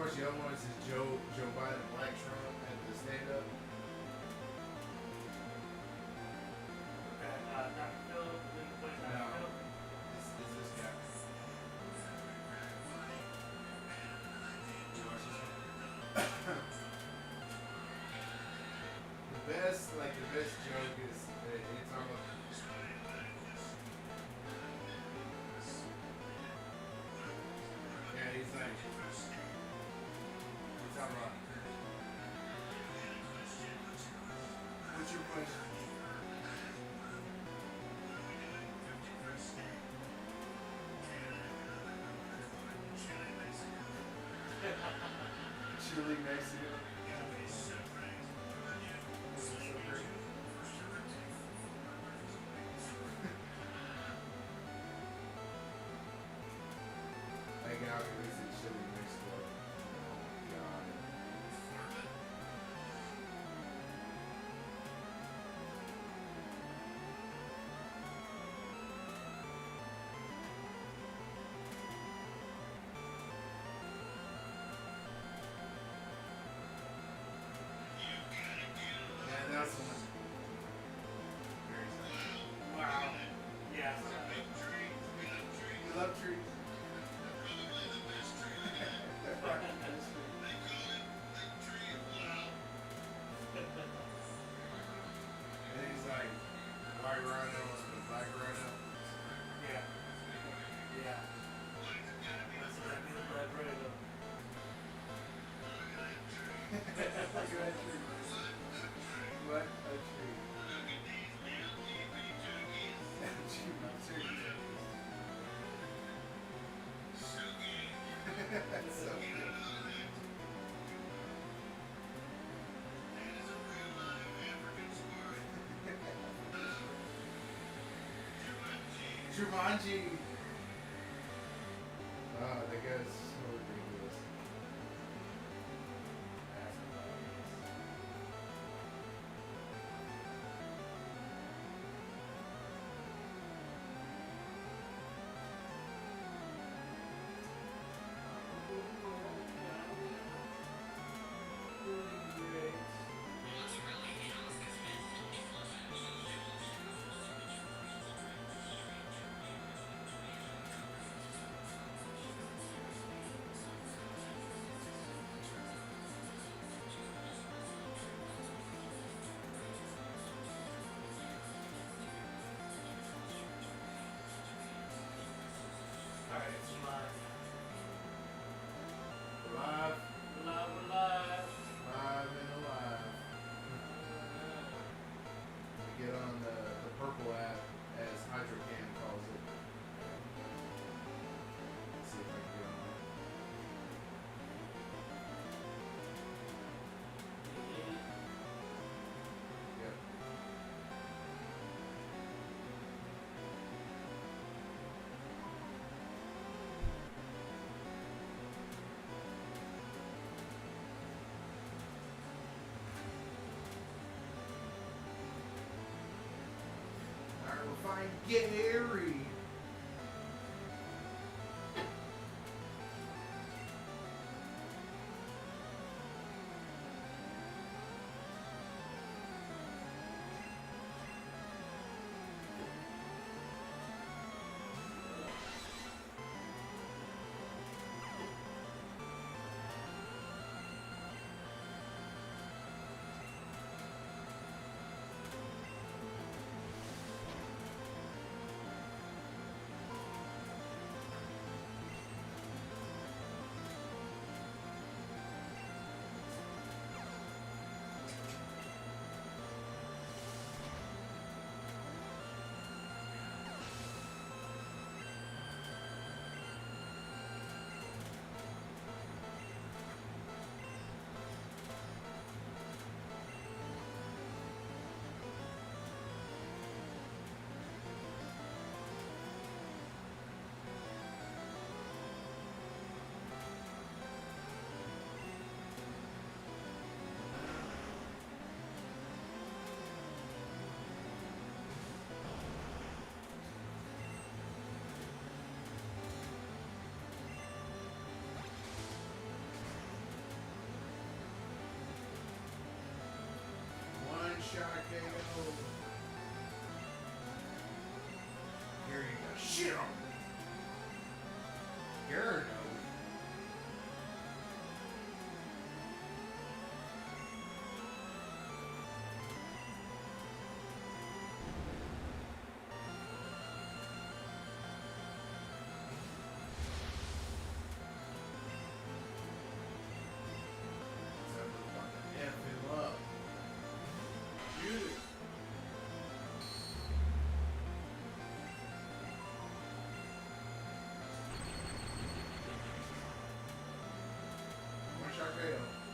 course, the other one is Joe Biden Black Trump at the stand up. Okay, Dr. Phil, then the place Dr. No. Phil. It's this guy. You watch this one? The best joke is it's on yeah, he's like it's on what's your question? Chile, Mexico. So great. Like how it is in Chile, Mexico. Oh my god. Yeah, that's one. Very sad. Wow. Yeah. We love trees. And he's like, white rhino and black rhino. Yeah. Yeah. That's exactly the black rhino. Look at that tree. What a tree. That's so good. Jumanji. Oh, that guy's so ridiculous. That's hilarious. Alright, it's live. Live, Live, live. live and alive. We get on the purple app, as Hydrocan calls it. Let's see if I can get on there. Yep. Alright, we'll find Gary.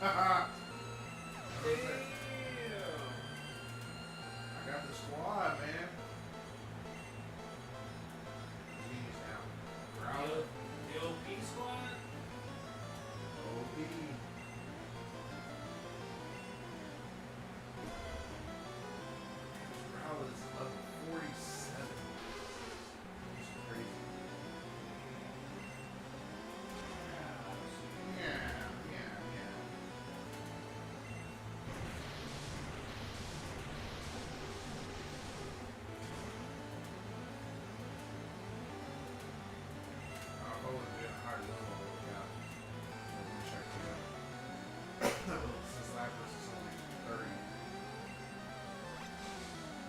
Damn. Damn. I got the squad, man. Jeez, now. Growler. The OP squad? OP. Growler's level 47. It's crazy. Yeah. I've always been a hard level workout. So we'll check it out. Since Lapras is only 30.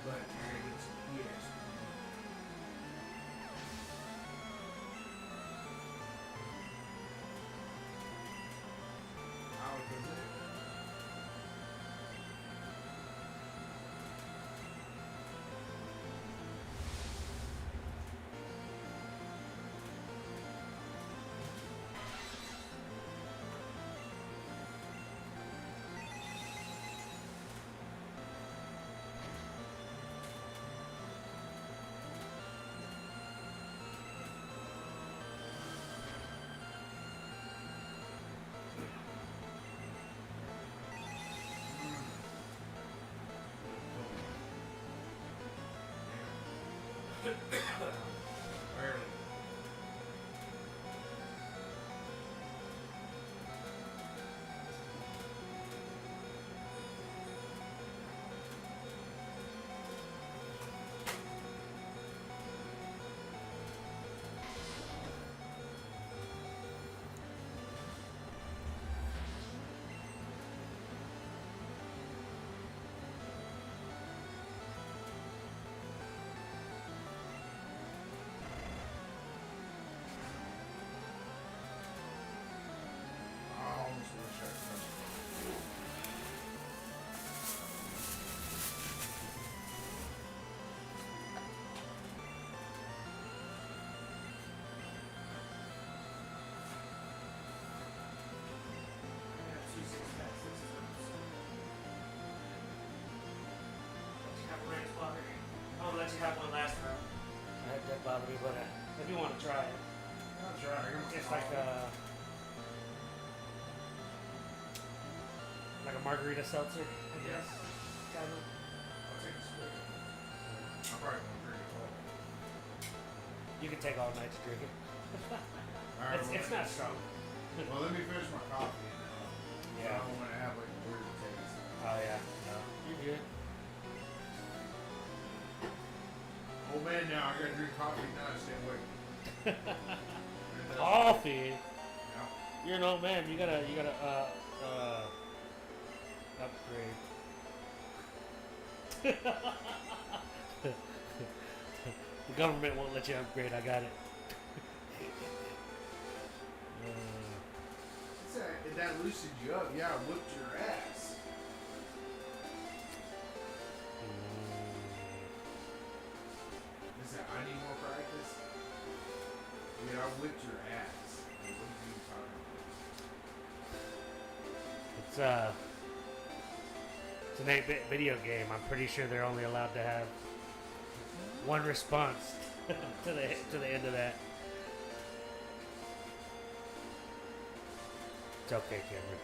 But I gotta get some EX. How is it? Barely. I almost wish I could. I got 2 6-packs. This is let you have a range blocker. I'll let you have one last round. That didn't bother me, but If you want to try it. I'll try. it's like a margarita seltzer, I guess. Kind of. I'll take a swig. I'm probably gonna drink it all. You can take all night to drink it. Alright, It's not strong. Well, let me finish my coffee and I Yeah. don't want to have like a weird taste. Oh yeah. No, you're good. Oh man, now I gotta drink coffee now to stay awake. Coffee. Yeah. You're an old man. You gotta upgrade. The government won't let you upgrade. I got it. If that loosened you up, yeah, I whipped your ass. Listen, I need more practice. Dude, I whipped your ass. Like, what are you talking about? It's an 8-bit video game. I'm pretty sure they're only allowed to have one response to the end of that. It's okay, Cameron.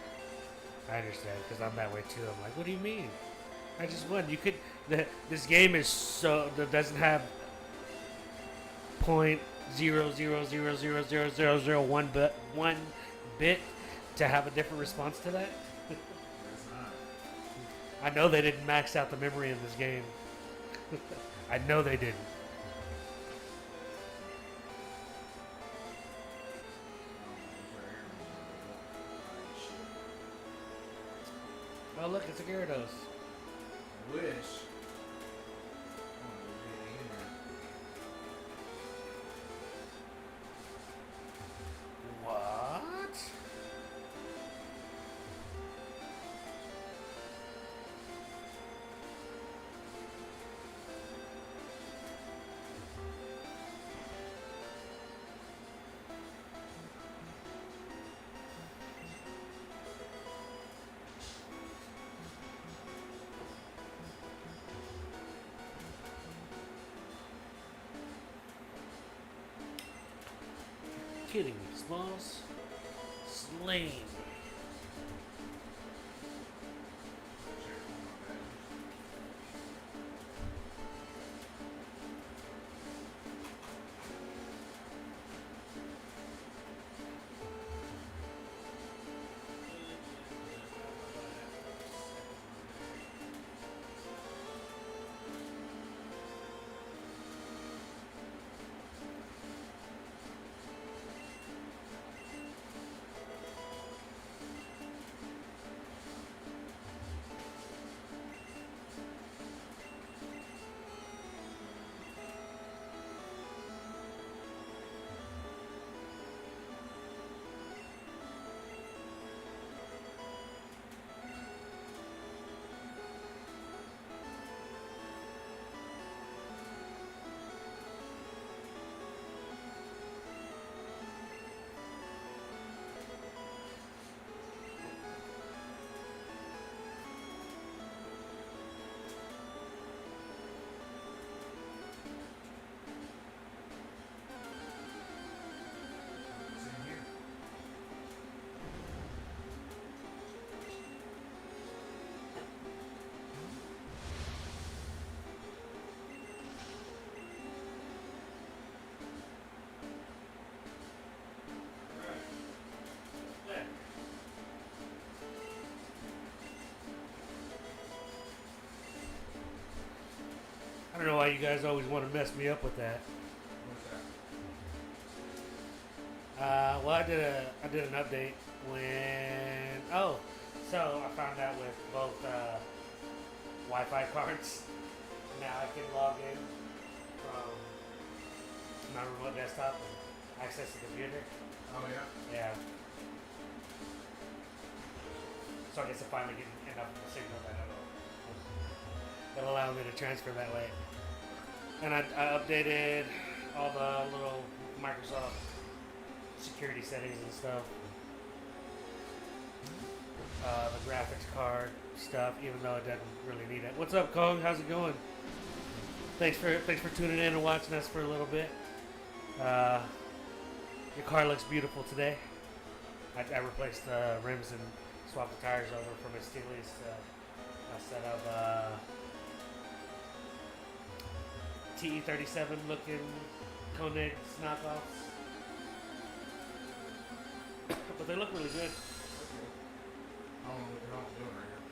I understand because I'm that way too. I'm like, what do you mean? I just won. You could. This game is so that doesn't have .000000001 bit to have a different response to that. It's not. I know they didn't max out the memory in this game. I know they didn't. Oh look, it's a Gyarados. I wish. Oh, really in there. What? kidding me, Smalls? Slain. Check on my bed. Same here. There. I don't know why you guys always want to mess me up with that. What's that? Well, I did an update when so I found out with both Wi-Fi cards. Now I can log in from my remote desktop and access the computer. Oh yeah. Yeah. So I guess I finally get enough of a signal that it'll allow me to transfer that way. And I updated all the little Microsoft security settings and stuff. The graphics card stuff, even though it doesn't really need it. What's up, Kong? How's it going? Thanks for tuning in and watching us for a little bit. Your car looks beautiful today. I replaced the rims and swapped the tires over from a Steely's a set of TE37 looking Koenigs knockoffs. But they look really good. I don't know what you're all doing right here.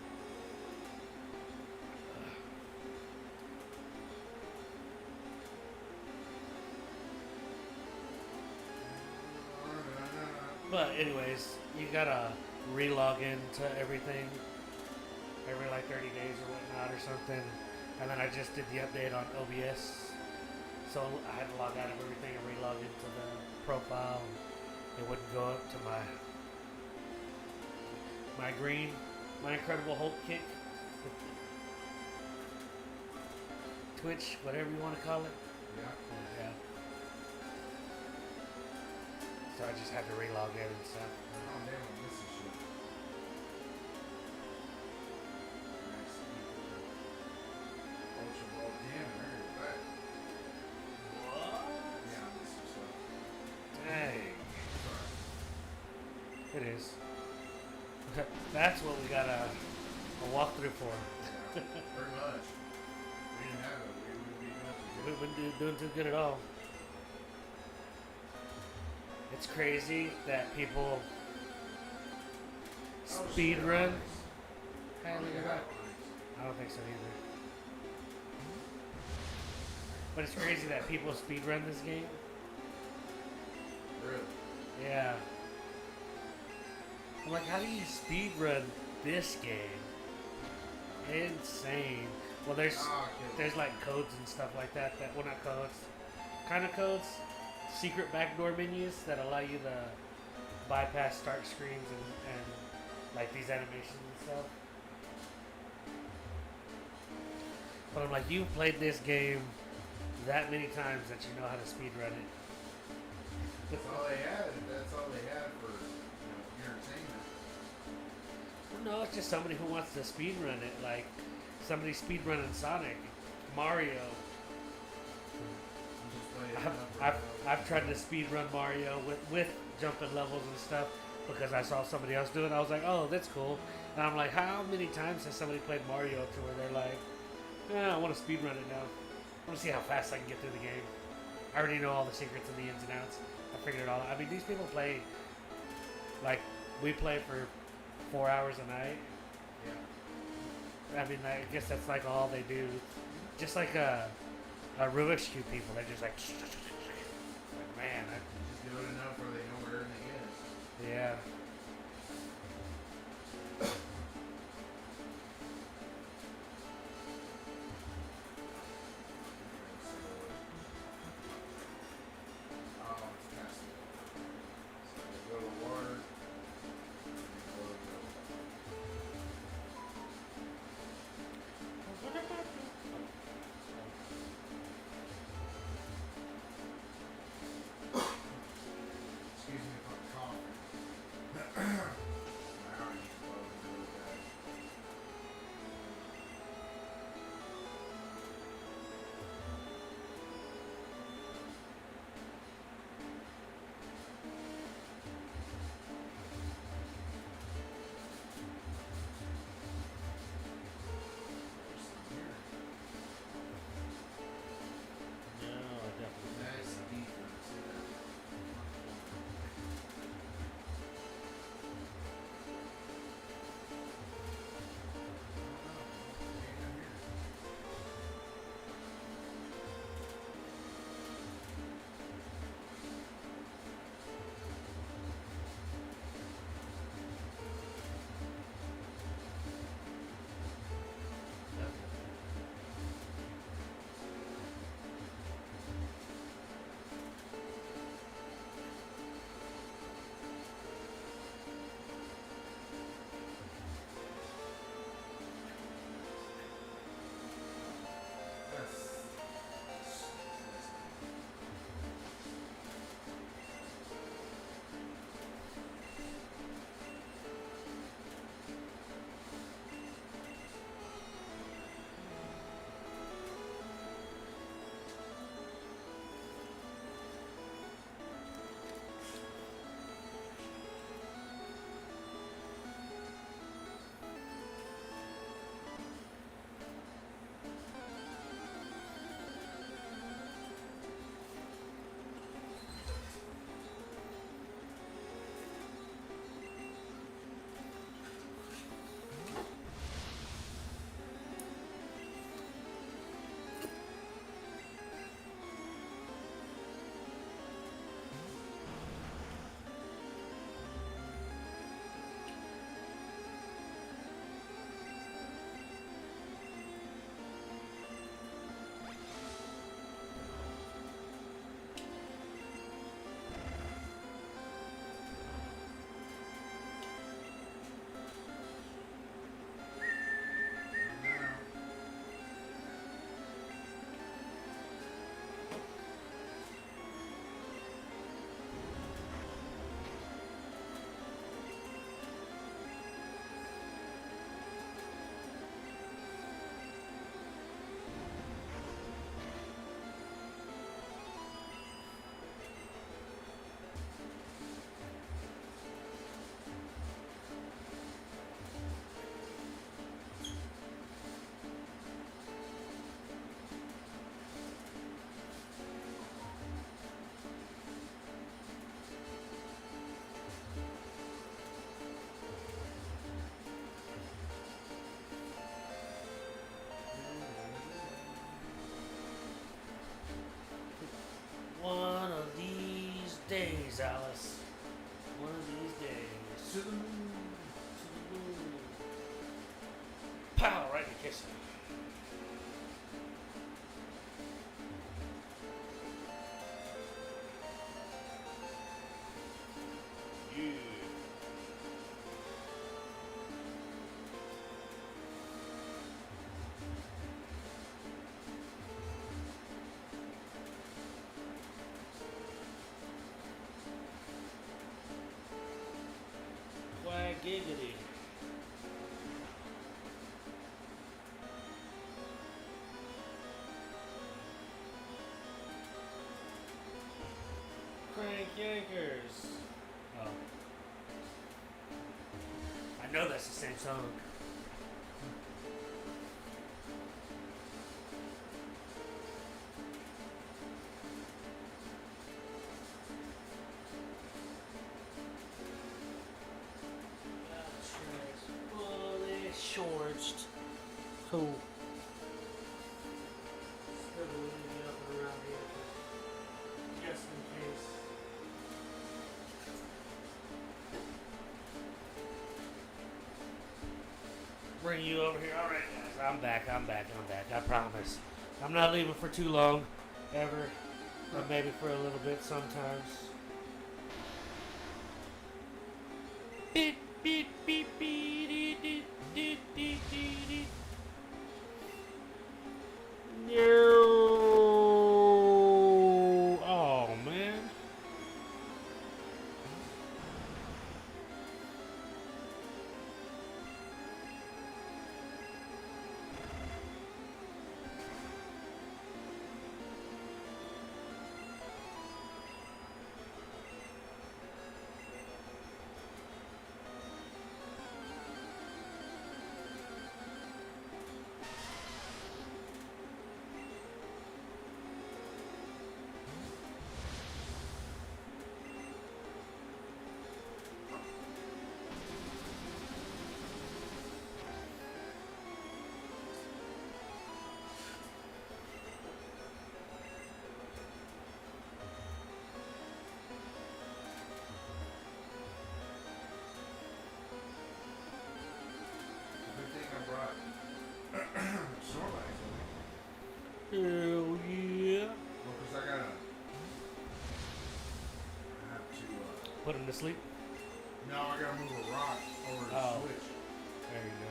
But anyways, you gotta re-log into everything every like 30 days or whatnot or something. And then I just did the update on OBS. So I had to log out of everything and re-log into the profile. It wouldn't go up to my green, my Incredible Hulk kick. Twitch, whatever you want to call it. Yeah. Yeah. So I just had to re-log in and stuff. Oh damn, I'm missing shit. Nice. Ultra ball. Damn, I heard that. What? Yeah, I missed some stuff. Dang. Sorry. It is. That's what we got a walkthrough for. Yeah, pretty much. We didn't have it. We would be We wouldn't doing too good at all. It's crazy that people speed run. Hey, look at that. I don't think so either. But it's crazy that people speed run this game. Really? Yeah. I'm like, how do you speed run this game? Insane. Well, there's like codes and stuff like that. Well, not codes. Kind of codes. Secret backdoor menus that allow you to bypass start screens and like these animations and stuff. But I'm like, you've played this game that many times that you know how to speed run it. That's all they had. That's all they had for entertainment. No, it's just somebody who wants to speed run it. Like somebody speed running Sonic, Mario. Just play it I've- enough for I've- another I've tried to speed run Mario with jumping levels and stuff because I saw somebody else do it. I was like, oh, that's cool. And I'm like, how many times has somebody played Mario to where they're like, I want to speed run it now. I want to see how fast I can get through the game. I already know all the secrets and the ins and outs. I figured it all out. I mean, these people play, like, we play for 4 hours a night. Yeah. I mean, I guess that's like all they do. Just like a Rubik's Cube people. They're just like, man, Just do it enough where they know where everything is. yeah. Oh, it's past it. So go to water. Go to excuse me if I'm coughing. My allergies closing really bad. There's some here. No, I definitely. Nice defense. Yeah. One of these days, Alice. One of these days. To the moon. To the moon. Pow! Right in the kisser. Yeah. Why giggity? Yankers. Oh. I know that's the same song. Fully charged. Cool. Still leaving it up and around here. Just in case. Bring you over here. Alright, guys. I'm back. I promise. I'm not leaving for too long. Ever. But maybe for a little bit sometimes. Beep, beep, beep, beep, dee, dee, dee, dee, dee, dee. No. Oh, man. Good thing I brought Snorlax with me. Hell yeah. Well, because I have to, Put him to sleep. now I gotta move a rock over the Oh. switch. There you go.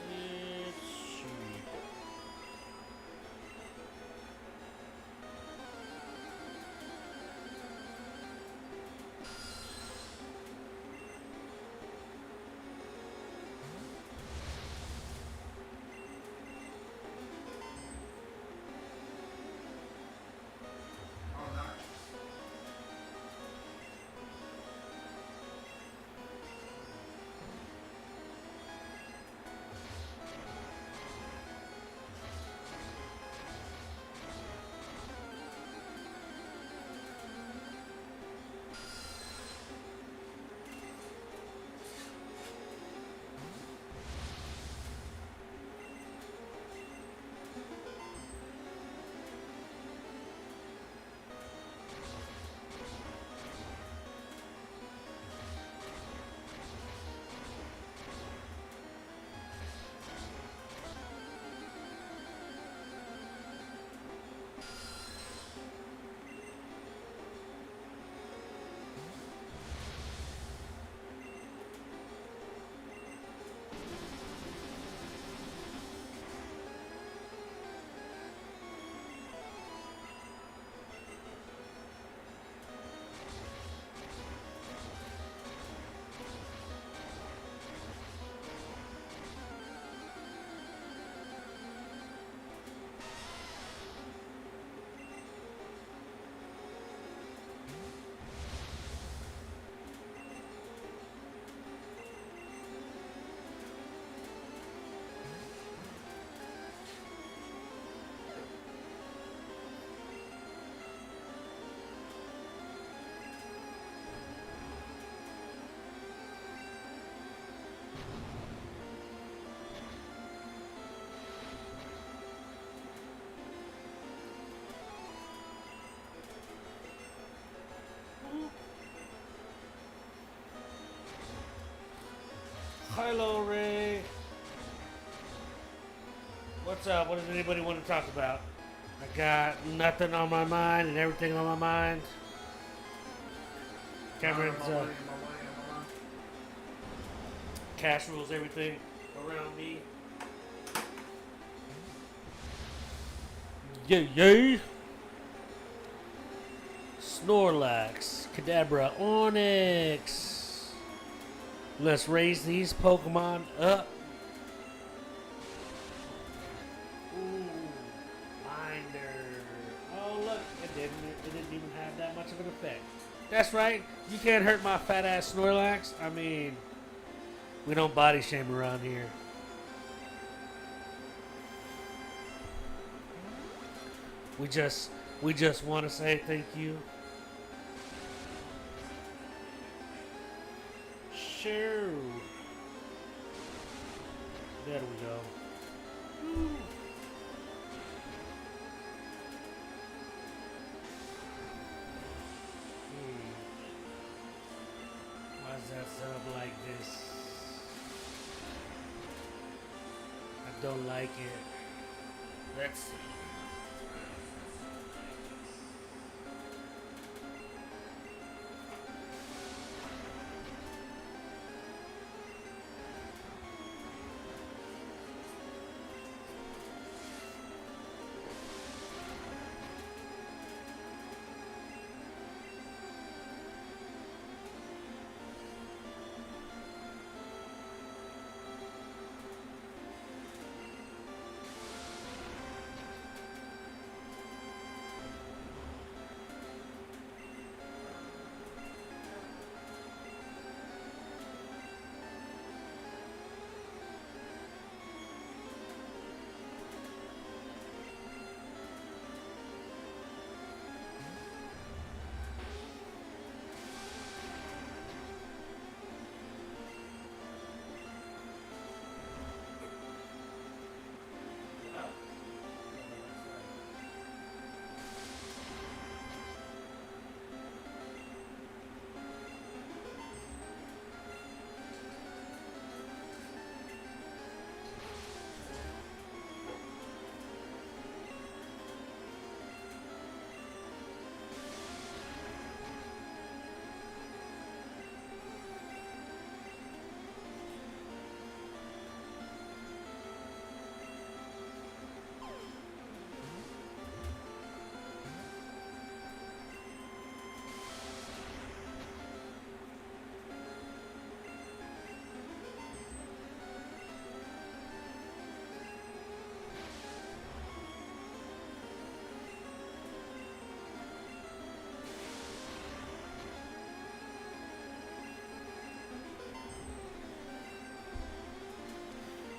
Let's see. Oh, nice. Hello, Ray. What's up? What does anybody want to talk about? I got nothing on my mind and everything on my mind. Cameron's My money. cash rules everything. around me. Yay, yay! Snorlax, Kadabra, Onix. Let's raise these Pokemon up. Ooh, Binder. Oh look, it didn't even have that much of an effect. That's right, you can't hurt my fat ass Snorlax. I mean, we don't body shame around here. We just want to say thank you. Sure. There we go. Why is that set up like this? I don't like it. Let's see.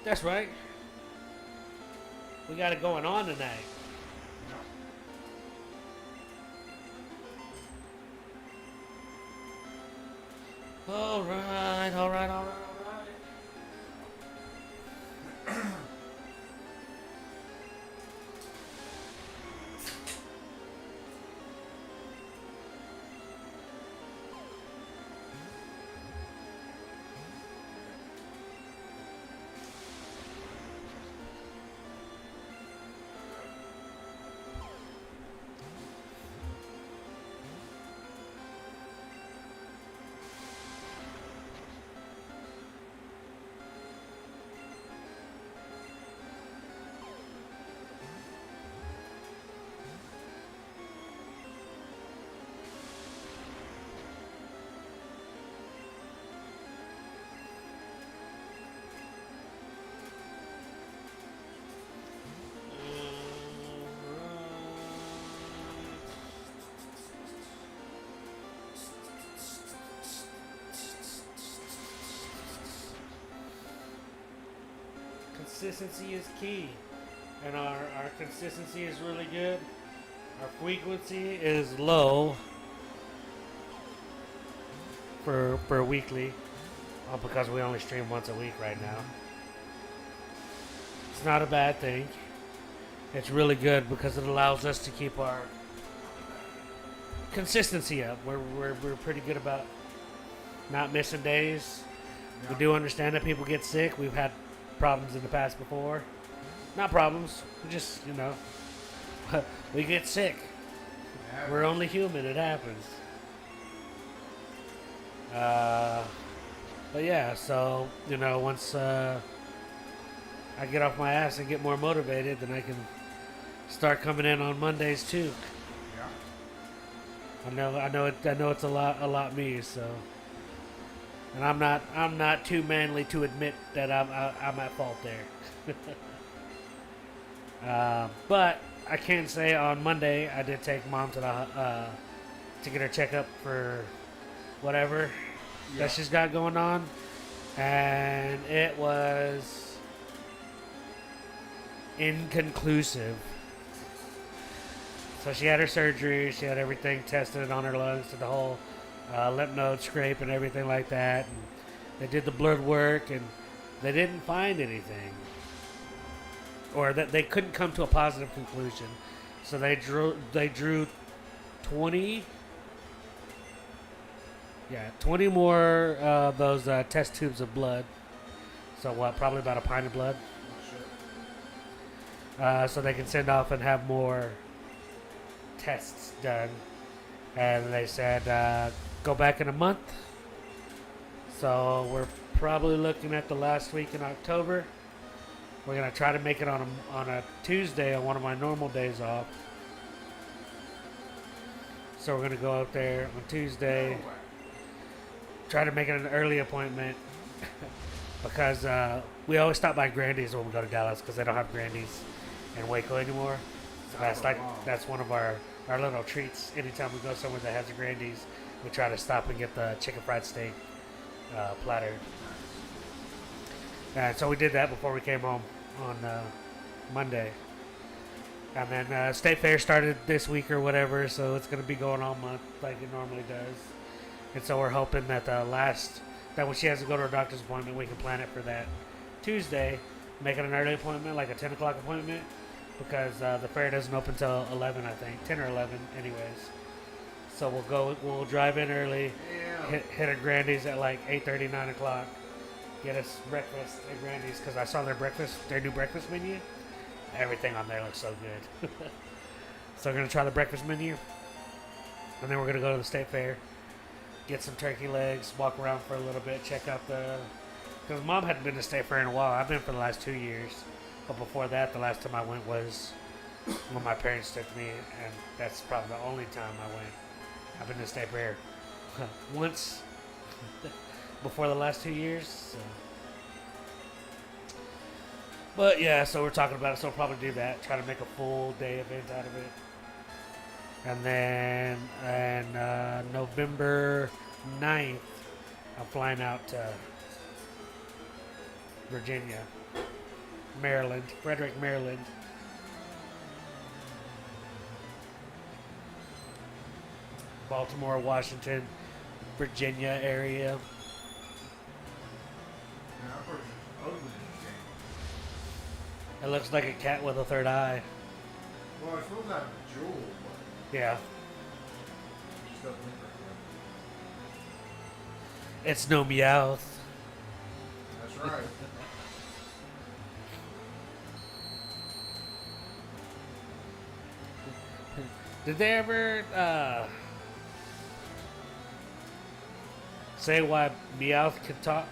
That's right. We got it going on tonight. All right, all right, all right, all right. Consistency is key, and our consistency is really good. Our frequency is low for weekly, because we only stream once a week right now. It's not a bad thing. It's really good because it allows us to keep our consistency up. We're pretty good about not missing days. We do understand that people get sick. We've had problems in the past before. Not problems. We just, we get sick. We're only human. It happens. But yeah, so, once I get off my ass and get more motivated, then I can start coming in on Mondays too. Yeah. I know it's a lot me. So, and I'm not too manly to admit that I'm at fault there. But I can say on Monday I did take mom to the to get her checkup for whatever Yeah. that she's got going on, and it was inconclusive. So she had her surgery, she had everything tested on her lungs, did the whole lymph node scrape and everything like that, and they did the blood work, and they didn't find anything, or that they couldn't come to a positive conclusion. So they drew 20 more of those test tubes of blood. So what, probably about a pint of blood. Oh, shit. So they can send off and have more tests done. And they said go back in a month. So we're probably looking at the last week in October. We're gonna try to make it on a Tuesday, on one of my normal days off. So we're gonna go out there on Tuesday. No way. Try to make it an early appointment because we always stop by Grandy's when we go to Dallas because they don't have Grandy's in Waco anymore. So that's one of our little treats. Anytime we go somewhere that has a Grandy's, we try to stop and get the chicken fried steak platter. And so we did that before we came home on Monday. And then State Fair started this week or whatever, so it's going to be going all month like it normally does. And so we're hoping that that when she has to go to her doctor's appointment, we can plan it for that Tuesday, make it an early appointment, like a 10 o'clock appointment, because the fair doesn't open till 11, I think, 10 or 11 anyways. So we'll drive in early, Yeah. hit a Grandy's at like 8:30, 9 o'clock, get us breakfast at Grandy's, because I saw their new breakfast menu. Everything on there looks so good. So we're going to try the breakfast menu, and then we're going to go to the State Fair, get some turkey legs, walk around for a little bit, check out because Mom hadn't been to State Fair in a while. I've been for the last 2 years, but before that, the last time I went was when my parents took me, and that's probably the only time I went. I've been to State Fair once before the last 2 years. So. But yeah, so we're talking about it, so we'll probably do that, try to make a full day event out of it. And then November 9th, I'm flying out to Virginia, Maryland, Frederick, Maryland. Baltimore, Washington, Virginia area. Man, that person's ugly in this game. It looks like a cat with a third eye. Well, it's supposed to have a jewel, but Yeah, it just doesn't look right. it's no Meowth. That's right. Did they ever say why Meowth could talk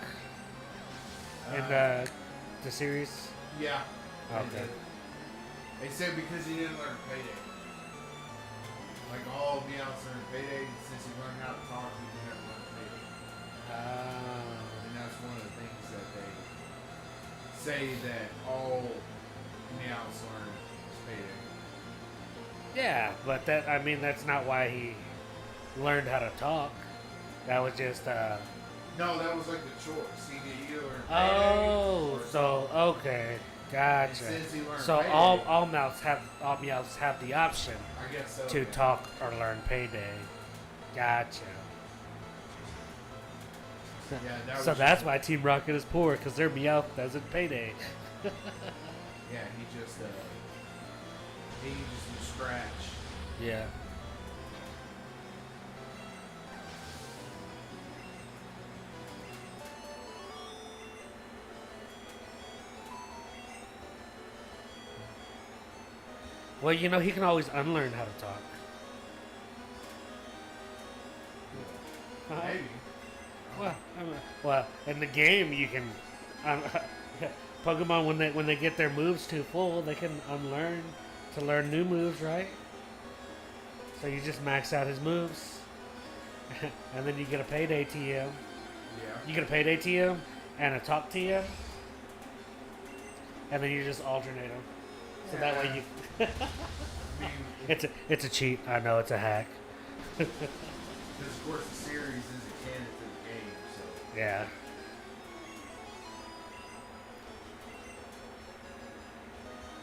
in the series? Yeah. Okay. They said because he didn't learn Payday. Like all Meowths learned Payday, since he learned how to talk, he can never learn Payday. And that's one of the things that they say that all Meowths learn is Payday. Yeah, but that's not why he learned how to talk. That was just No, that was like the choice. He could either learn Payday oh, or so okay, gotcha. And since he learned So Payday, all Meowths have the option I guess so. to yeah. talk or learn Payday. Gotcha. Yeah, that So was that's why Team Rocket is poor, because their Meowth doesn't Payday. Yeah, he just was scratch. Yeah. Well, he can always unlearn how to talk. Uh-huh. Maybe. Well, in the game you can, Pokemon when they get their moves too full, they can unlearn to learn new moves, right? So you just max out his moves, and then you get a payday TM. Yeah. You get a payday TM and a top TM, and then you just alternate them. So that way you. I mean, It's a cheat. I know it's a hack. because of course the series isn't canon to the game, so. Yeah.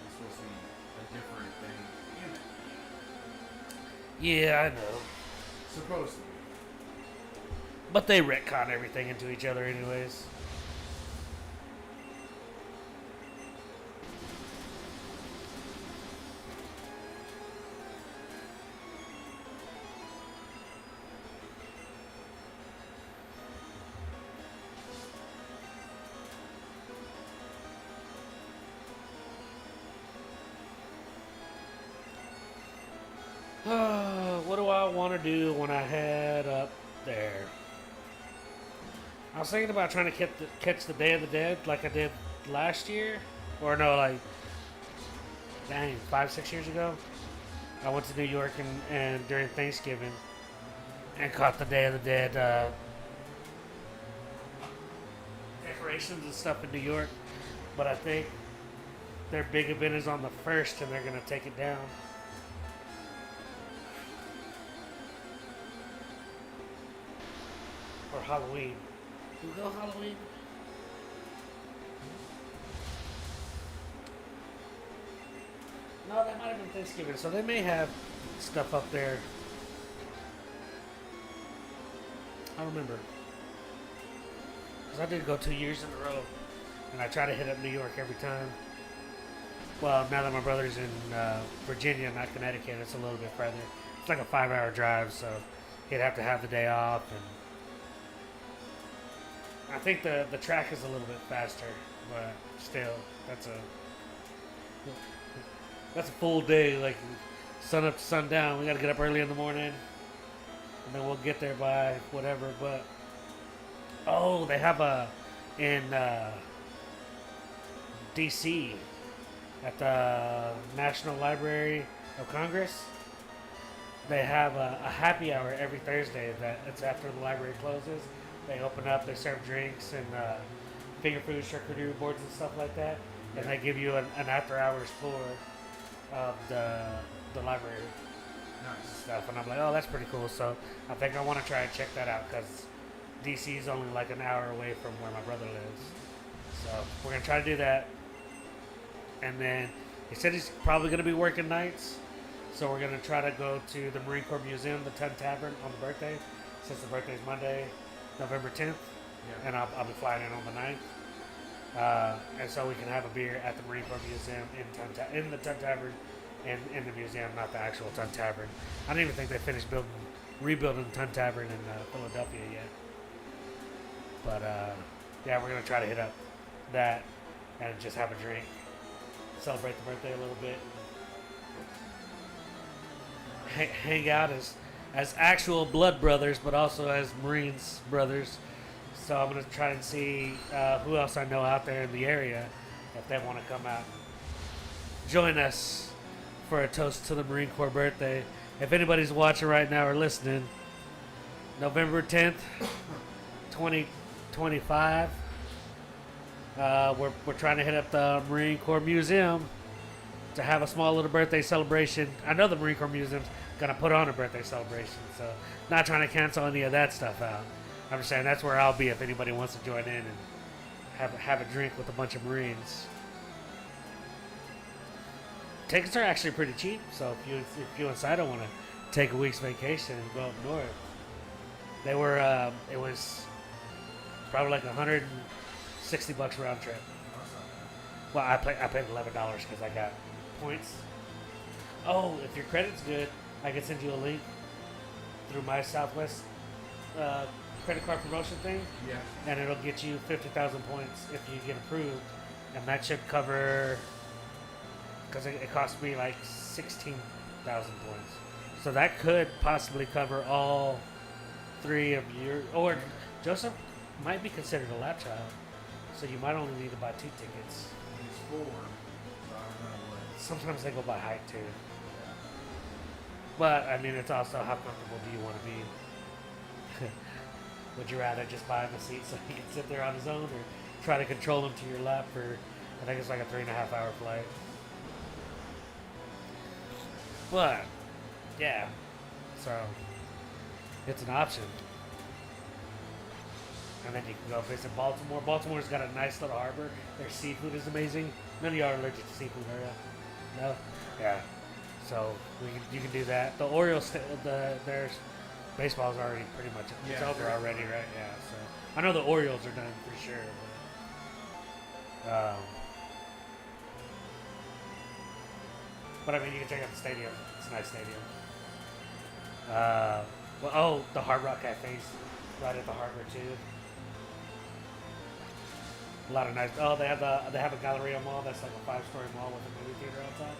It's supposed to be a different thing. Yeah, I know. Supposed to be. But they retcon everything into each other, anyways. What do I want to do when I head up there? I was thinking about trying to catch the Day of the Dead like I did last year. Or no, like, dang, 5-6 years ago. I went to New York and during Thanksgiving and caught the Day of the Dead decorations and stuff in New York. But I think their big event is on the 1st and they're going to take it down. Or Halloween. Do we go Halloween? No, that might have been Thanksgiving, so they may have stuff up there. I don't remember. Because I did go 2 years in a row, and I try to hit up New York every time. Well, now that my brother's in Virginia, not Connecticut, it's a little bit further. It's like a 5-hour drive, so he'd have to have the day off, and I think the track is a little bit faster, but still, that's a full day, like sun up to sundown. We got to get up early in the morning, and then we'll get there by whatever. But oh, they have in D.C. at the National Library of Congress. They have a happy hour every Thursday. That it's after the library closes. They open up, they serve drinks and finger food, charcuterie boards and stuff like that. And they give you an after-hours tour of the library Nice. stuff. And I'm like, oh, that's pretty cool. So I think I want to try and check that out because D.C. is only like an hour away from where my brother lives. So we're going to try to do that. And then he said he's probably going to be working nights. So we're going to try to go to the Marine Corps Museum, the Tun Tavern, on the birthday, since the birthday's Monday, November 10th, Yeah. and I'll be flying in on the 9th. And so we can have a beer at the Marine Corps Museum in the Tun Tavern and in the museum, not the actual Tun Tavern. I don't even think they finished rebuilding the Tun Tavern in Philadelphia yet. But yeah, we're going to try to hit up that and just have a drink, celebrate the birthday a little bit, hang out as actual blood brothers, but also as Marines brothers. So I'm going to try and see who else I know out there in the area if they want to come out and join us for a toast to the Marine Corps birthday. If anybody's watching right now or listening, November 10th, 2025, we're trying to hit up the Marine Corps Museum to have a small little birthday celebration. I know the Marine Corps Museum's going to put on a birthday celebration, so not trying to cancel any of that stuff out. I'm just saying that's where I'll be if anybody wants to join in and have a drink with a bunch of Marines. Tickets are actually pretty cheap, so if you and Saito want to take a week's vacation and go up north, they were it was probably like $160 round trip. Well, I paid $11 because I got points. Oh, if your credit's good, I can send you a link through my Southwest credit card promotion thing, Yeah. and it'll get you 50,000 points if you get approved, and that should cover, because it cost me like 16,000 points, so that could possibly cover all 3 of your, or Joseph might be considered a lap child. So you might only need to buy 2 tickets. It's 4, so I don't know what. Sometimes they go by height too. Yeah. But I mean, it's also how comfortable do you want to be? Would you rather just buy him a seat so he can sit there on his own, or try to control him to your lap for? I think it's like a 3.5 hour flight. But yeah, so it's an option. And then you can go visit Baltimore. Baltimore's got a nice little harbor. Their seafood is amazing. None of y'all are allergic to seafood, are you? No? Yeah. So you can do that. The Orioles, their baseball's already pretty much it's Yeah, over they're- already, right? Yeah. So I know the Orioles are done for sure. But I mean, you can check out the stadium. It's a nice stadium. The Hard Rock Cafe's right at the harbor too. A lot of nice. Oh, they have a Galleria Mall that's like a 5-story mall with a movie theater outside.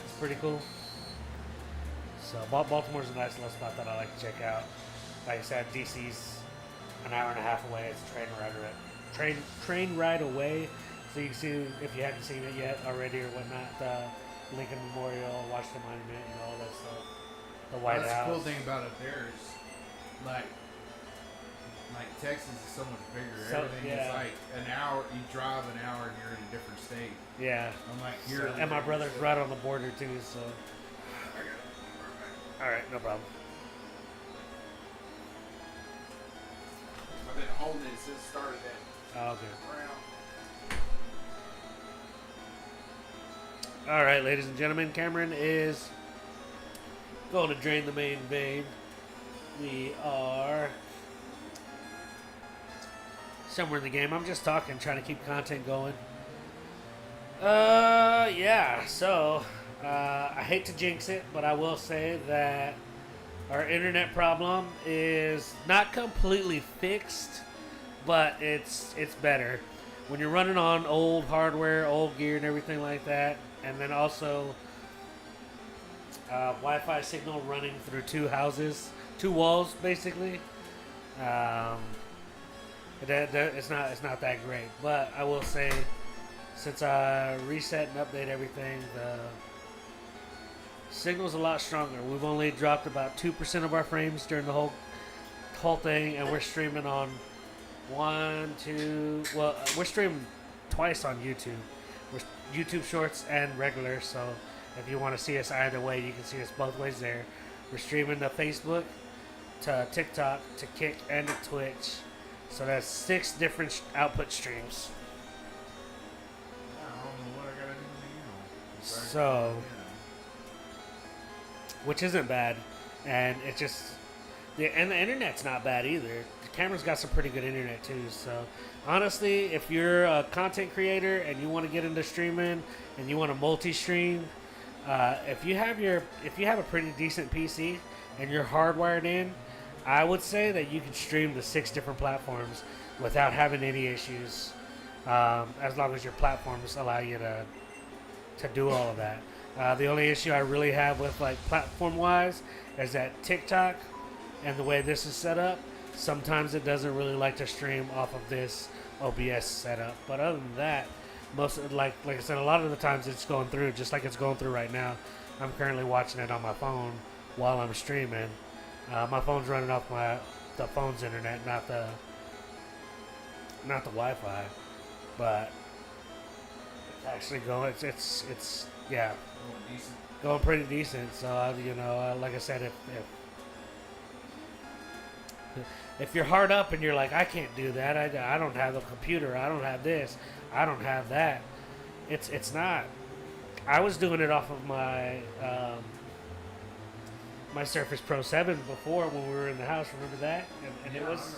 It's pretty cool. So Baltimore's a nice little spot that I like to check out. Like I said, DC's an hour and a half away. It's a train ride away. So you can see, if you haven't seen it yet already or whatnot, the Lincoln Memorial, Washington Monument, all that stuff. The White That's House. the cool thing about it there is, like Texas is so much bigger. So, Everything yeah. is like an hour. You drive an hour and you're in a different state. Yeah. I'm like So, here. and my brother's right on the border too, so. Alright, no problem. I've been holding it since it started that Oh, okay. round. Alright, ladies and gentlemen, Cameron is going to drain the main vein. We are somewhere in the game. I'm just talking, trying to keep content going. Yeah, so I hate to jinx it, but I will say that our internet problem is not completely fixed, but it's better. When you're running on old hardware, old gear, and everything like that, and then also Wi-Fi signal running through 2 houses, 2 walls, basically. It's not that great, but I will say, since I reset and update everything, the signal's a lot stronger. We've only dropped about 2% of our frames during the whole thing, and we're streaming on we're streaming twice on YouTube. We're YouTube Shorts and regular, so if you want to see us either way, you can see us both ways there. We're streaming to Facebook, to TikTok, to Kick, and to Twitch. So that's 6 different output streams. I don't know what I gotta do. So, which isn't bad, and it just the internet's not bad either. The camera's got some pretty good internet too. So honestly, if you're a content creator and you want to get into streaming and you want to multi-stream, if you have a pretty decent PC and you're hardwired in, I would say that you can stream to 6 different platforms without having any issues, as long as your platforms allow you to do all of that. The only issue I really have with like platform-wise is that TikTok and the way this is set up, sometimes it doesn't really like to stream off of this OBS setup. But other than that, like I said, a lot of the times it's going through, just like it's going through right now. I'm currently watching it on my phone while I'm streaming. My phone's running off the phone's internet, not the Wi-Fi, but it's actually going. It's yeah, going pretty decent. So like I said, if you're hard up and you're like, I can't do that. I don't have a computer. I don't have this. I don't have that. It's not. I was doing it off of my my Surface Pro 7 before when we were in the house. Remember that? And Yeah, it was.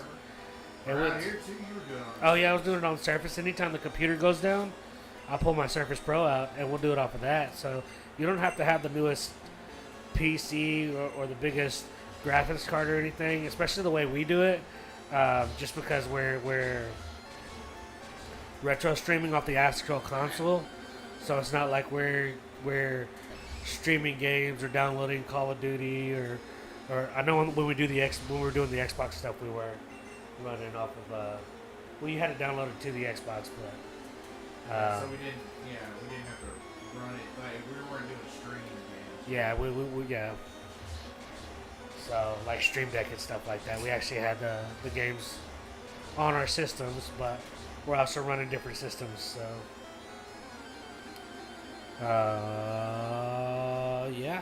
I remember. Around here too, you were doing it. Oh yeah, I was doing it on Surface. Anytime the computer goes down, I'll pull my Surface Pro out and we'll do it off of that. So you don't have to have the newest PC or the biggest graphics card or anything, especially the way we do it. Just because we're retro streaming off the Astro console, so it's not like we're streaming games or downloading Call of Duty or I know when we were doing the Xbox stuff, we were running off of Well, you had to download it to the Xbox, but So we didn't have to run it. Like we weren't doing stream games. yeah, we yeah. So like Stream Deck and stuff like that. We actually had the games on our systems, but we're also running different systems. So yeah,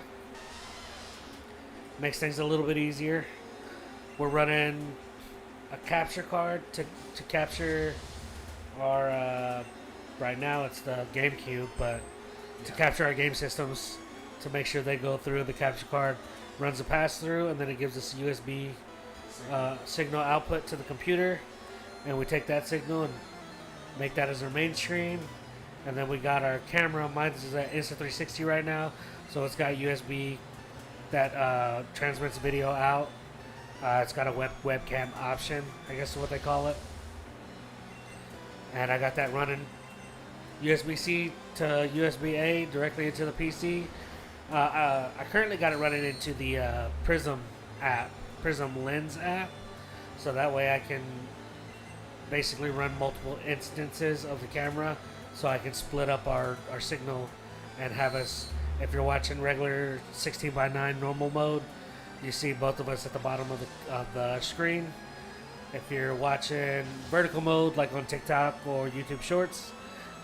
makes things a little bit easier. We're running a capture card to capture our right now it's the GameCube, but to capture our game systems to make sure they go through, the capture card runs a pass through, and then it gives us a USB signal output to the computer, and we take that signal and make that as our main screen. And then we got our camera. Mine is at Insta360 right now, so it's got USB that transmits video out. It's got a webcam option, I guess is what they call it. And I got that running USB-C to USB-A directly into the PC. I currently got it running into the Prism app, Prism Lens app, so that way I can basically run multiple instances of the camera, so I can split up our signal and have us, if you're watching regular 16:9 normal mode, you see both of us at the bottom of the screen. If you're watching vertical mode, like on TikTok or YouTube Shorts,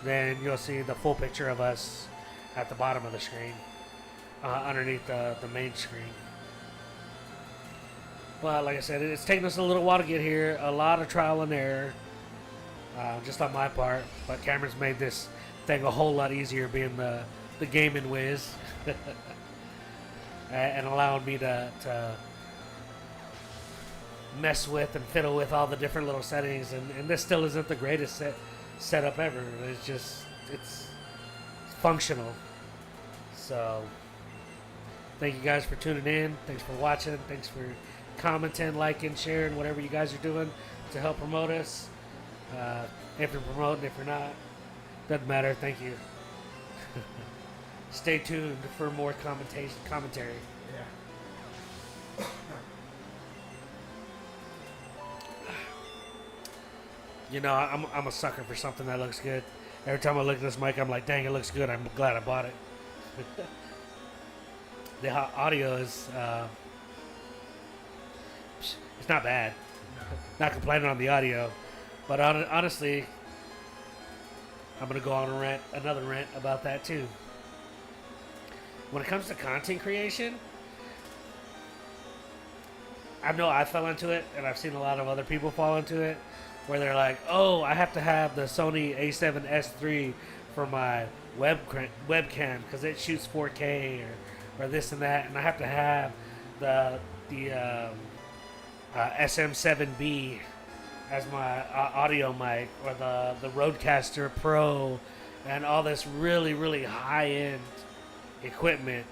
then you'll see the full picture of us at the bottom of the screen, underneath the main screen. Well, like I said, it's taken us a little while to get here. A lot of trial and error, just on my part. But Cameron's made this thing a whole lot easier, being the gaming whiz, and allowing me to mess with and fiddle with all the different little settings. And this still isn't the greatest setup ever. It's functional. So thank you guys for tuning in. Thanks for watching. Thanks for commenting, liking, sharing, whatever you guys are doing to help promote us. If you're promoting, if you're not, doesn't matter. Thank you. Stay tuned for more commentary. Yeah. You know, I'm a sucker for something that looks good. Every time I look at this mic, I'm like, dang, it looks good. I'm glad I bought it. The audio is, it's not bad. No. Not complaining on the audio. But honestly, I'm going to go on another rant about that too. When it comes to content creation, I know I fell into it, and I've seen a lot of other people fall into it, where they're like, oh, I have to have the Sony A7S III for my webcam because it shoots 4K or this and that, and I have to have the SM7B as my audio mic, or the Rodecaster Pro, and all this really, really high-end equipment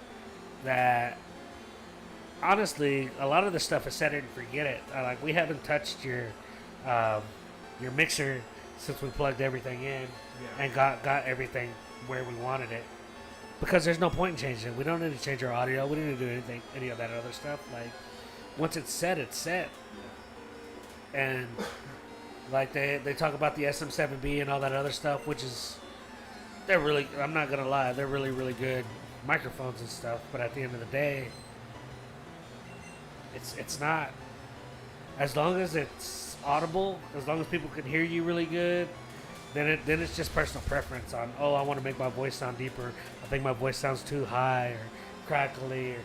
that honestly, a lot of the stuff is set it and forget it. Like, we haven't touched your mixer since we plugged everything in and got everything where we wanted it, because there's no point in changing it. We don't need to change our audio. We don't need to do any of that other stuff. Like, once it's set, it's set. And like they talk about the SM7B and all that other stuff, which is, they're really, I'm not gonna lie, they're really, really good microphones and stuff. But at the end of the day, it's not, as long as it's audible, as long as people can hear you really good, then it's just personal preference on, oh, I want to make my voice sound deeper. I think my voice sounds too high or crackly, or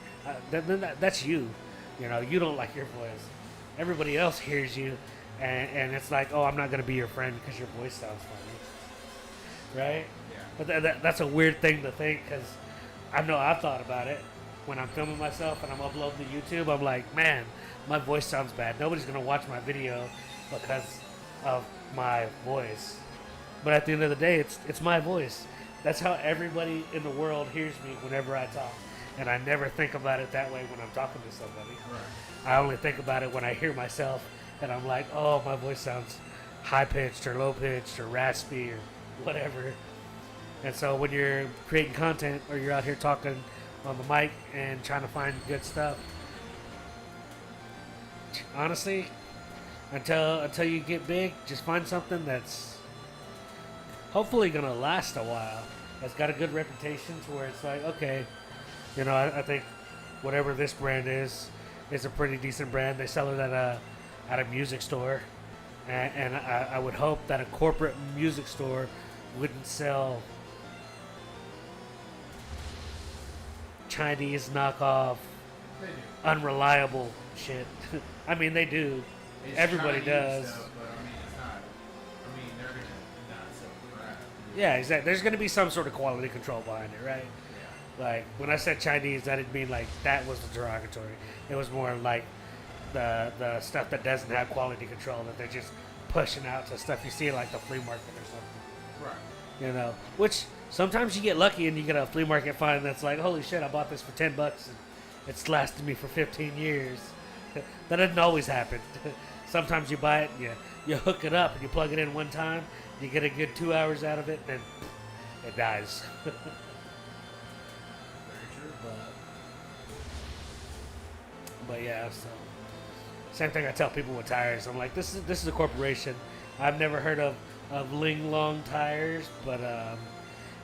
that's you. You know, you don't like your voice. Everybody else hears you, and it's like, oh, I'm not gonna be your friend because your voice sounds funny, right? Yeah. But that's a weird thing to think, because I know I've thought about it when I'm filming myself and I'm uploading to YouTube. I'm like, man, my voice sounds bad. Nobody's gonna watch my video because of my voice. But at the end of the day, it's my voice. That's how everybody in the world hears me whenever I talk. And I never think about it that way when I'm talking to somebody. Right. I only think about it when I hear myself and I'm like, oh, my voice sounds high-pitched or low-pitched or raspy or whatever. And so when you're creating content or you're out here talking on the mic and trying to find good stuff, honestly, until you get big, just find something that's hopefully gonna last a while. That's got a good reputation to where it's like, okay, you know, I think whatever this brand is a pretty decent brand. They sell it at a music store, and I would hope that a corporate music store wouldn't sell Chinese knockoff, They do. unreliable shit. I mean, they do. It's Everybody Chinese does. Stuff, but I mean, it's not. I mean, they're gonna not sell crap. Yeah, exactly. There's going to be some sort of quality control behind it, right? Yeah. Like, when I said Chinese, I didn't mean like that was the derogatory. It was more like the stuff that doesn't have quality control that they're just pushing out to stuff you see at like the flea market or something. Right. You know, which sometimes you get lucky and you get a flea market find that's like, holy shit, I bought this for $10 and it's lasted me for 15 years. That doesn't always happen. Sometimes you buy it and you hook it up and you plug it in one time, you get a good 2 hours out of it, and then it dies. Very true. But yeah, so same thing I tell people with tires. I'm like, this is a corporation. I've never heard of Ling Long tires, but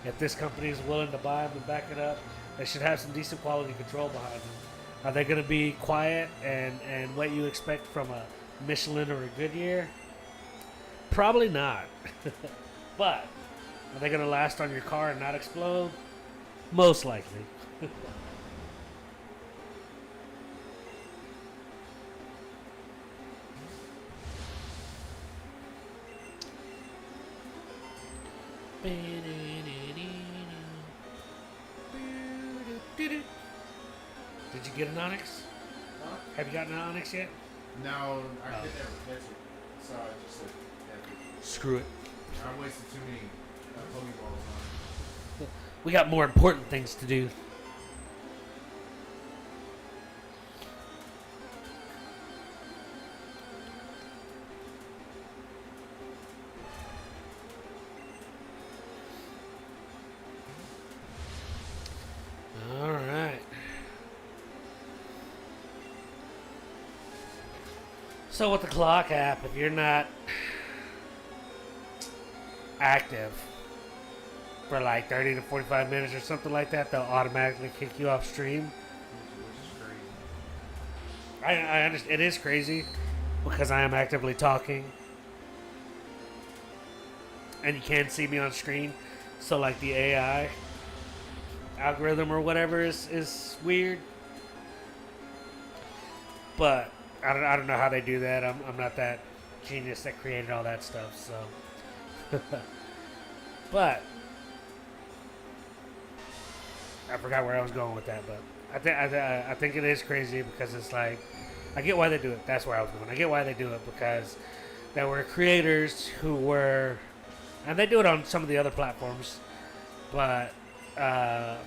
if this company is willing to buy them and back it up, they should have some decent quality control behind them. Are they going to be quiet and what you expect from a Michelin or a Goodyear? Probably not. But are they going to last on your car and not explode? Most likely. Did you get an Onyx? Huh? Have you gotten an Onyx yet? No, I Oh. could never catch it. So I just said, yeah, Screw it. I wasted too many Pokeballs on it. We got more important things to do. All right. So with the clock app, if you're not active for like 30 to 45 minutes or something like that, they'll automatically kick you off stream. Which is crazy. I understand. It is crazy because I am actively talking, and you can see me on screen. So like the AI algorithm or whatever is weird, but I don't know how they do that. I'm not that genius that created all that stuff. So, but I forgot where I was going with that. But I think it is crazy because it's like I get why they do it. That's where I was going. I get why they do it because there were creators who were, and they do it on some of the other platforms, but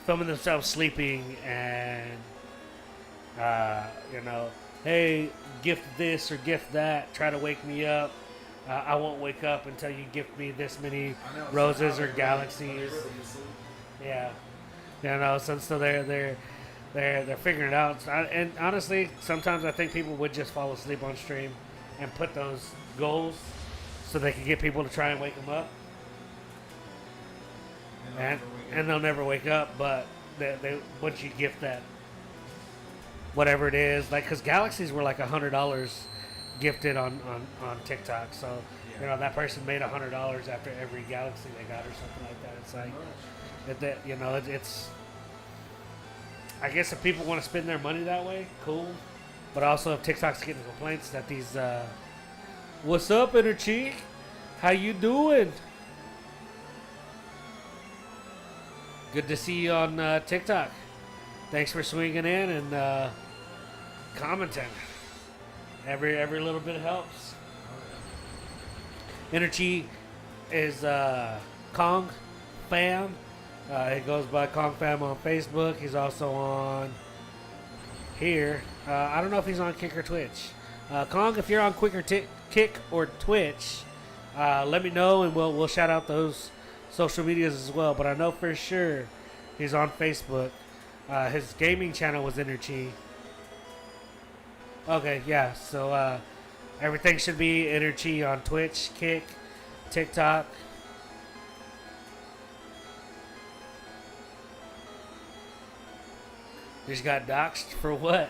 filming themselves sleeping and you know, hey, gift this or gift that, try to wake me up. I won't wake up until you gift me this many I know, roses so or how they galaxies. really asleep. Yeah, you know, so they're figuring it out. And honestly, sometimes I think people would just fall asleep on stream and put those goals so they can get people to try and wake them up, and they'll never wake up. But they once you gift that whatever it is, like because galaxies were like $100 gifted on TikTok, so you know that person made $100 after every galaxy they got or something like that. It's like that you know it's. I guess if people want to spend their money that way, cool. But also if TikTok's getting complaints that these, what's up, Inner Cheek? How you doing? Good to see you on TikTok. Thanks for swinging in and commenting. Every little bit helps. Energy is Kong Fam. He goes by Kong Fam on Facebook. He's also on here. I don't know if he's on Kick or Twitch. Kong, if you're on Kick or Twitch, let me know and we'll shout out those social medias as well. But I know for sure he's on Facebook. His gaming channel was Energy. Okay, yeah. So Everything should be Energy on Twitch, Kick, TikTok. Just got doxxed for what?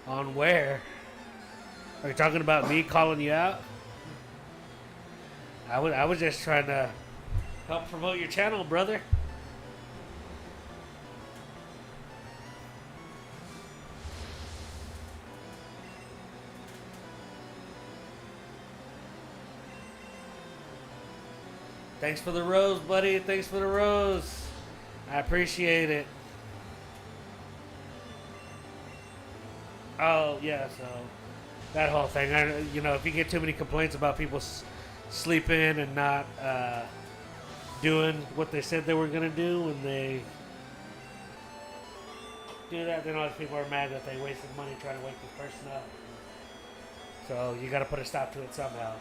On where? Are you talking about me calling you out? I was just trying to help promote your channel, brother. Thanks for the rose, buddy. Thanks for the rose. I appreciate it. Oh, yeah, so that whole thing. If you get too many complaints about people sleeping and not doing what they said they were going to do when they do that, then all these people are mad that they wasted money trying to wake this person up. So you got to put a stop to it somehow.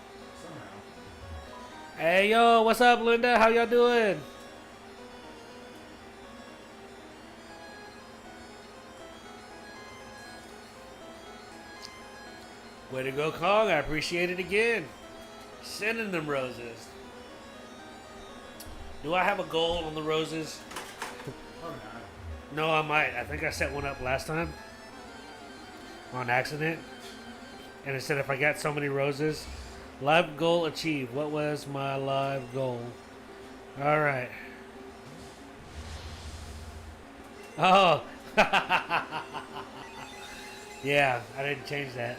Hey, yo, what's up, Linda? How y'all doing? Way to go, Kong. I appreciate it again. Sending them roses. Do I have a goal on the roses? Probably not. No, I might. I think I set one up last time on accident. And it said if I got so many roses, live goal achieved. What was my live goal? All right. Oh. Yeah, I didn't change that.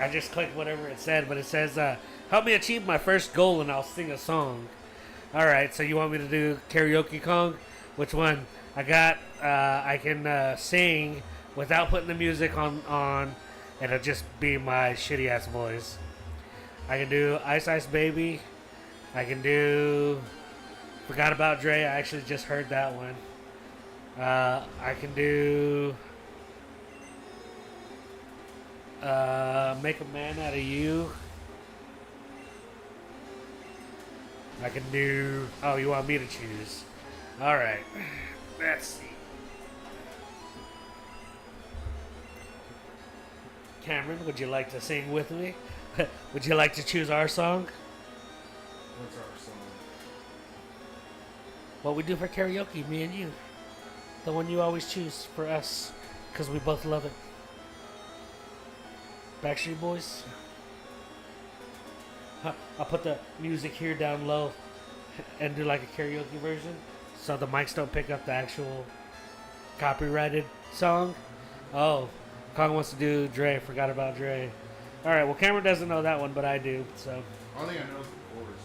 I just clicked whatever it said, but it says, help me achieve my first goal and I'll sing a song. All right, so you want me to do karaoke, Kong? Which one? I got, I can sing without putting the music on, and it'll just be my shitty ass voice. I can do Ice Ice Baby. I can do Forgot About Dre. I actually just heard that one. I can do Make a Man Out of You. I can do... Oh, you want me to choose? Alright. Let's see. Cameron, would you like to sing with me? Would you like to choose our song? What's our song? What we do for karaoke, me and you. The one you always choose for us, because we both love it. Backstreet Boys? I'll put the music here down low and do like a karaoke version so the mics don't pick up the actual copyrighted song. Oh, Kong wants to do Dre. Forgot About Dre. All right, well, Cameron doesn't know that one, but I do, so. Only I know is the chorus.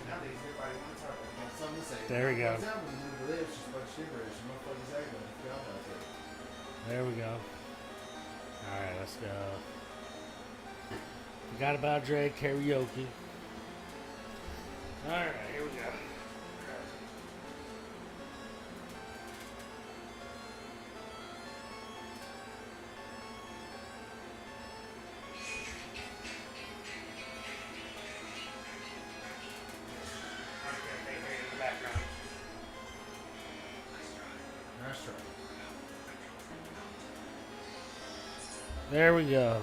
Nowadays, everybody wants something to say. There we go. What's happening with the lips? Just a bunch of gibberish. Motherfuckers say, but you feel like it. There we go. All right, let's go. Forgot About Dre karaoke. All right, here we go. Nice try. There we go.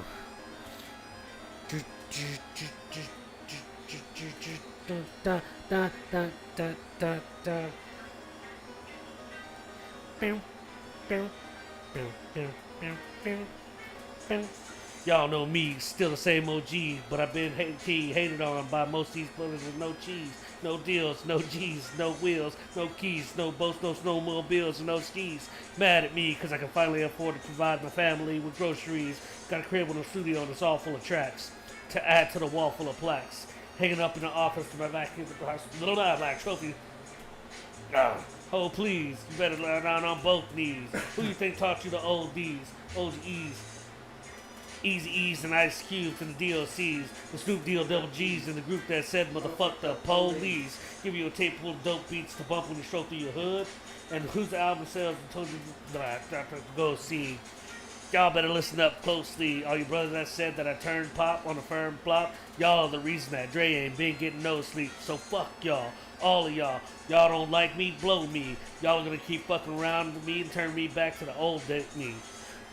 Y'all know me, still the same OG, but I've been hated on by most of these brothers with no cheese, no deals, no G's, no wheels, no keys, no boats, no snowmobiles, and no skis. Mad at me because I can finally afford to provide my family with groceries. Got a crib with a studio that's all full of tracks to add to the wall full of plaques. Hanging up in the office to my vacuum little black trophy. Oh please, you better lie down on both knees. Who you think taught you the old D's, OGE's, Easy E's and Ice Cube to the DOCs, the Snoop Deal Double G's, and the group that said motherfuck the police. Give you a tape full of dope beats to bump when you stroll through your hood. And who's the album sales and told you to go see? Y'all better listen up closely. All you brothers that said that I turned pop on a firm flop, y'all are the reason that Dre ain't been getting no sleep. So fuck y'all. All of y'all. Y'all don't like me, blow me. Y'all are gonna keep fucking around with me and turn me back to the old me.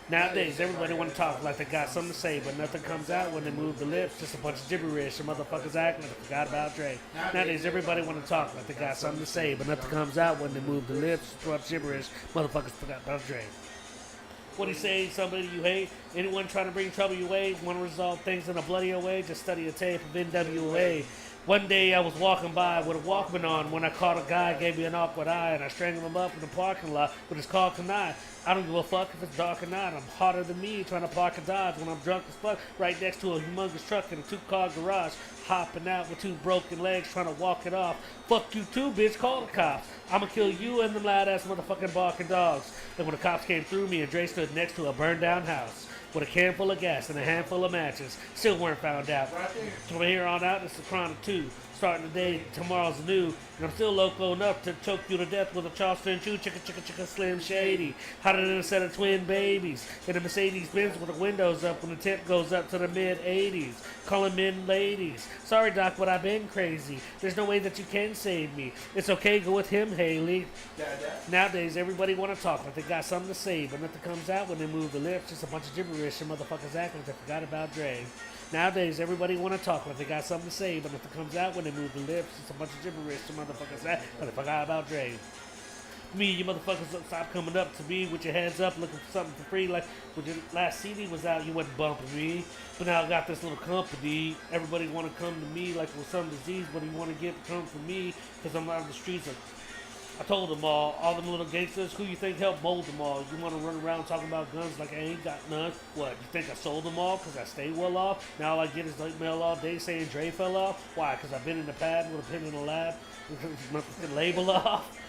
Nowadays, everybody want to talk like they got something to say, but nothing comes out when they move the lips. Just a bunch of gibberish. Some motherfuckers act like they forgot about Dre. Nowadays, everybody want to talk like they got something to say, but nothing comes out when they move the lips. Just a bunch of gibberish. Motherfuckers forgot about Dre. What do you say? Somebody you hate? Anyone trying to bring trouble your way? Want to resolve things in a bloodier way? Just study a tape of NWA. One day I was walking by with a Walkman on when I caught a guy, gave me an awkward eye, and I strangled him up in the parking lot with his car tonight. I don't give a fuck if it's dark or not. I'm hotter than me trying to park a Dodge when I'm drunk as fuck right next to a humongous truck in a two-car garage, hopping out with two broken legs trying to walk it off. Fuck you too, bitch. Call the cops. I'ma kill you and them loud-ass motherfucking barking dogs. And when the cops came through, me and Dre stood next to a burned-down house with a can full of gas and a handful of matches. Still weren't found out. Right there. From here on out, it's the Chronic 2. Starting today, tomorrow's new. And I'm still loco enough to choke you to death with a Charleston Chew, chicka Slim Shady. Hotter than a set of twin babies. In a Mercedes Benz with the windows up when the temp goes up to the mid-80s. Calling men ladies. Sorry, Doc, but I've been crazy. There's no way that you can save me. It's okay, go with him, Haley. Nowadays, everybody want to talk like they got something to say, but nothing comes out when they move the lips. Just a bunch of gibberish and motherfuckers act like they forgot about Dre. Nowadays, everybody want to talk like they got something to say, but nothing comes out when they move the lips. It's a bunch of gibberish and motherfuckers act like they forgot about Dre. Me, you motherfuckers stop coming up to me with your heads up looking for something for free. Like when your last CD was out, you wasn't bumping me. But now I got this little company. Everybody want to come to me like with some disease, but you want to get come from me because I'm out of the streets. I told them all them little gangsters, who you think helped mold them all? You want to run around talking about guns like I ain't got none? What, you think I sold them all because I stay well off? Now all I get is like mail all day saying Dre fell off? Why, because I've been in the pad with a pen in the lab? Label off?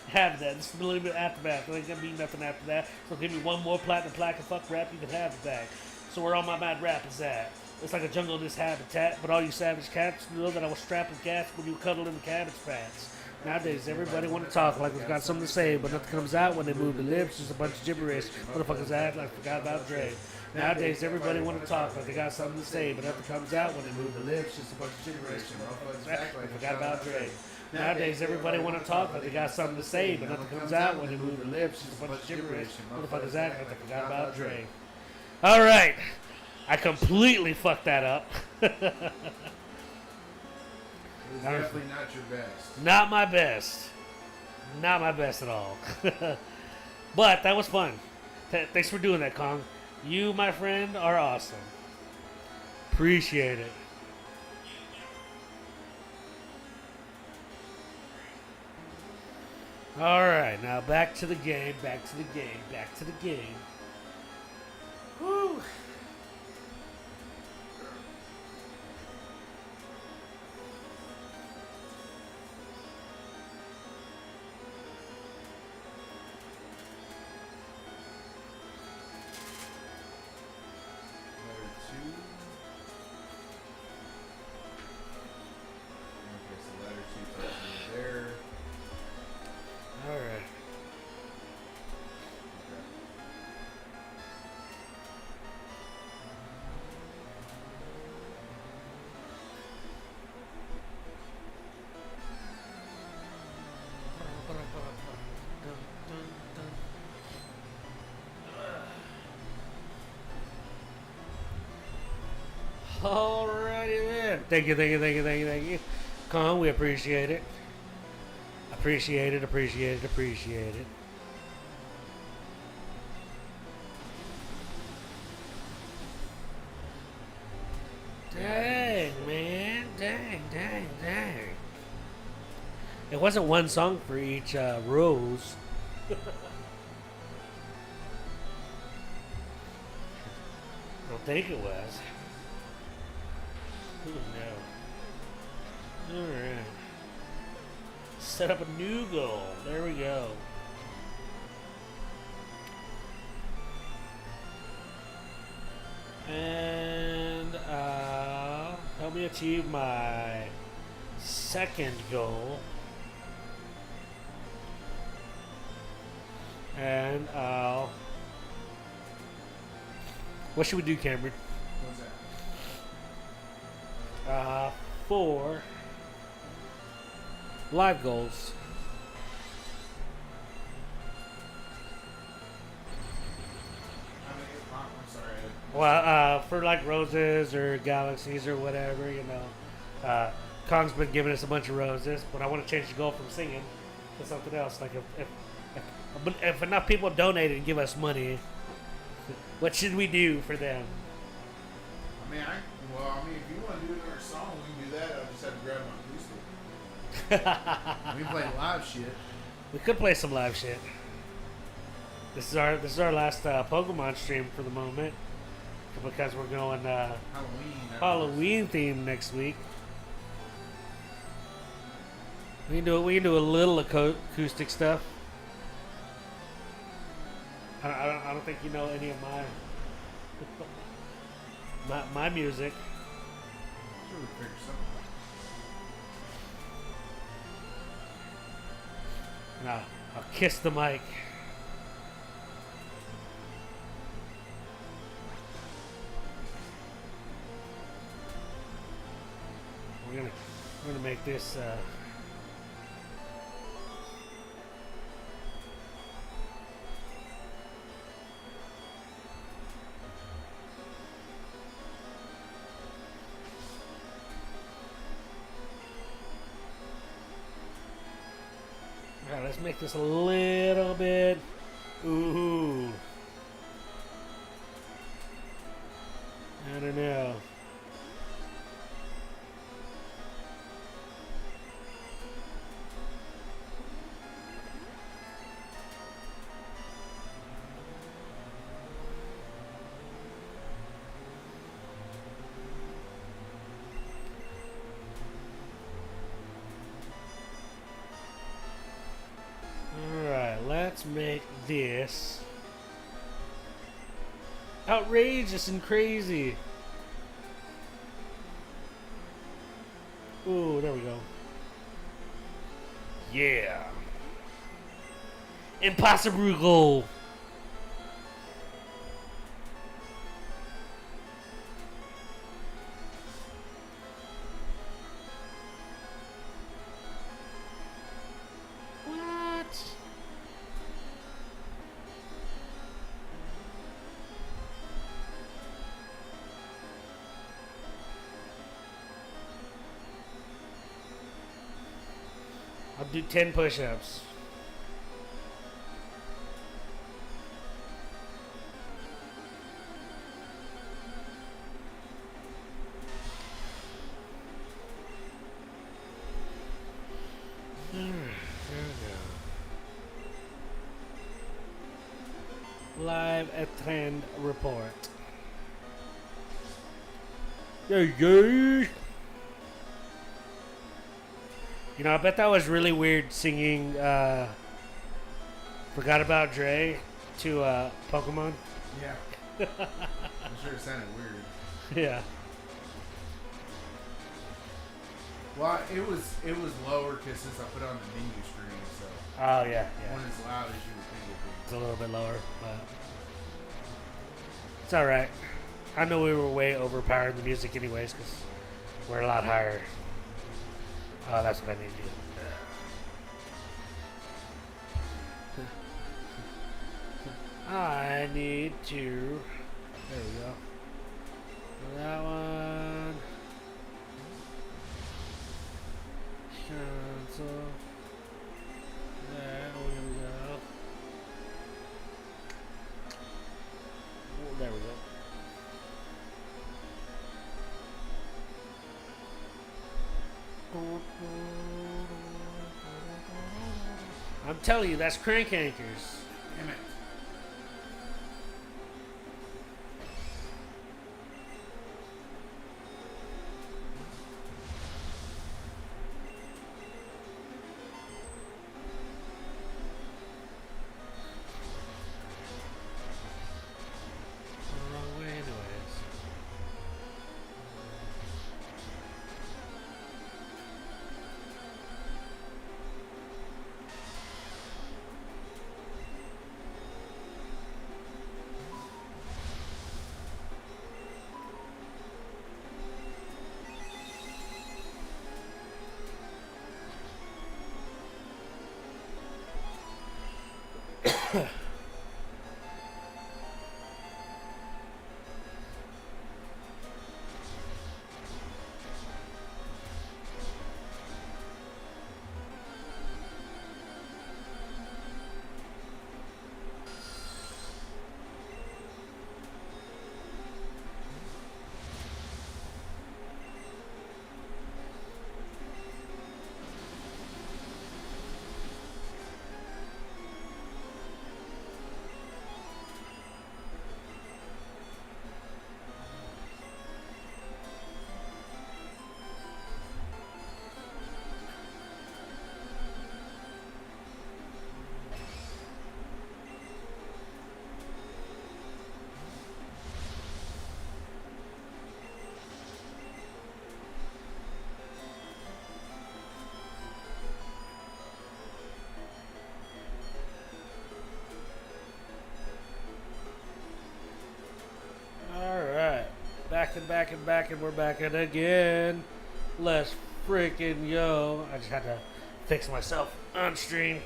Have that. This is a little bit aftermath. There ain't gonna be nothing after that. So give me one more platinum plaque and fuck rap, you can have it back. So where all my bad rap is at? It's like a jungle in this habitat, but all you savage cats know that I was strapped with gas when you cuddle in the cabbage patch. Nowadays, everybody want to talk like they've got something to say, but nothing comes out when they move the lips. Just a bunch of gibberish. Motherfuckers act like they forgot about Dre. Nowadays, everybody want to talk like they got something to say, but nothing comes out when they move the lips. Just a bunch of gibberish. Motherfuckers act like they forgot about Dre. Nowadays, everybody want to talk like they got something to say, but nothing comes out when they move the lips. Just a bunch of gibberish. Motherfuckers act like they forgot about Dre. All right. I completely fucked that up. It was definitely not your best. Not my best. Not my best at all. But that was fun. Thanks for doing that, Kong. You, my friend, are awesome. Appreciate it. Alright, now back to the game, back to the game, back to the game. Woo! Alrighty then. Thank you. Con, we appreciate it. Appreciate it. Dang, man. Dang. It wasn't one song for each rose. I don't think it was. No. Alright. Set up a new goal. There we go. And help me achieve my second goal. And I'll What should we do, Cameron? What's that? 4 live goals. I'm sorry. Well, for like roses or galaxies or whatever, Kong's been giving us a bunch of roses, but I want to change the goal from singing to something else. Like if enough people donate and give us money, what should we do for them? I mean, if you want to do another song, we can do that. I'll just have to grab my acoustic. We can play live shit. We could play some live shit. This is our last Pokemon stream for the moment because we're going Halloween theme next week. We can do a little acoustic stuff. I don't think you know any of my music. Sure, we figure something out. No, I'll kiss the mic. We're gonna make this. Alright, let's make this a little bit. Ooh. I don't know. Let's make this outrageous and crazy. Ooh, there we go. Yeah. Impossible. I'll do 10 push-ups. There we go. Live trend report. Yeah. I bet that was really weird singing Forgot About Dre to Pokemon. Yeah. I'm sure it sounded weird. Yeah. Well, it was lower because since I put it on the menu screen, so. Oh, yeah. When it's loud as you would think it would be. It's a little bit lower, but it's alright. I know we were way overpowering the music anyways because we're a lot higher. Oh, that's what I need to do. I need to. There we go. That one. Cancel. There we go. Oh, there we go. I'm telling you, that's crank anchors. Damn it. Wrong way anyways. Alright. Back and we're back at it again. Let's freaking go. I just had to fix myself on stream.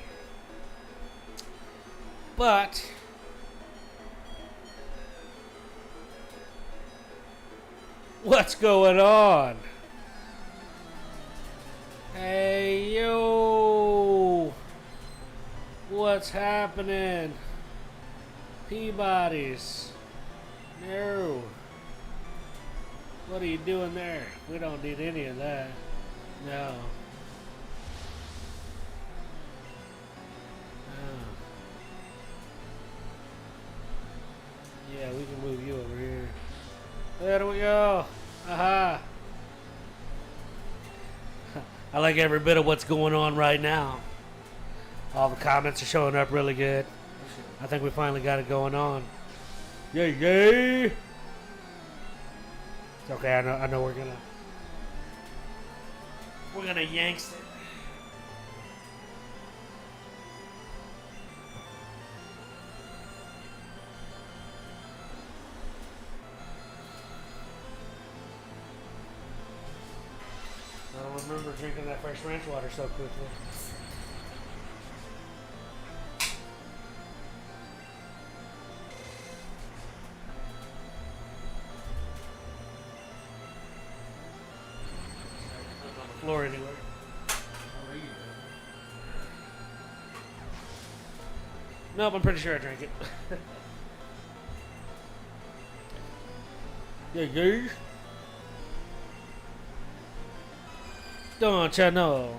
But what's going on? Hey yo. What's happening? Peabody's. No. What are you doing there? We don't need any of that. No. No. Yeah, we can move you over here. There we go. Aha. I like every bit of what's going on right now. All the comments are showing up really good. I think we finally got it going on. Yay, yay! It's okay, I know we're gonna yanks it. I don't remember drinking that fresh ranch water so quickly. Floor anywhere. Nope, I'm pretty sure I drank it. Yeah, yeah. Don't ya know?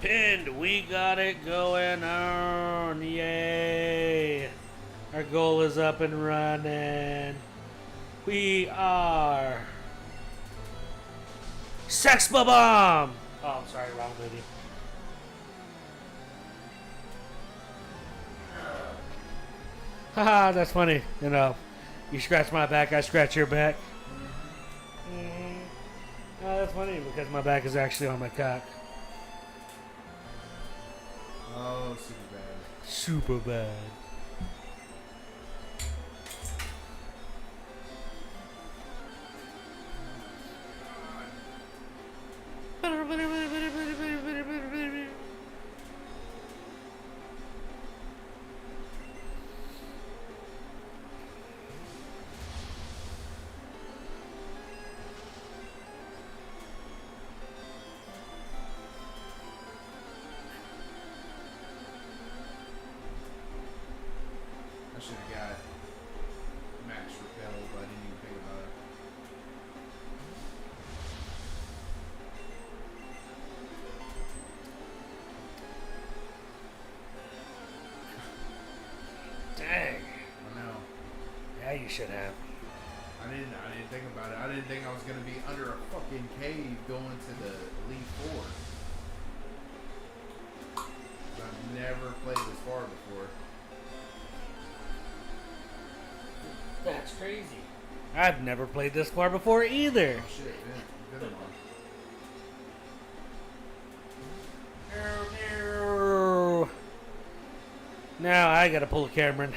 Pinned, we got it going on. Yay. Our goal is up and running. We are Sex Bomb. Oh, I'm sorry, wrong movie. Haha, that's funny. You know, you scratch my back, I scratch your back. Oh, that's funny because my back is actually on my cock. Oh, super bad. Super bad. I should have got Max Repel, but I didn't even think about it. Dang. I know. Yeah, you should have. I didn't think about it. I didn't think I was gonna be under a fucking cave going to the Elite Four. I've never played this far before. That's crazy. I've never played this far before either. Oh shit, yeah, good one. Now I gotta pull a Cameron.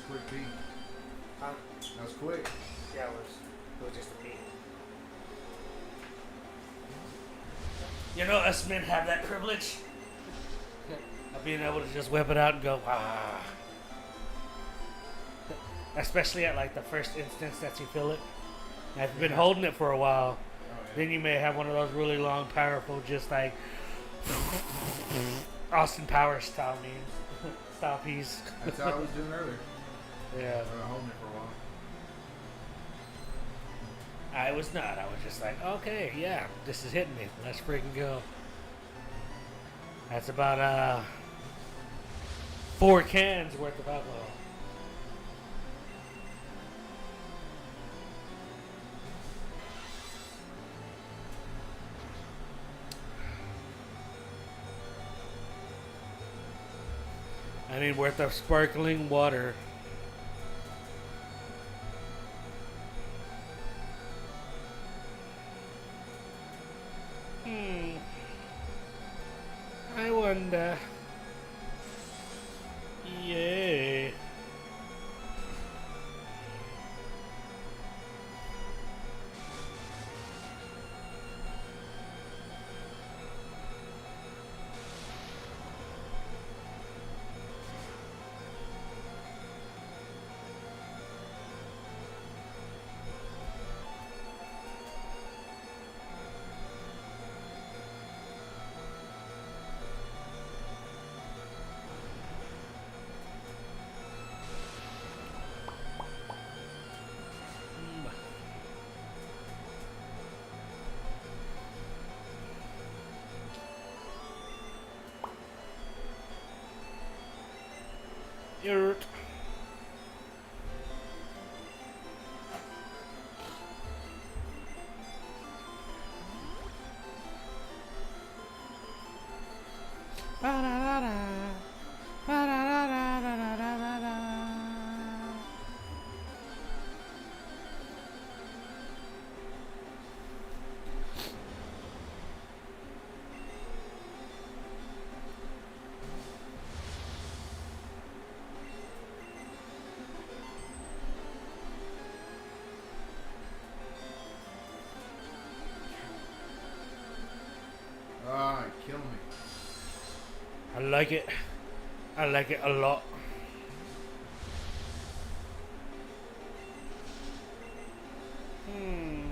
quick pee. Huh? That was quick. Yeah, it was just a pee. You know, us men have that privilege of being able to just whip it out and go, ah. Especially at like the first instance that you feel it. Now, if you've been holding it for a while, Oh, yeah. then you may have one of those really long, powerful, just like Austin Powers style memes. Style peas. That's how I was doing earlier. Yeah. I was holding it for a while. I was not. I was just like, okay, yeah, this is hitting me. Let's freaking go. That's about 4 cans worth of alcohol. I mean, worth of sparkling water. I wonder. Yay. Yurt. Ba-da-da-da. Ba-da-da-da-da-da-da-da-da. Ah, it killed me. I like it. I like it a lot. Hmm.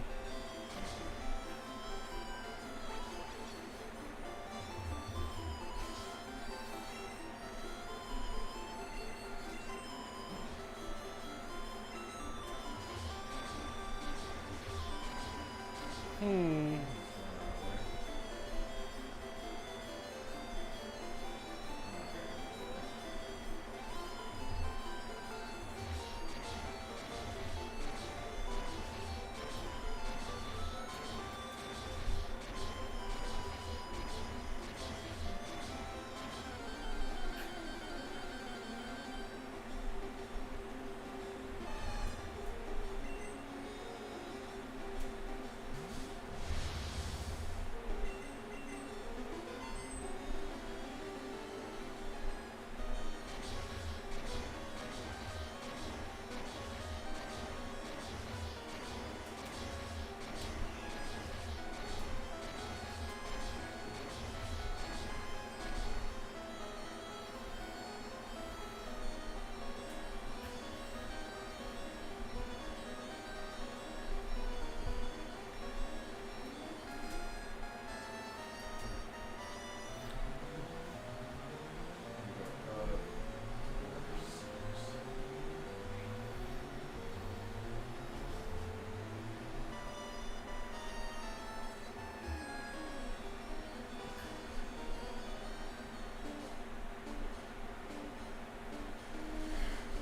Hmm.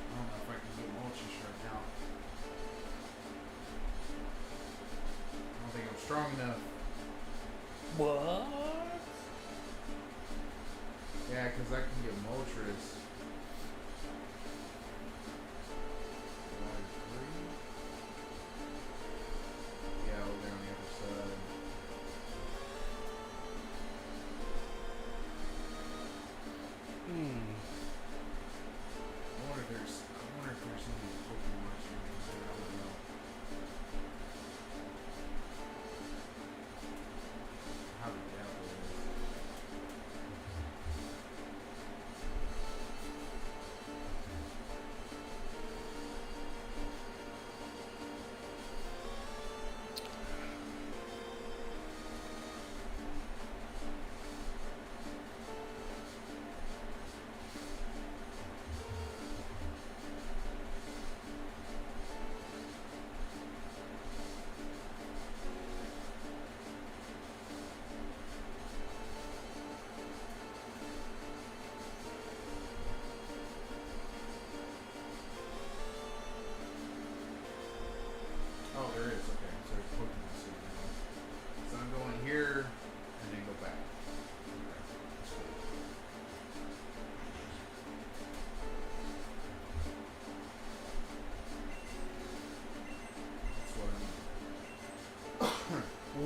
I don't know if I can get mulches right now. I don't think I'm strong enough. What? Yeah, because I can get Moltres. Yeah, over on the other side. Hmm. I wonder if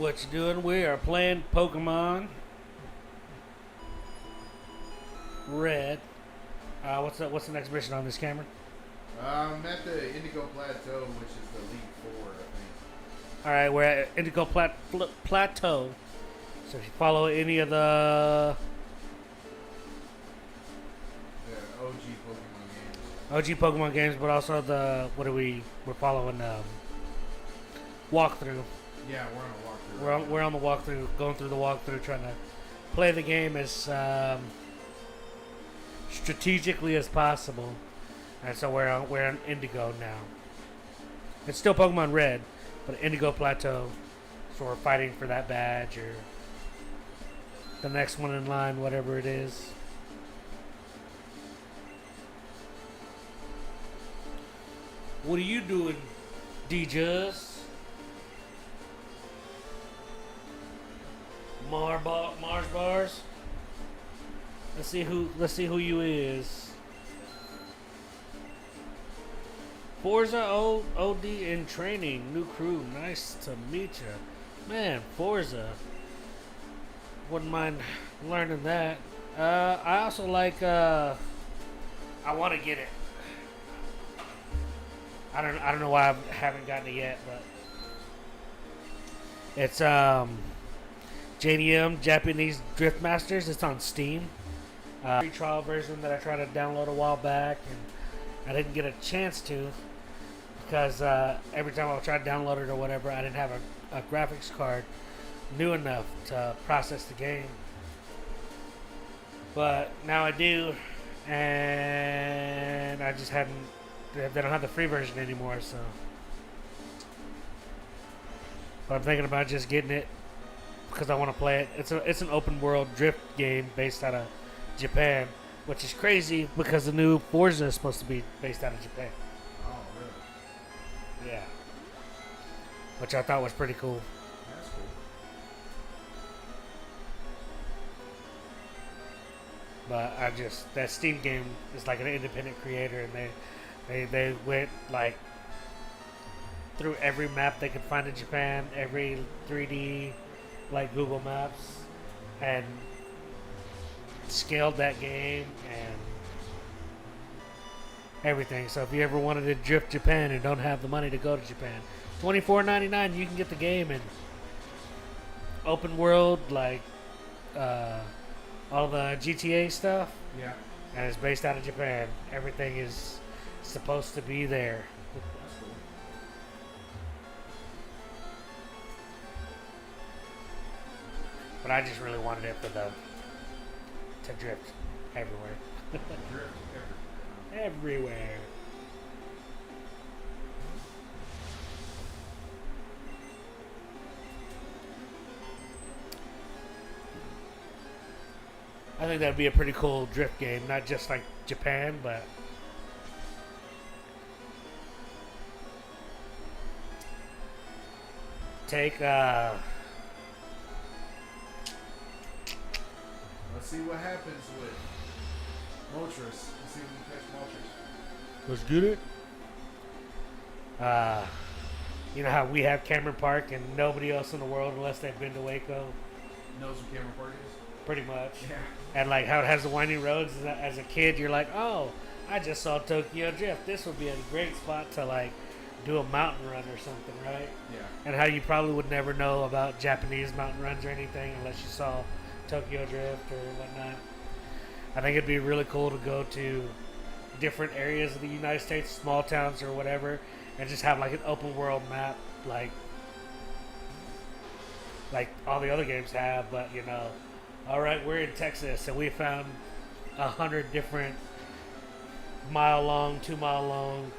What you doing? We are playing Pokemon Red. What's the next mission on this, Cameron? I'm at the Indigo Plateau, which is the Elite Four, I think. All right, we're at Indigo Plateau. So if you follow any of the The OG Pokemon games. OG Pokemon games, but also we're following walkthrough. Yeah, we're on a walkthrough. We're on the walkthrough, going through the walkthrough, trying to play the game as strategically as possible. And so we're on Indigo now. It's still Pokemon Red, but Indigo Plateau. So we're fighting for that badge or the next one in line, whatever it is. What are you doing, D-Just? Mars bars. Let's see who you is. Forza OD in training, new crew. Nice to meet you, man. Forza. Wouldn't mind learning that. I also like. I want to get it. I don't know why I haven't gotten it yet, but it's JDM, Japanese Drift Masters. It's on Steam. Free trial version that I tried to download a while back, and I didn't get a chance to because every time I tried to download it or whatever, I didn't have a graphics card new enough to process the game. But now I do, and I just haven't. They don't have the free version anymore, so. But I'm thinking about just getting it because I want to play it. It's an open world drift game based out of Japan, which is crazy because the new Forza is supposed to be based out of Japan. Oh, really? Yeah. Which I thought was pretty cool. That's cool. But that Steam game is like an independent creator, and they went like through every map they could find in Japan, every 3D like Google Maps, and scaled that game and everything. So if you ever wanted to drift Japan and don't have the money to go to Japan, $24.99 you can get the game in open world like all the GTA stuff. Yeah. And it's based out of Japan. Everything is supposed to be there. That's cool. But I just really wanted it to drift everywhere. Drift Everywhere. I think that'd be a pretty cool drift game, not just like Japan, but take Let's see what happens with Moltres. Let's see if we can catch Moltres. let's get it. You know how we have Cameron Park and nobody else in the world, unless they've been to Waco, Knows what Cameron Park is? pretty much. Yeah. And like how it has the winding roads. As a kid, you're like, oh, I just saw Tokyo Drift. This would be a great spot to like do a mountain run or something, right? Yeah. And how you probably would never know about Japanese mountain runs or anything unless you saw Tokyo Drift or whatnot. I think it'd be really cool to go to different areas of the United States, small towns or whatever, and just have like an open world map like all the other games have. But you know, all right, we're in Texas and we found 100 different mile long, 2 mile long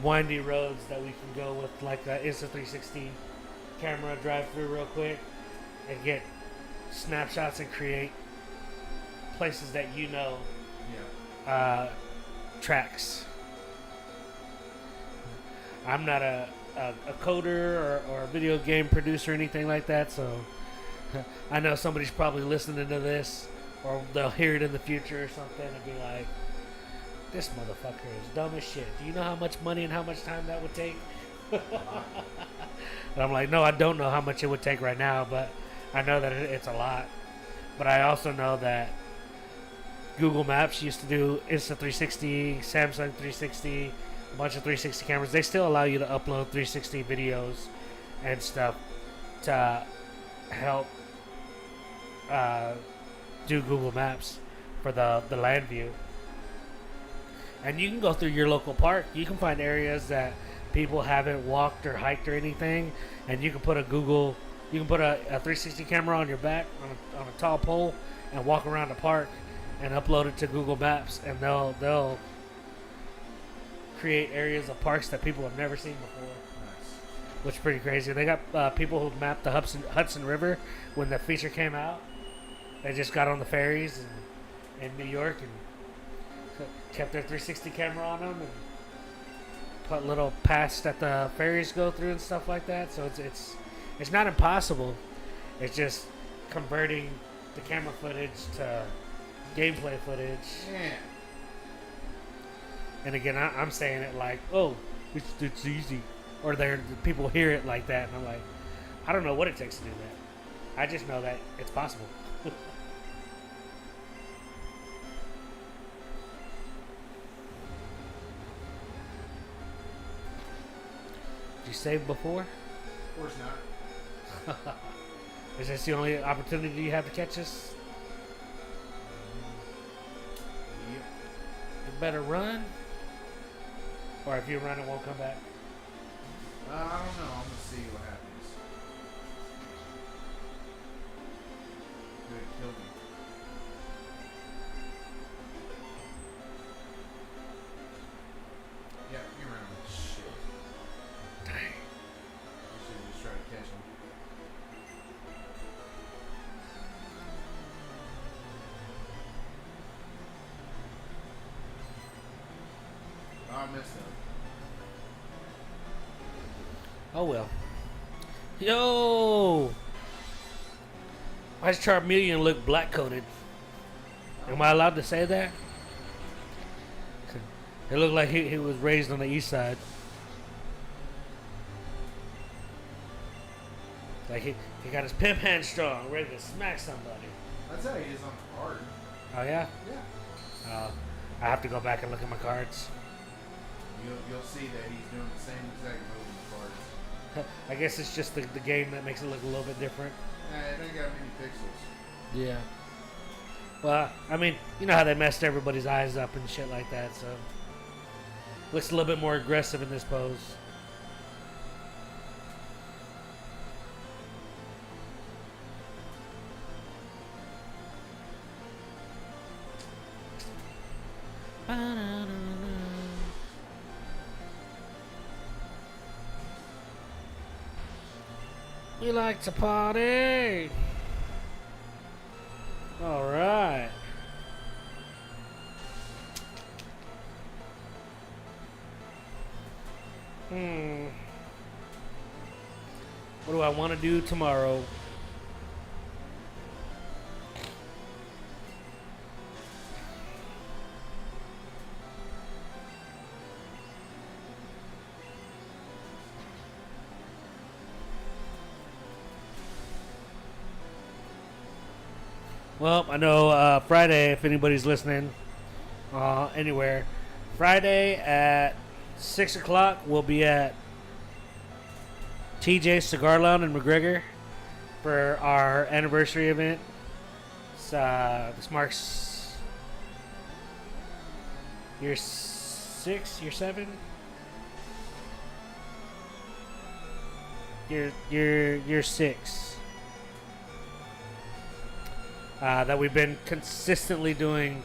windy roads that we can go with like an Insta360 camera, drive through real quick and get snapshots and create places that you know tracks. I'm not a coder or a video game producer or anything like that, so I know somebody's probably listening to this or they'll hear it in the future or something and be like, this motherfucker is dumb as shit. Do you know how much money and how much time that would take And I'm like, no, I don't know how much it would take right now, but I know that it's a lot. But I also know that Google Maps used to do Insta360, Samsung 360, a bunch of 360 cameras. They still allow you to upload 360 videos and stuff to help do Google Maps for the land view. And you can go through your local park. You can find areas that people haven't walked or hiked or anything, and you can put a 360 camera on your back on a tall pole and walk around the park and upload it to Google Maps, and they'll create areas of parks that people have never seen before. Nice. Which is pretty crazy. They got people who mapped the Hudson River when the feature came out. They just got on the ferries in New York and kept their 360 camera on them and put little paths that the ferries go through and stuff like that. So it's not impossible. It's just converting the camera footage to gameplay footage. Yeah. And again, I'm saying it like, oh, it's easy. Or people hear it like that, and I'm like, I don't know what it takes to do that. I just know that it's possible. Did you save before? Of course not. Is this the only opportunity you have to catch us? Yep. You better run. Or if you run, it won't come back. I don't know. I'm gonna see what happens. Good, kill me. Yeah, you're running. Shit. Dang. I should just try to catch him. Oh, I missed that. Oh well. Yo! Why does Charmeleon look black coated? Am I allowed to say that? It looked like he was raised on the east side. Like he got his pimp hand strong, ready to smack somebody. That's how he is on the card. Oh yeah? Yeah. I have to go back and look at my cards. You'll see that he's doing the same exact move in the cards. I guess it's just the game that makes it look a little bit different. It ain't got many pixels. Yeah. Well, I mean, you know how they messed everybody's eyes up and shit like that, so looks a little bit more aggressive in this pose. We like to party. All right. What do I want to do tomorrow? Well, I know Friday, if anybody's listening anywhere, Friday at 6 o'clock, we'll be at TJ's Cigar Lounge in McGregor for our anniversary event. This marks year 6, year 7? Year 6. That we've been consistently doing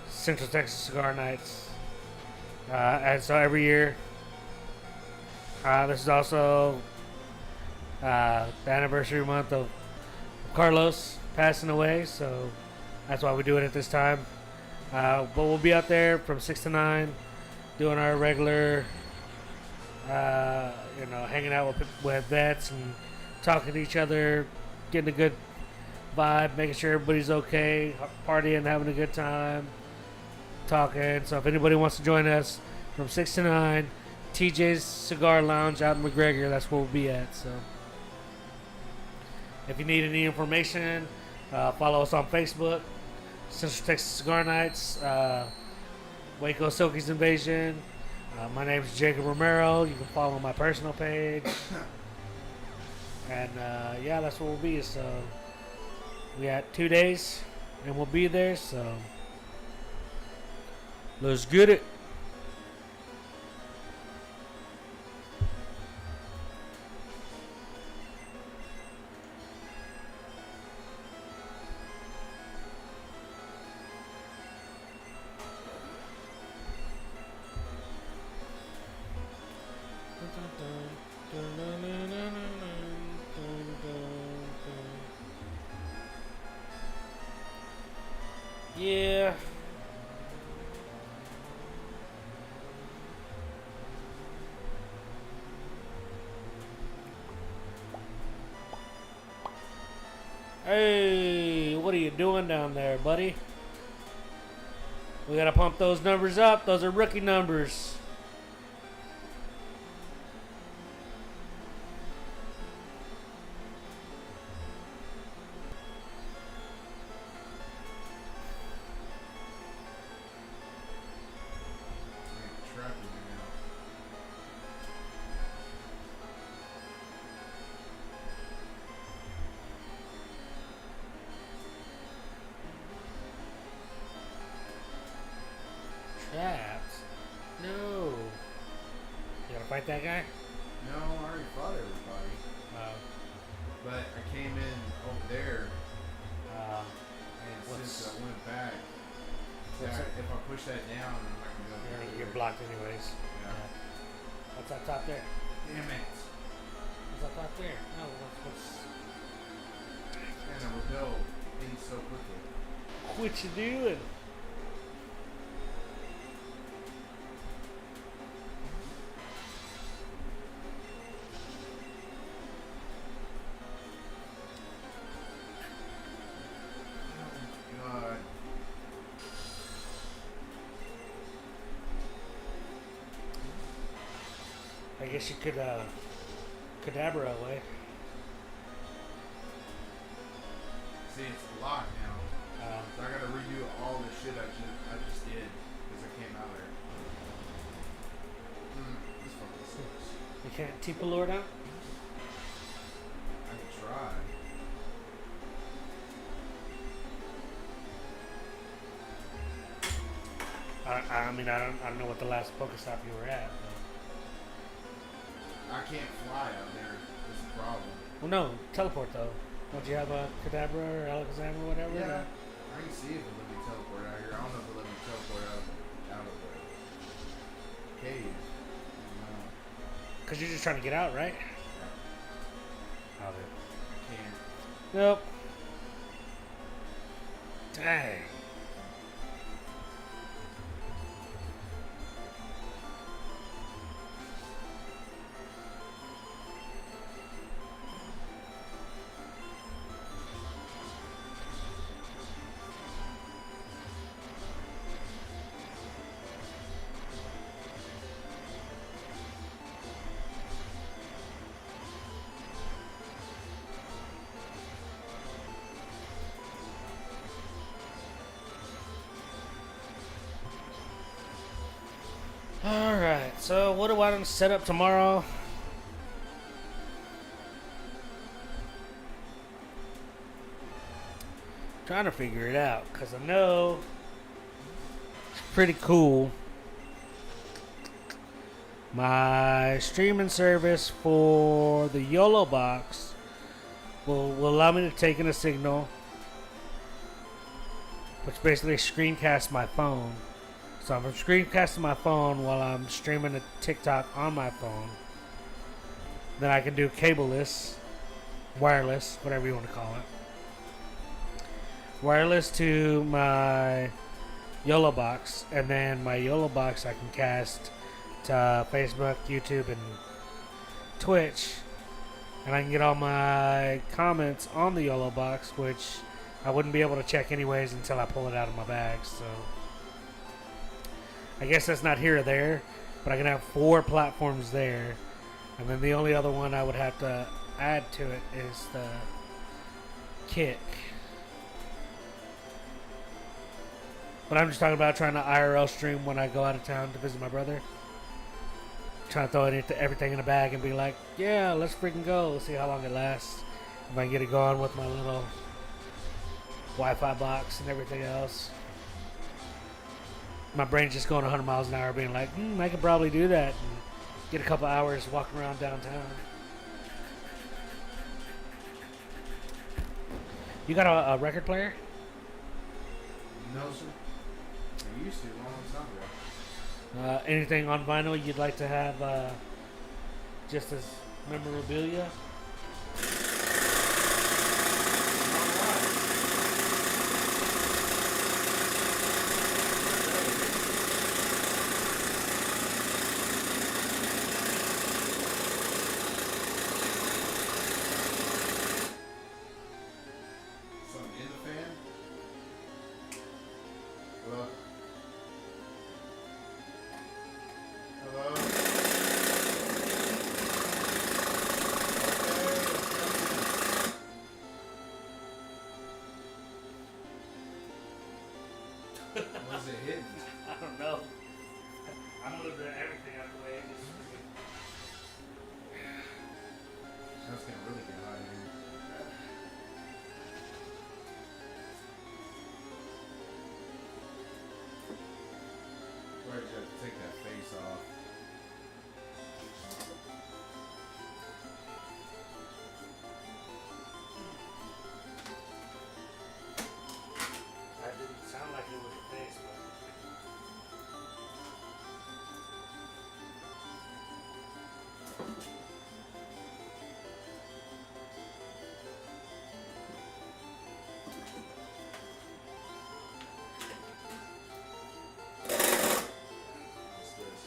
Central Texas Cigar Nights. And so every year, this is also the anniversary month of Carlos passing away, so that's why we do it at this time. But we'll be out there from 6 to 9 doing our regular, hanging out with vets and talking to each other, getting a good vibe, making sure everybody's okay, partying, having a good time, talking. So if anybody wants to join us from 6 to 9, TJ's Cigar Lounge out in McGregor. That's where we'll be at. So, if you need any information, follow us on Facebook, Central Texas Cigar Nights, Waco Silky's Invasion. My name is Jacob Romero. You can follow my personal page. And yeah, that's where we'll be. So we got 2 days, and we'll be there. So let's get it. Yeah. Hey, what are you doing down there, buddy? We gotta pump those numbers up. Those are rookie numbers. Trapping me now. Traps? No. You gotta fight that guy? No, I already fought everybody. But I came in over there, and since I went back, if I push that down, I'm not gonna go. You're blocked anyways. Yeah. What's up top there? Damn it! What's up top there? No, what's... Man, I repel things so quickly. What you doing? God. I guess you could, Cadabra away. See, it's locked now. So I gotta redo all the shit I just did because I came out there. This fucking sucks. You can't Tipa Lord out? I can try. I mean, I don't know what the last Pokestop you were at. I can't fly out there. That's the problem. Well, no, teleport though. Don't you have a Cadabra or Alakazam or whatever? Yeah. I can see if it let me teleport out here. I don't know if it let me teleport out of the cave. No. Because you're just trying to get out, right? Yeah. Okay. I can't. Nope. Dang. Alright, so what do I want to set up tomorrow? Trying to figure it out, because I know it's pretty cool. My streaming service for the YOLO box will allow me to take in a signal, which basically screencasts my phone. So if I'm screencasting my phone while I'm streaming a TikTok on my phone, then I can do cableless, wireless, whatever you want to call it. Wireless to my YOLO box, and then my YOLO box I can cast to Facebook, YouTube, and Twitch. And I can get all my comments on the YOLO box, which I wouldn't be able to check anyways until I pull it out of my bag, so... I guess that's not here or there, but I can have 4 platforms there, and then the only other one I would have to add to it is the kick. But I'm just talking about trying to IRL stream when I go out of town to visit my brother. Trying to throw everything in a bag and be like, yeah, let's freaking go. See how long it lasts. If I can get it going with my little Wi-Fi box and everything else. My brain's just going 100 miles an hour being like, I could probably do that and get a couple hours walking around downtown. You got a record player? No, sir. I used to a long time ago. Anything on vinyl you'd like to have just as memorabilia? Something in the fan? Hello? Hello? Was it hitting? I don't know. I'm moving everything out the way. That's gonna really get hot in here. Where'd you have to take that face off? That didn't sound like it was a face, but What's this?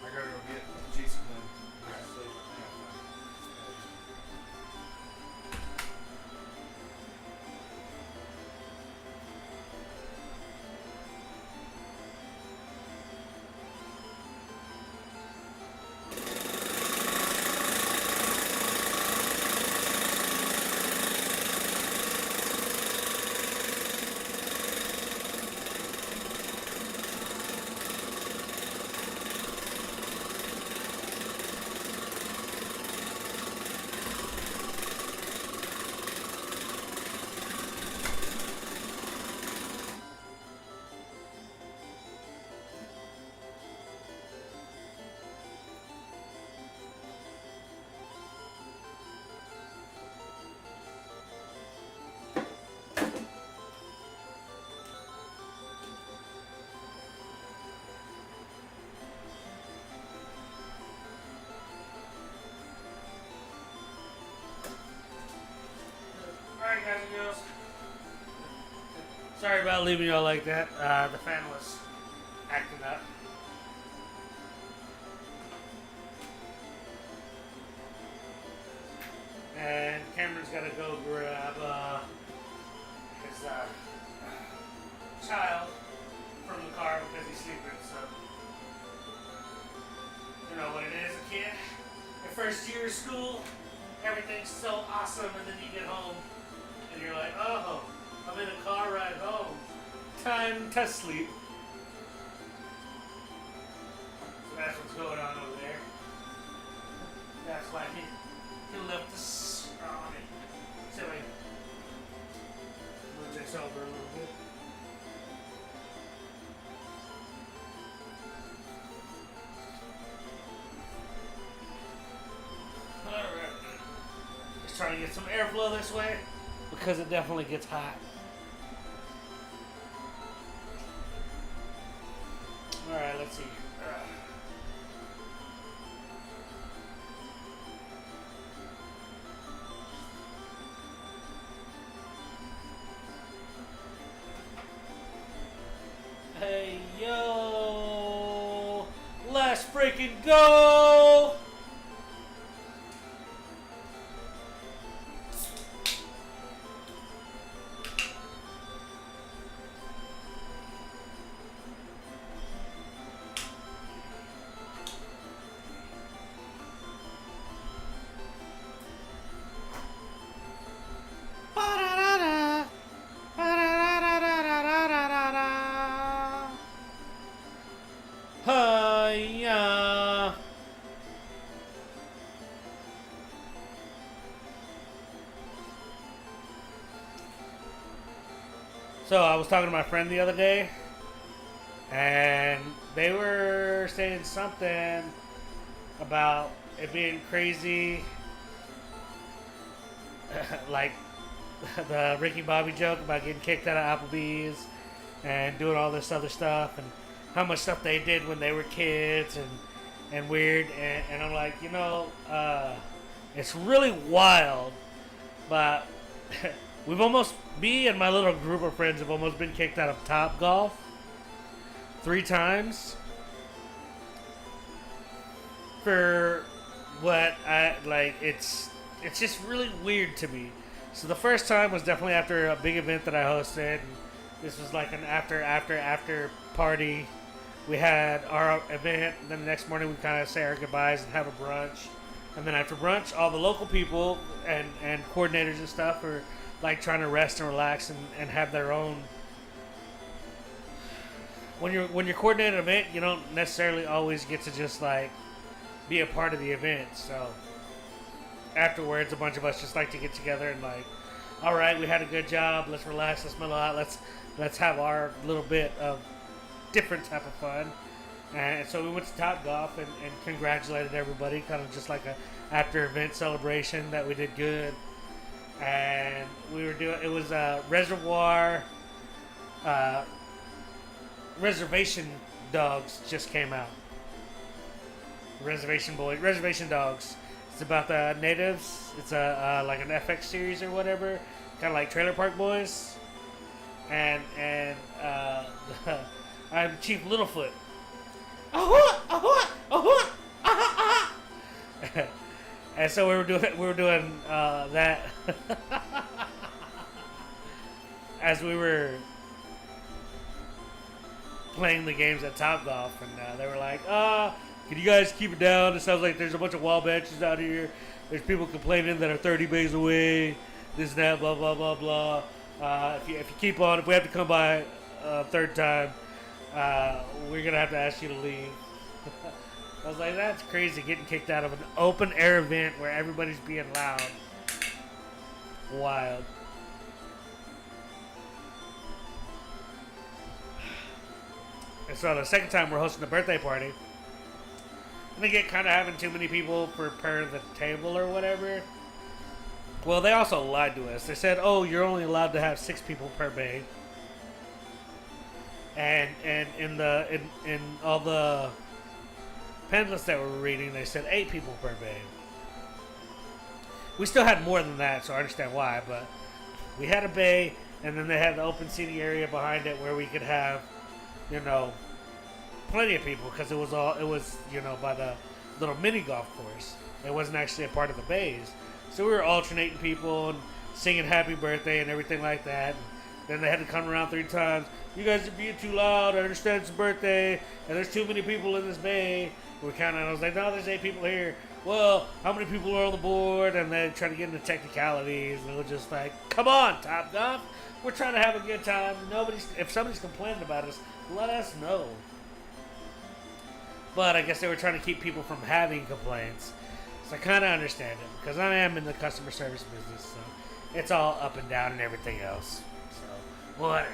I gotta go get Jason Lynn. alright, guys and girls. Sorry about leaving y'all like that. The fan was acting up. And Cameron's gotta go grab his child from the car because he's sleeping, so you know what it is, a kid. Your first year of school, everything's so awesome, and then you get home and you're like, oh, I'm in a car ride home. Time to sleep. So that's what's going on over there. That's why he left us. So we move this over a little bit. Alright. Just trying to get some airflow this way because it definitely gets hot. Alright, let's see. Hey, yo! Let's freaking go! Hiya. So I was talking to my friend the other day, and they were saying something about it being crazy, like the Ricky Bobby joke about getting kicked out of Applebee's and doing all this other stuff, and how much stuff they did when they were kids and weird. And I'm like, it's really wild, but me and my little group of friends have almost been kicked out of Top Golf 3 times for what I like. It's just really weird to me. So the first time was definitely after a big event that I hosted. And this was like an after party. We had our event, and then the next morning we kind of say our goodbyes and have a brunch. And then after brunch, all the local people and coordinators and stuff are like trying to rest and relax and have their own. When you're coordinating an event, you don't necessarily always get to just like be a part of the event. So afterwards, a bunch of us just like to get together and like, all right, we had a good job. Let's relax. Let's mellow out. Let's have our little bit of different type of fun. And so we went to Top Golf and congratulated everybody, kind of just like a after event celebration that we did good. And we were doing, it was Reservation Dogs just came out. Reservation Dogs. It's about the natives. It's a like an FX series or whatever, kind of like Trailer Park Boys. And I'm Chief Littlefoot. And so we were doing that as we were playing the games at Top Golf, and they were like, can you guys keep it down? It sounds like there's a bunch of wild benches out here. There's people complaining that are 30 bays away. This and that, blah, blah, blah, blah. If you keep on, if we have to come by a third time, we're going to have to ask you to leave. I was like, that's crazy, getting kicked out of an open air event where everybody's being loud. Wild. And so the second time we're hosting a birthday party. And they get kind of having too many people per the table or whatever. Well, they also lied to us. They said, oh, you're only allowed to have 6 people per bay. And in all the pendlets that we're reading, they said 8 people per bay. We still had more than that, so I understand why, but we had a bay, and then they had the open seating area behind it where we could have, plenty of people, because it was by the little mini golf course. It wasn't actually a part of the bays. So we were alternating people and singing happy birthday and everything like that. And then they had to come around 3 times. You guys are being too loud. I understand it's a birthday, and there's too many people in this bay. We're counting. I was like, no, there's 8 people here. Well, how many people are on the board? And they try to get into technicalities, and it was just like, come on, Top Golf. We're trying to have a good time. If somebody's complaining about us, let us know. But I guess they were trying to keep people from having complaints. So I kind of understand it, because I am in the customer service business, so it's all up and down and everything else. So, whatever.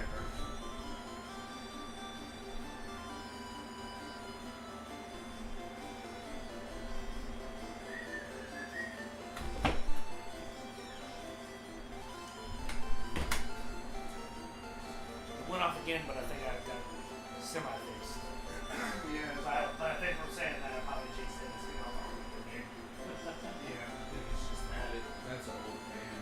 It went off again, but I think I've got it semi-fixed. Yeah. But I think from saying that, I probably jinxed it. It's going off again. Yeah, I think it's just added. That's an old fan.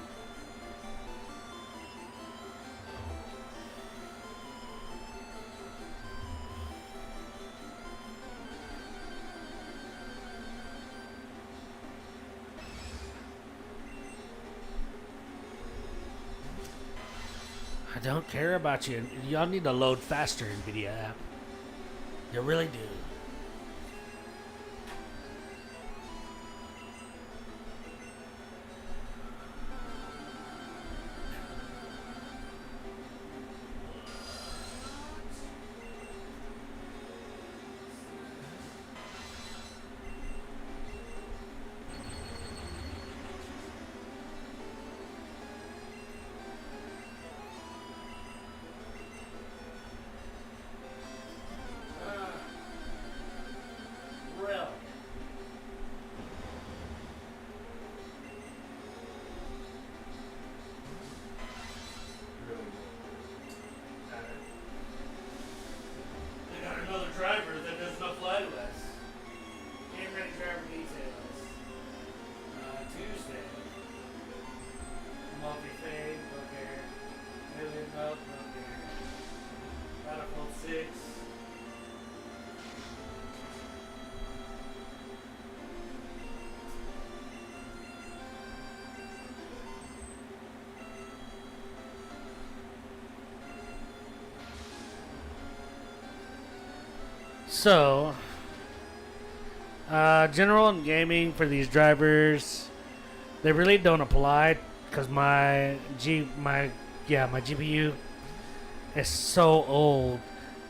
don't care about you. Y'all need to load faster, NVIDIA app. You really do. Really? Really. They got another driver that does not fly to us. Can't ready driver details. Tuesday. Multi-fade, okay. Alien Belt, okay. Battlefield 6. So, general and gaming for these drivers, they really don't apply because my GPU is so old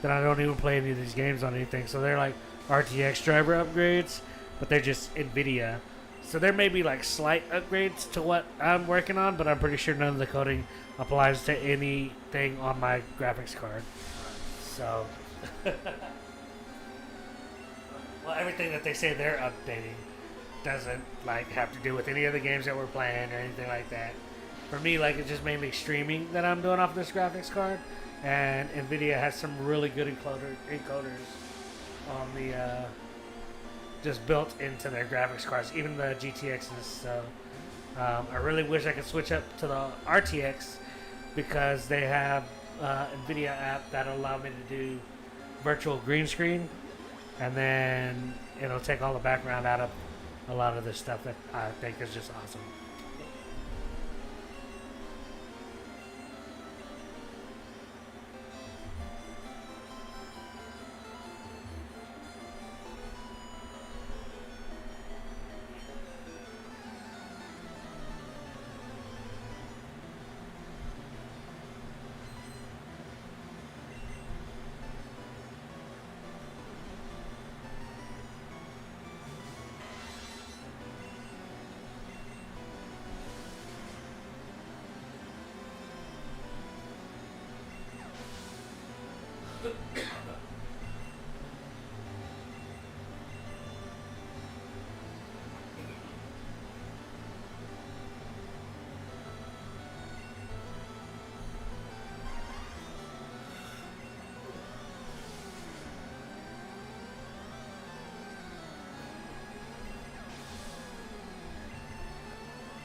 that I don't even play any of these games on anything. So they're like RTX driver upgrades, but they're just NVIDIA. So there may be like slight upgrades to what I'm working on, but I'm pretty sure none of the coding applies to anything on my graphics card. So. Well, everything that they say they're updating doesn't like have to do with any of the games that we're playing or anything like that. For me, like it's just mainly streaming that I'm doing off this graphics card, and NVIDIA has some really good encoders on the just built into their graphics cards, even the GTXs. So I really wish I could switch up to the RTX because they have NVIDIA app that'll allow me to do virtual green screen. And then it'll take all the background out of a lot of this stuff that I think is just awesome.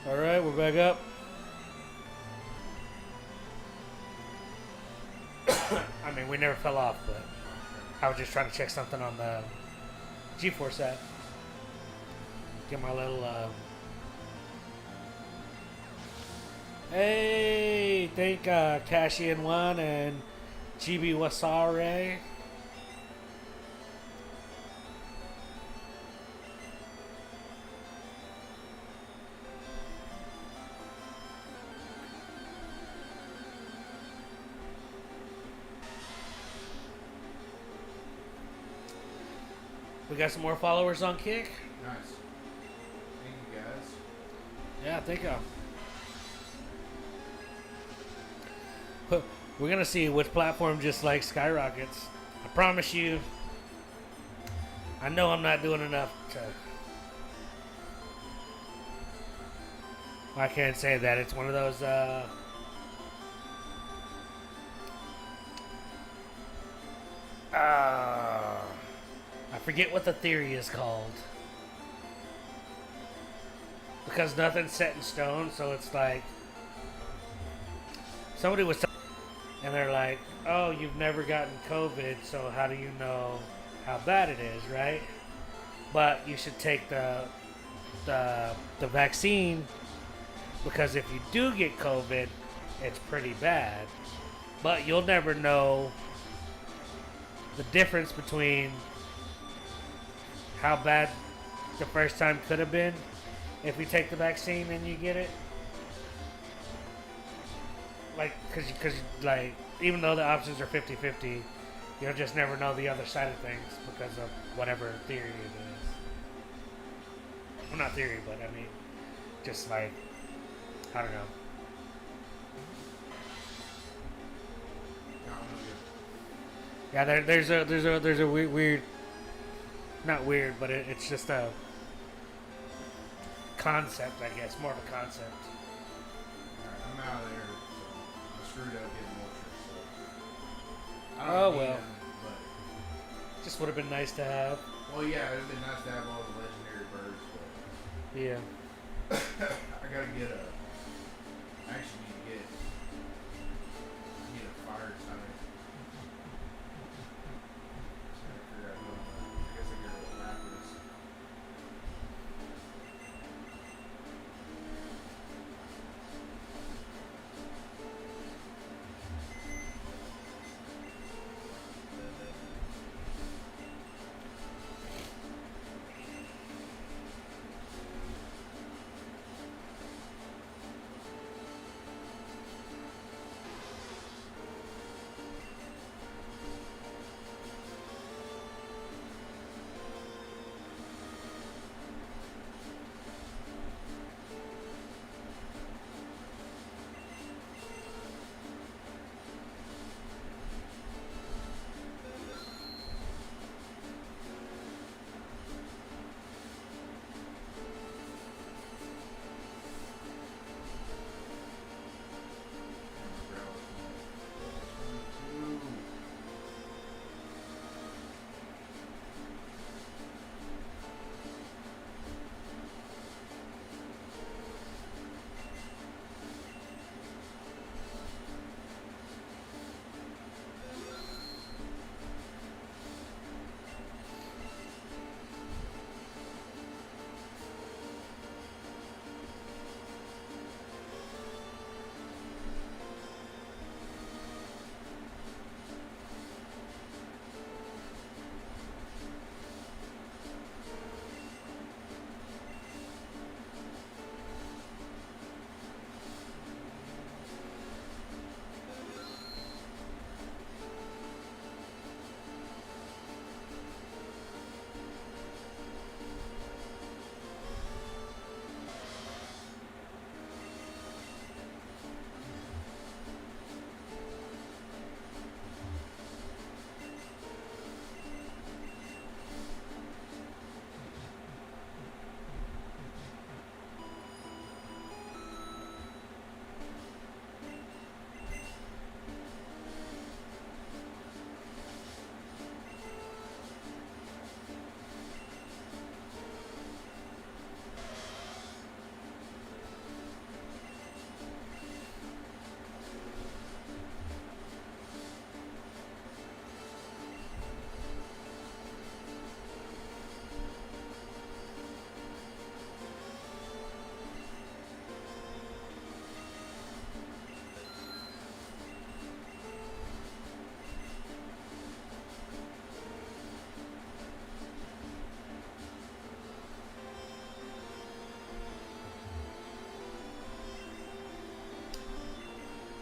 All right, we're back up. I mean, we never fell off, but I was just trying to check something on the GeForce app. Get my little. Hey, thank Cashian1 and GB Wasare. We got some more followers on Kick. Nice. Thank you guys. Yeah, thank you. We're gonna see which platform just like skyrockets. I promise you. I know I'm not doing enough to. I can't say that. It's one of those. I forget what the theory is called. Because nothing's set in stone, so it's like somebody was and they're like, oh, you've never gotten COVID, so how do you know how bad it is, right? But you should take the vaccine, because if you do get COVID, it's pretty bad. but you'll never know the difference between how bad the first time could have been if you take the vaccine and you get it. Like, cause like, even though the options are 50-50, you'll just never know the other side of things because of whatever theory it is. Well, not theory, but I mean, just like, I don't know. Yeah, there's a weird, not weird, but it's just a concept, I guess, more of a concept. Alright, I'm out of there. So I screwed up getting moisture, so. I Oh, don't need well. none, Just would have been nice to have. but. Well, yeah, it would have been nice to have all the legendary birds, Yeah. but. I gotta get a. I actually need to get a fire timer. Trying to figure out who I'm gonna. I guess I get a little lapis.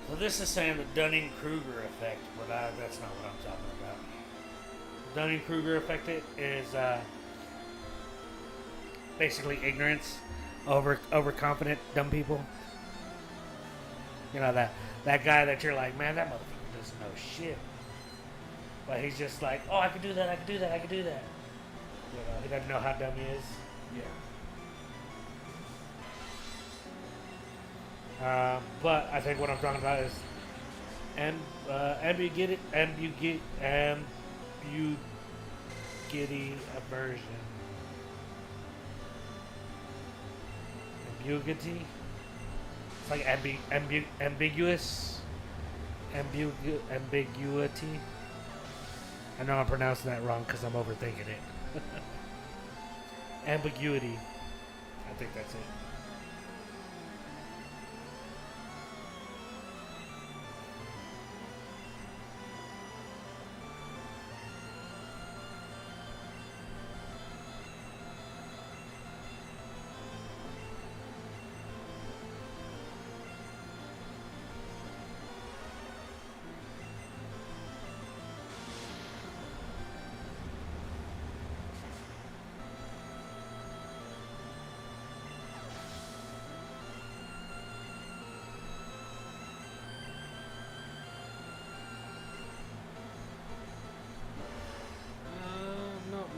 Well, this is saying the Dunning-Kruger effect, but that's not what I'm talking about. The Dunning-Kruger effect is basically ignorance, overconfident, dumb people. You know that guy that you're like, man, that motherfucker doesn't know shit. But he's just like, oh, I can do that, I can do that, I can do that. You know, he doesn't know how dumb he is. Yeah. But I think what I'm talking about is ambiguity aversion. Ambiguity. It's like ambiguous. Ambiguity. I know I'm pronouncing that wrong because I'm overthinking it. Ambiguity. I think that's it.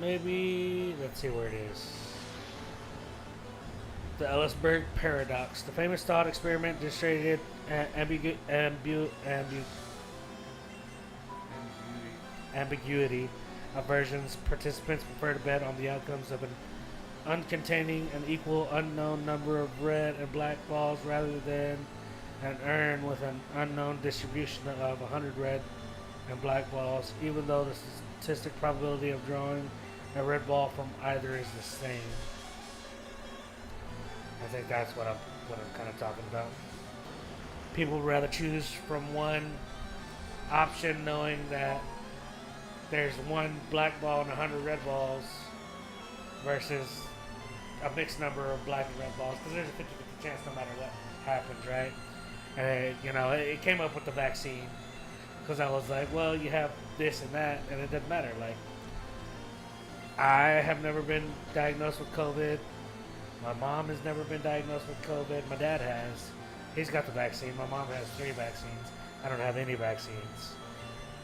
maybe let's see where it is. The Ellisberg paradox, the famous thought experiment demonstrated ambiguity of versions. Participants prefer to bet on the outcomes of an uncontaining an equal unknown number of red and black balls rather than an urn with an unknown distribution of 100 red and black balls, even though the statistic probability of drawing a red ball from either is the same. I think that's what I'm kind of talking about. People would rather choose from one option knowing that there's one black ball and 100 red balls versus a mixed number of black and red balls, because there's a 50-50 chance no matter what happens, right? And it came up with the vaccine because I was like, well, you have this and that, and it doesn't matter. Like, I have never been diagnosed with COVID. My mom has never been diagnosed with COVID. My dad has. He's got the vaccine. My mom has 3 vaccines. I don't have any vaccines.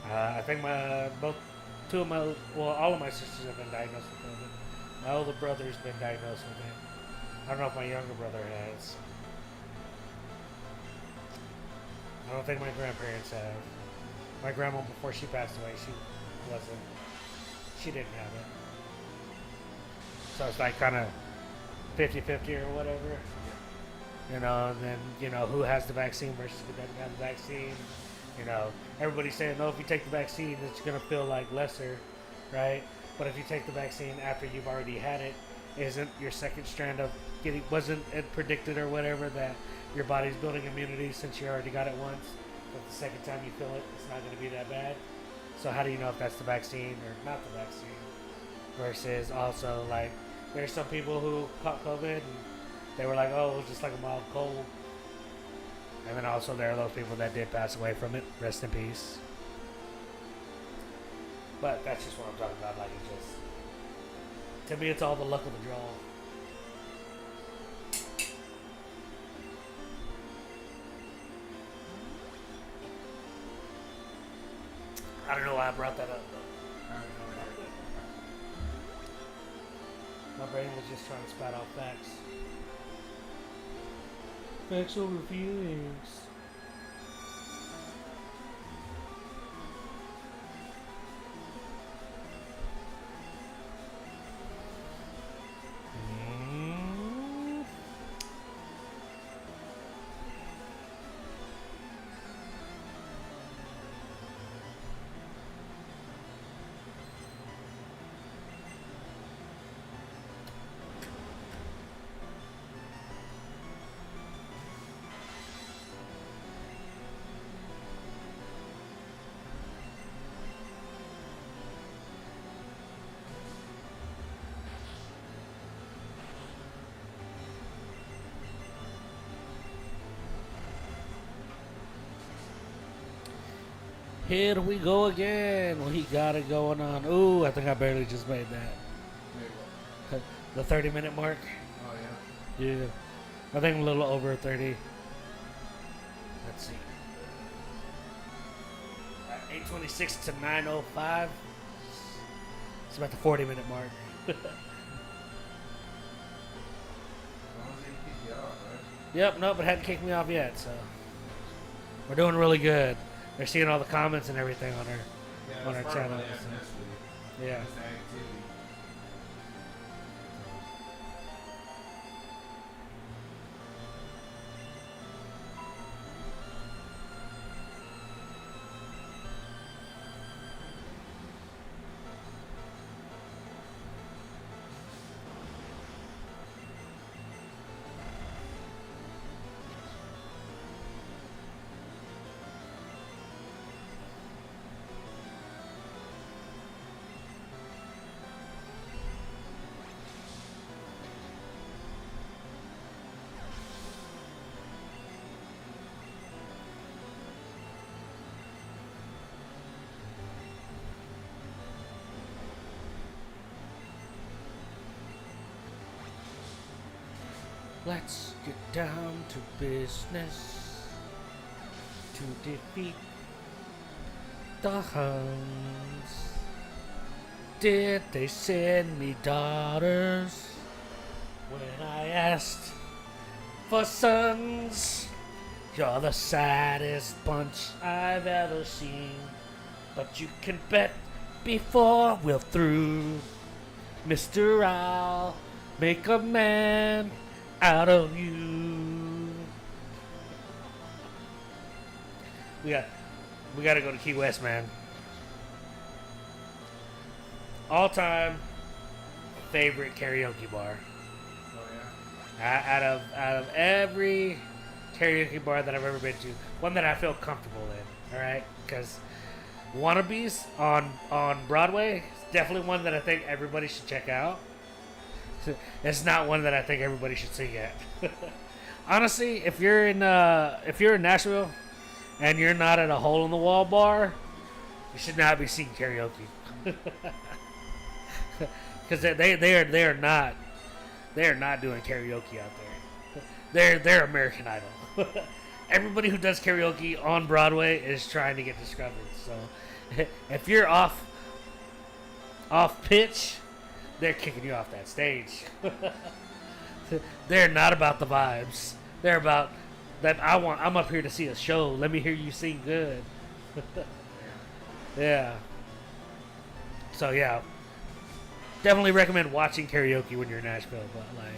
I think all of my sisters have been diagnosed with COVID. My older brother's been diagnosed with it. I don't know if my younger brother has. I don't think my grandparents have. My grandma, before she passed away, she didn't have it. So it's like kind of 50-50 or whatever. And then, who has the vaccine versus who doesn't have the vaccine. Everybody's saying, no, if you take the vaccine, it's going to feel like lesser, right? But if you take the vaccine after you've already had it, isn't your second strand of wasn't it predicted or whatever that your body's building immunity since you already got it once? But the second time you feel it, it's not going to be that bad. So how do you know if that's the vaccine or not the vaccine? Versus also, like, there's some people who caught COVID and they were like, oh, it was just like a mild cold. And then also there are those people that did pass away from it. Rest in peace. But that's just what I'm talking about. Like, it's just, to me, it's all the luck of the draw. I don't know why I brought that up, though. My brain was just trying to spout out facts. Facts over feelings. Here we go again. We got it going on. Ooh, I think I barely just made that. Maybe. The 30-minute mark. Oh, yeah. Yeah. I think I'm a little over 30. Let's see. 8:26 to 9:05. It's about the 40-minute mark. As long as they keep you off, right? Yep, nope, it hadn't kicked me off yet, so we're doing really good. They're seeing all the comments and everything on our Yeah, on that's our part of channel. what they asked us to do. Yeah. That's the activity. Let's get down to business to defeat the Huns. did they send me daughters when I asked for sons? You're the saddest bunch I've ever seen, but you can bet before we're through, Mister, I'll make a man out of you. We got to go to Key West, man. All-time favorite karaoke bar. Oh yeah. Out of every karaoke bar that I've ever been to, one that I feel comfortable in. All right, because Wannabes on Broadway is definitely one that I think everybody should check out. It's not one that I think everybody should sing at. Honestly, if you're in Nashville and you're not at a hole in the wall bar, you should not be singing karaoke. Because they are not doing karaoke out there. They're American Idol. Everybody who does karaoke on Broadway is trying to get discovered. So if you're off pitch, they're kicking you off that stage. They're not about the vibes. They're about that I'm up here to see a show. Let me hear you sing good. Yeah. So yeah. Definitely recommend watching karaoke when you're in Nashville, but like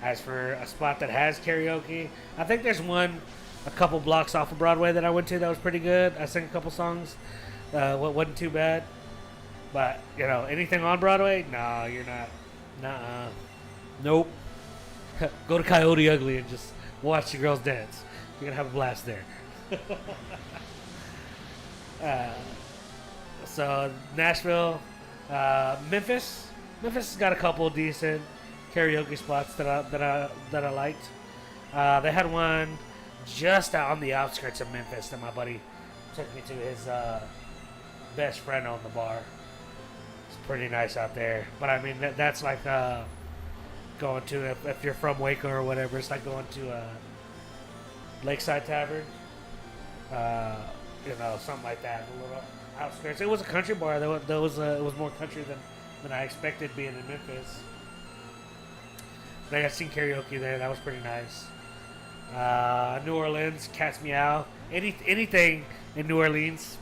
as for a spot that has karaoke, I think there's one a couple blocks off of Broadway that I went to that was pretty good. I sang a couple songs. Wasn't too bad. But, you know, anything on Broadway? No, you're not. Nuh-uh. Nope. Go to Coyote Ugly and just watch the girls dance. You're going to have a blast there. So, Nashville. Memphis. Memphis has got a couple of decent karaoke spots that I liked. They had one just out on the outskirts of Memphis that my buddy took me to. His best friend owned the bar. It's pretty nice out there. But I mean, that's like going to, if you're from Waco or whatever, it's like going to Lakeside Tavern. You know, something like that. A little outskirts. It was a country bar. It was more country than I expected being in Memphis. But I got seen karaoke there. That was pretty nice. New Orleans, Cat's Meow. Anything in New Orleans,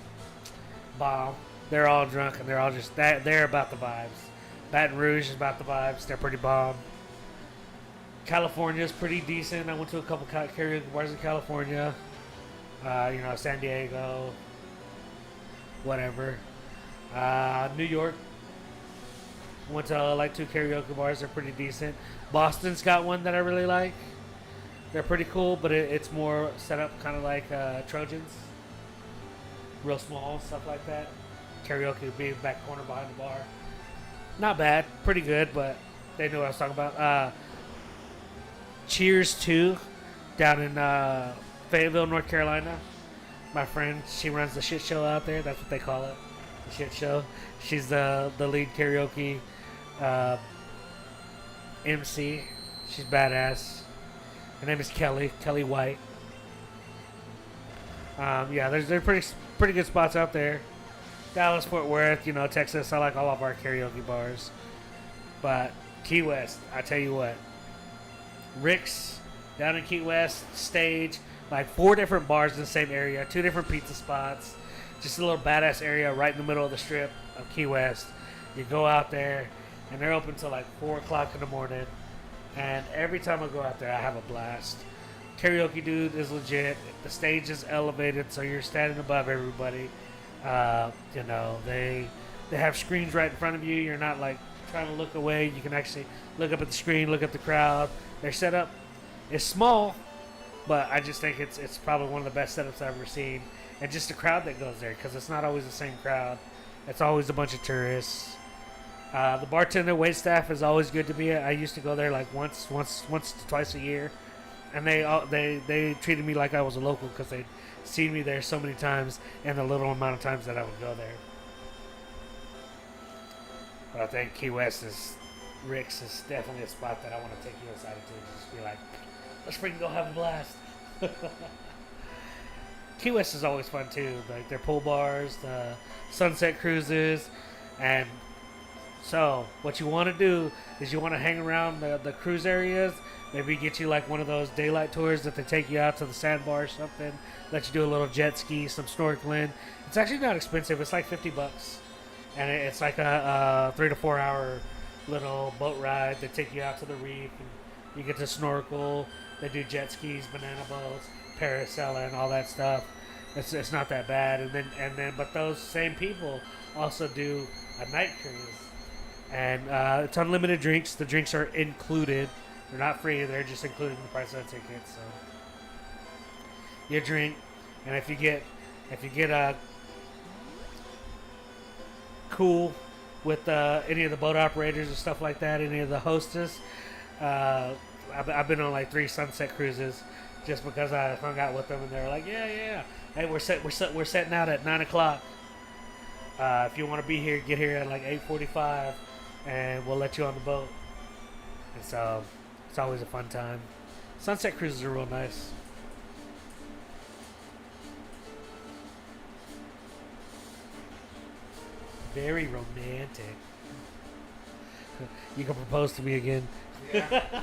bomb. They're all drunk and they're all just they're about the vibes. Baton Rouge is about the vibes. They're pretty bomb. California's pretty decent. I went to a couple karaoke bars in California. You know, San Diego, whatever. New York. Went to like 2 karaoke bars. They're pretty decent. Boston's got one that I really like. They're pretty cool, but it's more set up kind of like Trojans. Real small, stuff like that. Karaoke would be back corner behind the bar. Not bad. Pretty good, but they knew what I was talking about. Cheers 2 down in Fayetteville, North Carolina. My friend, she runs the shit show out there. That's what they call it. The shit show. She's the lead karaoke MC. She's badass. Her name is Kelly White. Yeah, there's pretty good spots out there. Dallas, Fort Worth, you know, Texas. I like all of our karaoke bars. But Key West, I tell you what. Rick's down in Key West, Stage, like 4 different bars in the same area, 2 different pizza spots. Just a little badass area right in the middle of the strip of Key West. You go out there, and they're open till like 4 o'clock in the morning. And every time I go out there, I have a blast. Karaoke dude is legit. The stage is elevated, so you're standing above everybody. You know, they have screens right in front of you. You're not like trying to look away. You can actually look up at the screen, look at the crowd. Their setup is small, but I just think it's probably one of the best setups I've ever seen. And just the crowd that goes there, because it's not always the same crowd. It's always a bunch of tourists. The bartender wait staff is always good to me. I used to go there like once to twice a year, and they treated me like I was a local because they'd seen me there so many times and the little amount of times that I would go there. But I think Key West Rick's is definitely a spot that I want to take you inside to just be like, let's freaking go have a blast. Key West is always fun too. Like their pool bars, the sunset cruises, and so what you want to do is you want to hang around the cruise areas. Maybe get you like one of those daylight tours that they take you out to the sandbar or something. Let you do a little jet ski, some snorkeling. It's actually not expensive. It's like $50, and it's like a 3 to 4 hour little boat ride. They take you out to the reef, and you get to snorkel. They do jet skis, banana boats, parasailing, all that stuff. It's not that bad. And then but those same people also do a night cruise, and it's unlimited drinks. The drinks are included. They're not free. They're just included in the price of the ticket. So you drink, and if you get cool with any of the boat operators and stuff like that, any of the hostess, I've been on like 3 sunset cruises just because I hung out with them, and they were like, yeah, hey, we're setting out at 9 o'clock. If you want to be here, get here at like 8:45, and we'll let you on the boat. And so it's always a fun time. Sunset cruises are real nice. Very romantic. You can propose to me again. Yeah.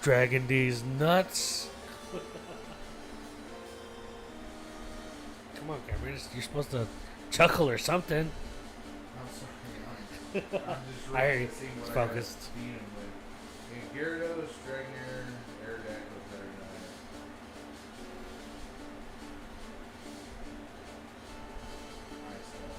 Dragging these nuts. Come on, Cameron. You're supposed to chuckle or something. I'm sorry. I'm just I hear ready you. to see It's what I got focused. speeding with. Gyarados, Dragonair, Aerodactyl, Dragonite. Nice stuff.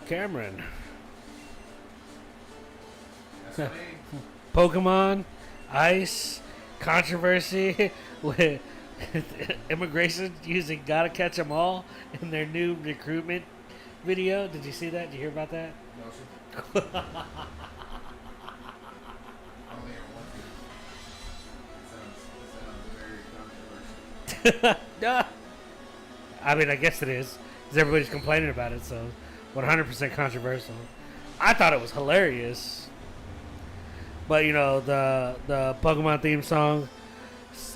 Cameron. That's my name. Pokemon, Ice, controversy with immigration using Gotta Catch 'Em All in their new recruitment video. Did you see that? Did you hear about that? No, sir. I only ever want to. It sounds very controversial. I mean, I guess it is. Because everybody's complaining about it, so 100% controversial. I thought it was hilarious. But, you know, the Pokemon theme song,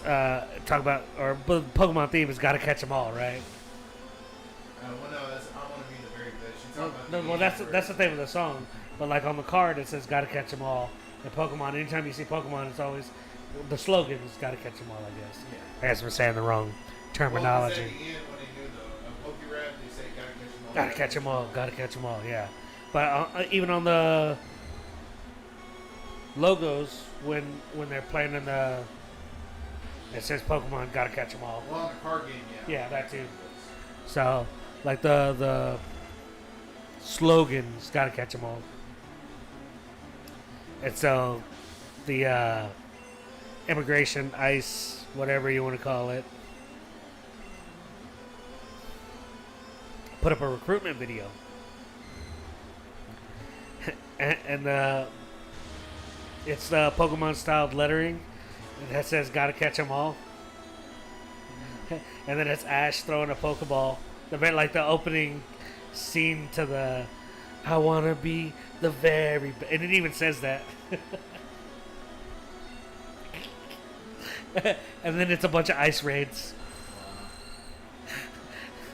talk about, or the Pokemon theme has got to catch 'em all, right? Well, no, that's, I want to be the very best. You're talking about No, the well, end that's where- the thing with the song. But, like, on the card, it says got to catch 'em all. And Pokemon, anytime you see Pokemon, it's always, the slogan is got to catch 'em all, I guess. Yeah. I guess I'm saying the wrong Well, 'cause terminology. at the end, when they do the Poke Rap, they say gotta catch 'em all. Gotta catch 'em all. Gotta catch 'em all. Yeah, but even on the logos, when they're playing in the, it says Pokemon. Gotta catch 'em all. Well, on the card game, yeah. Yeah, that too. So, like the slogans, gotta catch 'em all. And so, the immigration, ICE, whatever you want to call it, put up a recruitment video. and it's the Pokemon styled lettering that says gotta catch 'em all. And then it's Ash throwing a Pokeball. Like the opening scene to the I wanna be the very best. And it even says that. And then it's a bunch of ice raids.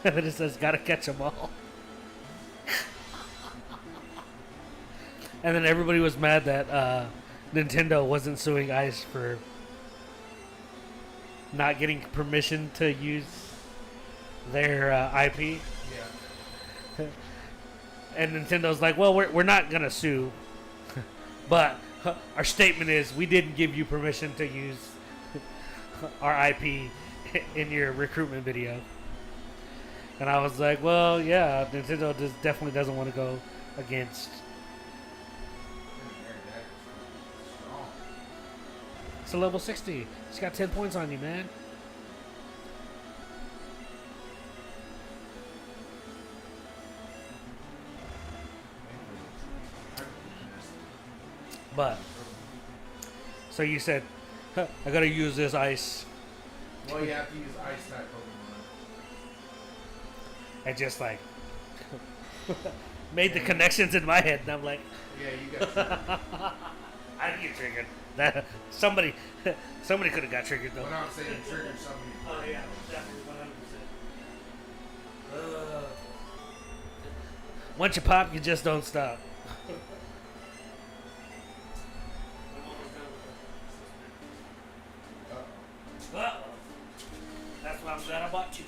And then it says gotta catch 'em all. And then everybody was mad that Nintendo wasn't suing Ice for not getting permission to use their IP. Yeah. And Nintendo's like, well, we're not going to sue. But our statement is we didn't give you permission to use our IP in your recruitment video. And I was like, well, yeah, Nintendo definitely doesn't want to go against. Strong. It's a level 60. It's got 10 points on you, man. But, so you said, I gotta use this ice. Well, you have to use ice type Pokemon. I just like made the connections in my head, and I'm like, Yeah, you got triggered. I didn't get triggered. That somebody could have got triggered though. When I'm saying trigger somebody. Oh yeah, definitely 100%. Once you pop, you just don't stop. I'm almost done with Uh-oh. Well, that's why I'm glad I bought you.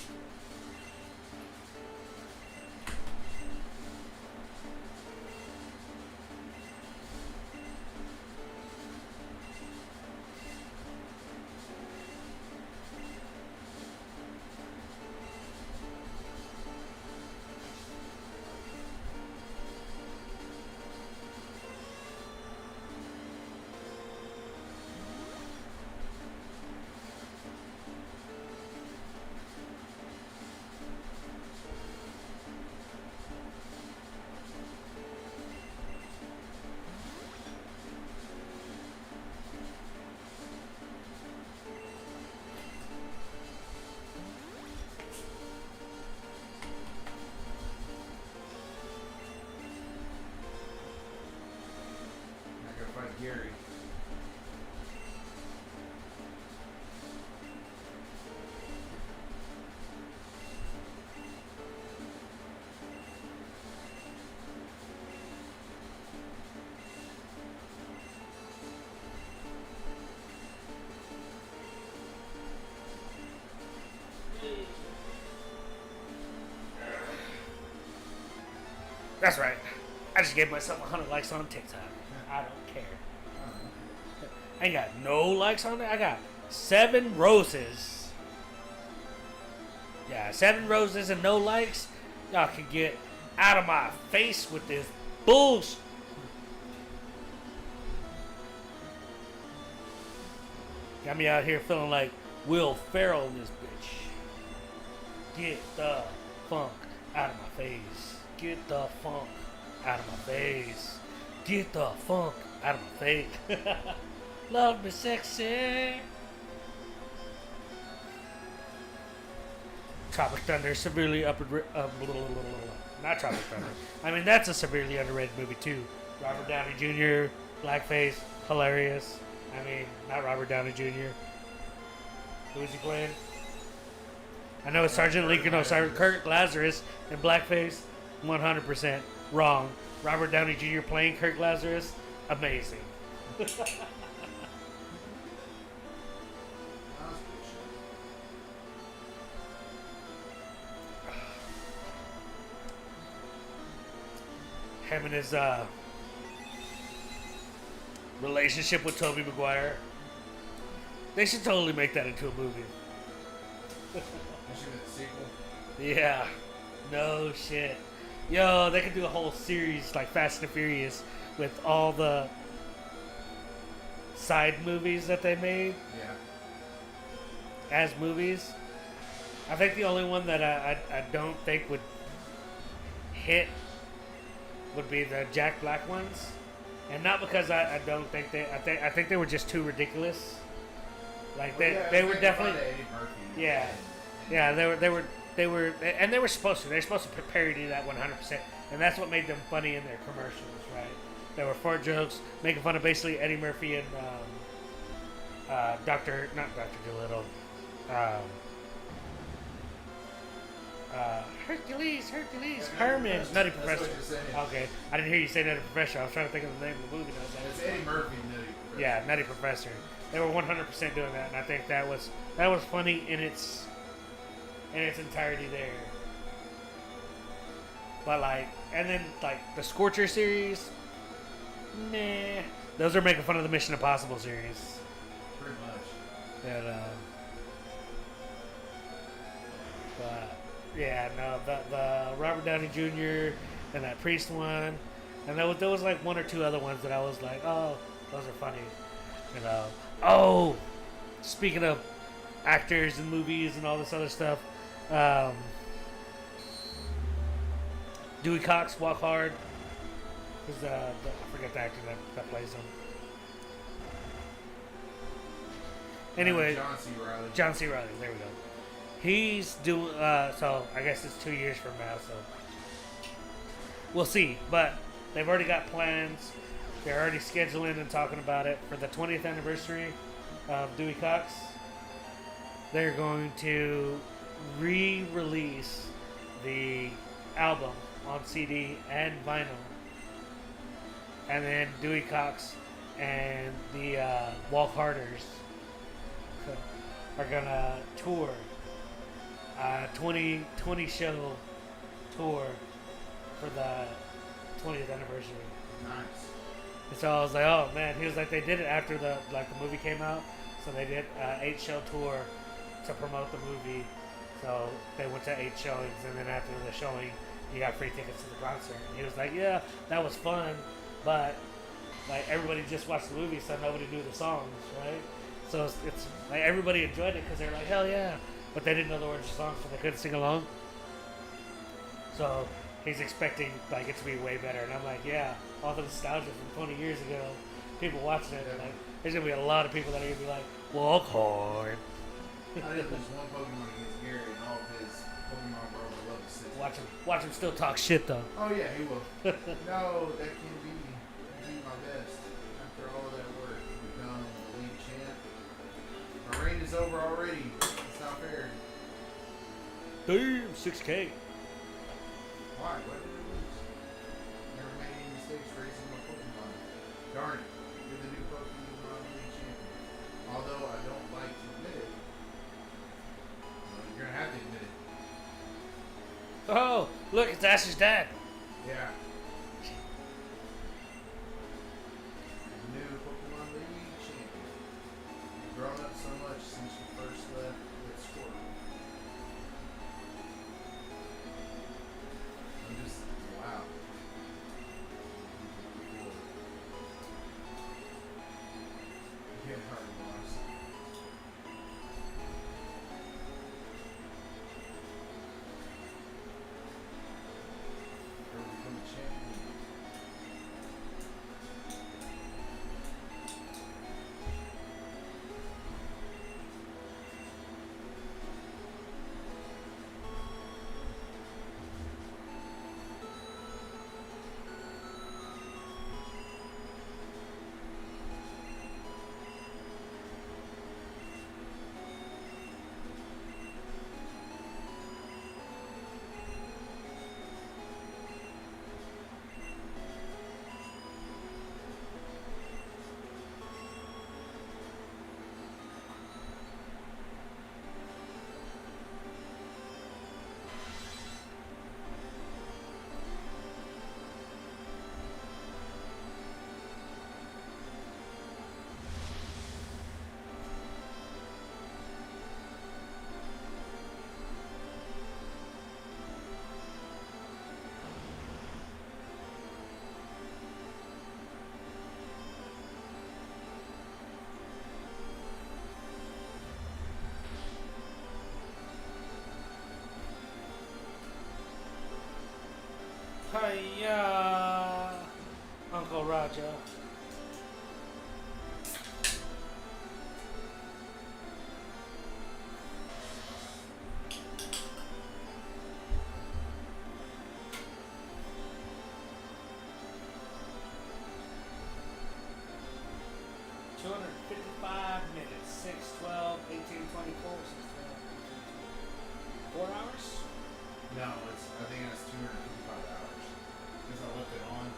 I gotta fight Gary. That's right. I just gave myself 100 likes on TikTok. I don't care. I ain't got no likes on it. I got 7 roses. Yeah, 7 roses and no likes. Y'all can get out of my face with this bullshit. Got me out here feeling like Will Ferrell in this bitch. Get the funk out of my face. Get the funk out of my face. Get the funk out of my face. Love me sexy. Tropic Thunder severely not Tropic Thunder. I mean, that's a severely underrated movie too. Robert Downey Jr., blackface, hilarious. I mean, not Robert Downey Jr. Who is he playing? I know it's Sergeant Lincoln. No, Sergeant Kirk Lazarus in blackface. 100% wrong. Robert Downey Jr. playing Kirk Lazarus. Amazing. That was good shit. Him and his relationship with Tobey Maguire. They should totally make that into a movie. That should be the sequel. Yeah. No shit. Yo, they could do a whole series like Fast and Furious with all the side movies that they made Yeah. as movies. I think the only one that I don't think would hit would be the Jack Black ones. And not because I don't think they I think they were just too ridiculous. Like they were definitely Eddie Murphy. Yeah. Yeah, they were supposed to. They're supposed to parody that 100%, and that's what made them funny in their commercials, right? They were fart jokes, making fun of basically Eddie Murphy and not Doctor Dolittle, Hercules, Herman, Nutty That's Professor. what you're saying. Okay, I didn't hear you say Nutty Professor. I was trying to think of the name of the movie. It's Eddie Murphy and Nutty Professor. Yeah, Nutty Professor. They were 100% doing that, and I think that was funny in its entirety there. But like, and then like the Scorcher series, meh. Those are making fun of the Mission Impossible series. Pretty much. And but yeah, no, the Robert Downey Jr. and that Priest one, and there was like one or two other ones that I was like, oh, those are funny, you know. Oh, speaking of actors and movies and all this other stuff, Dewey Cox, Walk Hard, is I forget the actor that plays him. Anyway, John C. Riley. John C. Riley. There we go. He's doing. So I guess it's 2 years from now. So we'll see. But they've already got plans. They're already scheduling and talking about it for the 20th anniversary of Dewey Cox. They're going to re-release the album on CD and vinyl, and then Dewey Cox and the Walk Harders are gonna tour 20 show tour for the 20th anniversary. Nice. And so I was like, oh man, he was like, they did it after the movie came out, so they did 8-show tour to promote the movie. So they went to 8 showings, and then after the showing, you got free tickets to the concert. And he was like, yeah, that was fun, but like everybody just watched the movie, so nobody knew the songs, right? So it's like everybody enjoyed it because they're like, hell yeah, but they didn't know the words of the songs, so they couldn't sing along. So he's expecting like it to be way better, and I'm like, yeah, all the nostalgia from 20 years ago, people watching it, like there's gonna be a lot of people that are gonna be like, walk hard. I did lose one Pokemon against Gary, and all of his Pokemon bro were level 6. Watch him still talk shit though. Oh yeah, he will. No, that can't be my best. After all that work to become the league champ. My reign is over already. It's not fair. Damn, 6K. Why? Why did I lose? Never made any mistakes raising my Pokemon. Darn it. You're the new Pokemon League champion. Although I don't like to admit it. Well, you're gonna have to admit it. Oh, look, it's Ash's dad. Yeah. New Pokemon League champion. You've grown up so much since you first left with Squirtle. I'm just, wow. You get hard boss. You're become a champion. Hiya, Uncle Raja. $255 6, 12, 18, 24, 4 hours? No, I think that's 255 hours. Because I left it on.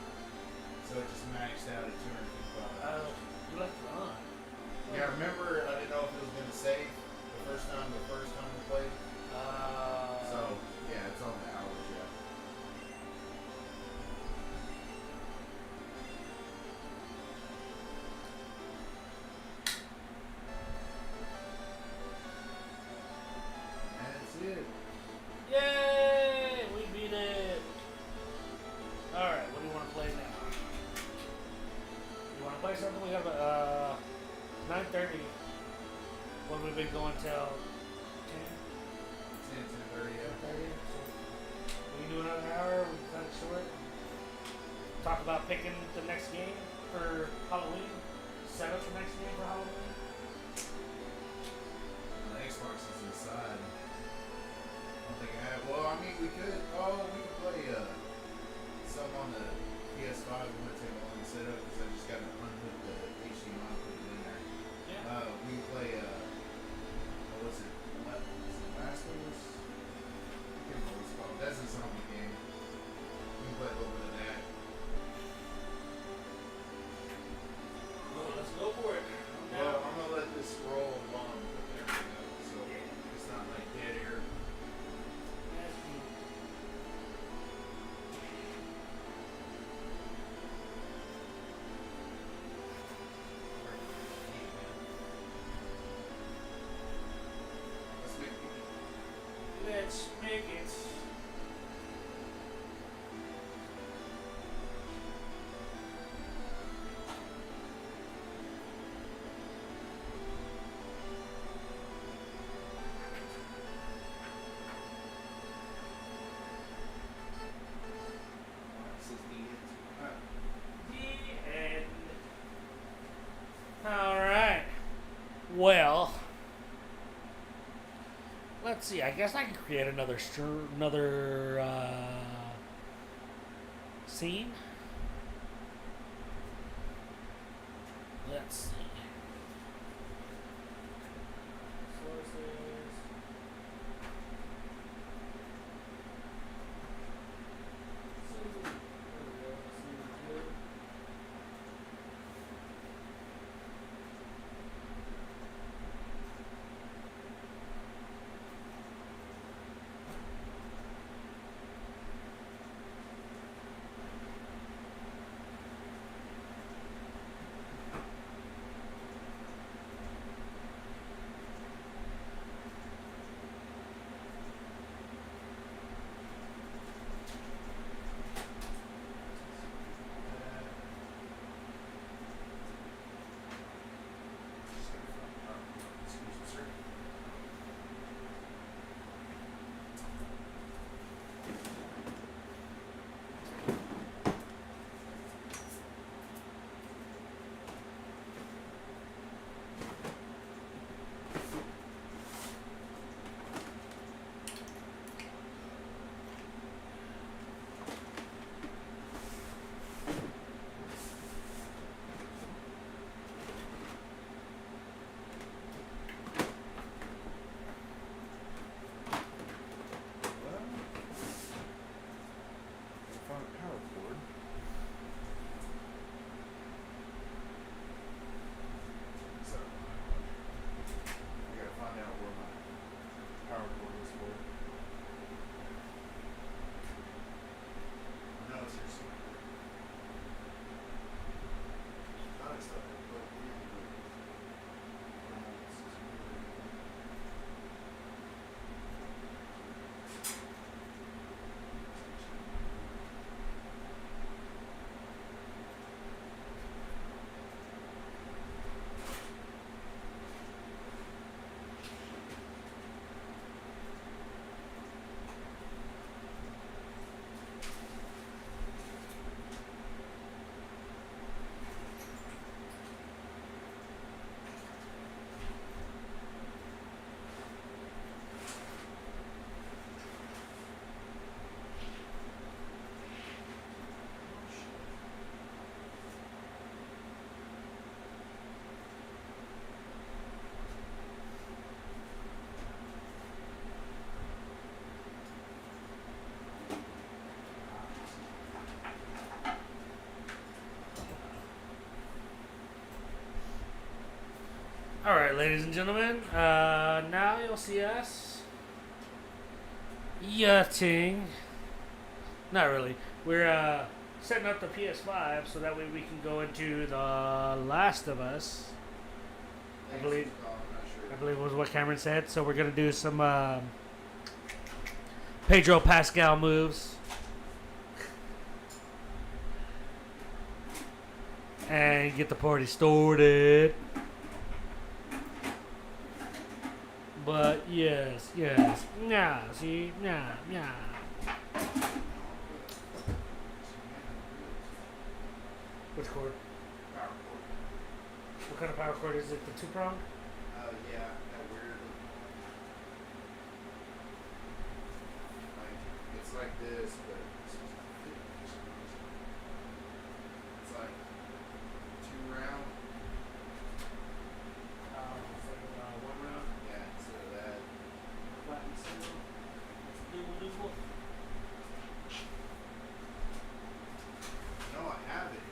So it just maxed out at 255 hours. You left it on. Yeah, remember, I didn't know if it was going to save the first time we played. So, yeah, it's on the hours, yeah. That's it. Yay! We beat it! Alright, what do you want to play now? You want to play something? We have 9:30. When we've been going till 10? 10, 10:30, yeah. 10:30. So we can do another hour. We can cut it short. Talk about picking the next game for Halloween. Set up the next game for Halloween. Xbox is inside. I don't think I have. Well, I mean, we could. Oh, we could play some on the PS5. We want to take a long setup because I just got to unhook the HDMI, put it in there. Yeah. We can play. What was it? Last of Us? I can't remember what it's called. That's a zombie game. We can play a little bit of that. Well, let's go for it. Well, I'm gonna let this roll while I'm putting everything up, so it's not like dead air. Let's make it. The end. All right. Well, let's see. I guess I can create another scene. Let's see. Sources. Season. There we go. Season 2. All right, ladies and gentlemen. Now you'll see us yachting. Not really. We're setting up the PS5 so that way we can go into The Last of Us. I believe was what Cameron said. So we're gonna do some Pedro Pascal moves. And get the party started. But yes. Nah, see, nah. Which cord? Power cord. What kind of power cord is it? The 2-prong? Yeah, that weird. like this, but it's like two round. One round. Yeah, instead of that. Flat and single. It's double. No, I have it,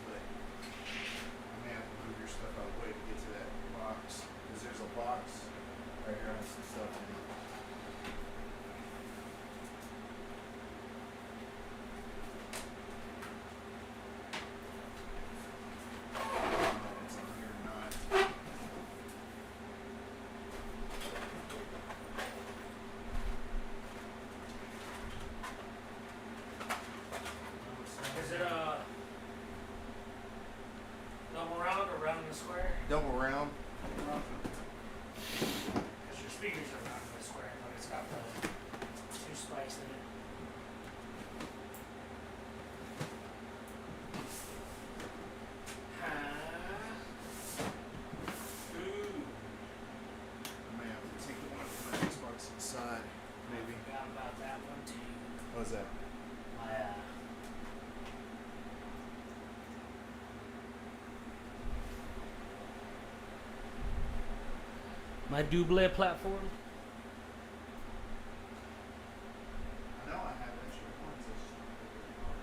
but I may have to move your stuff out of the way to get to that box. Because there's a box right here with some stuff in it. I don't know if it's on here or not. Is it double round or round in the square? Double round. Because your speakers are round in the square, but it's got the two spikes in it. Ooh. I may have to take the one from my Xbox inside, maybe. Forgot about that one too. What was that? My My double platform. I know I have extra ones. I just don't know where they are.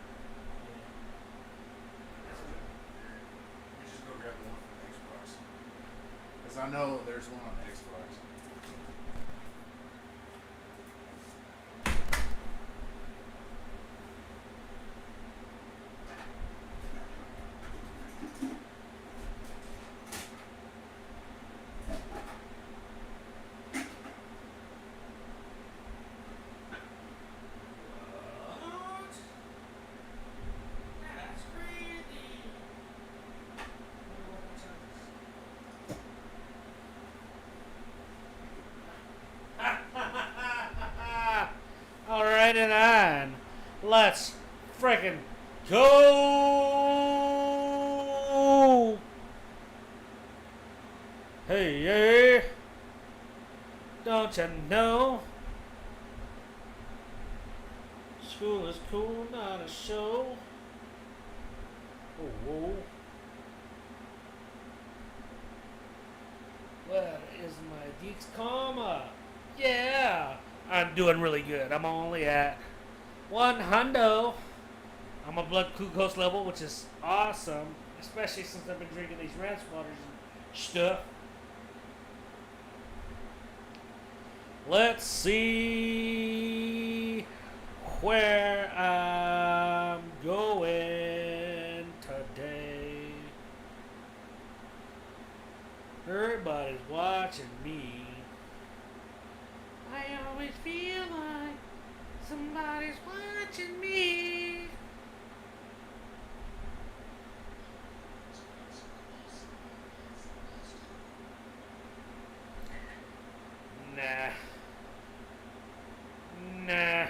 Let me just go grab the one from the Xbox. Because I know there's one on the Xbox. What? That's crazy. All right, and on. Let's freaking go. Hey, yeah. Don't you know? School is cool, not a show. Oh, whoa. Where is my Geeks Karma? Yeah, I'm doing really good. I'm only at 100. I'm a blood glucose level, which is awesome, especially since I've been drinking these ranch waters and stuff. Let's see where I'm going today. Everybody's watching me. I always feel like somebody's watching me. Nah. Nah.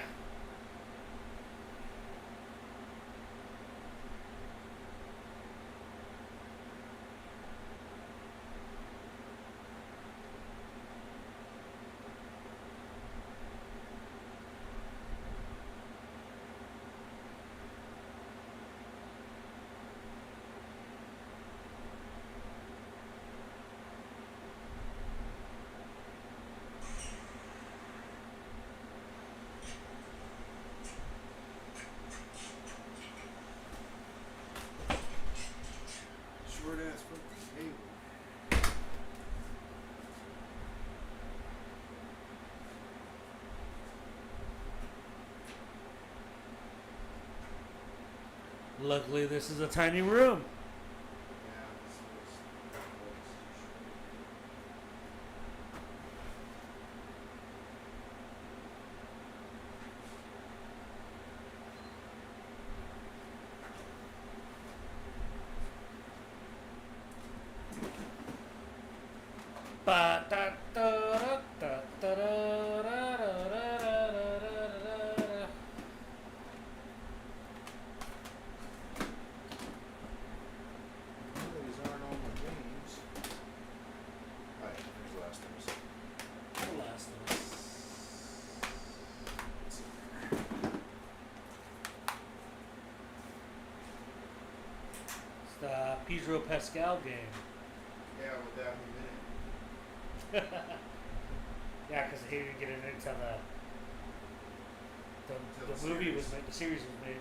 Short ass fucking cable. Luckily, this is a tiny room. Yeah, this is. Ba da da da da da da da da da. These aren't all my games. Alright, here's the last of us. The Last of Us. Let's see. the Pedro Pascal game. Yeah, without him in it. Yeah, because he didn't get it until Until the the movie series. was made. The series was made.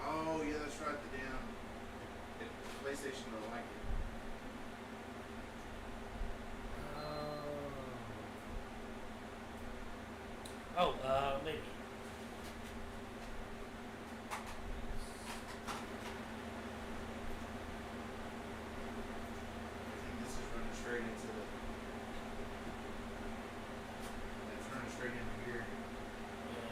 Oh yeah, that's right. The damn PlayStation don't like it. Maybe. I think this is running straight into the. It's running straight into here. Yeah.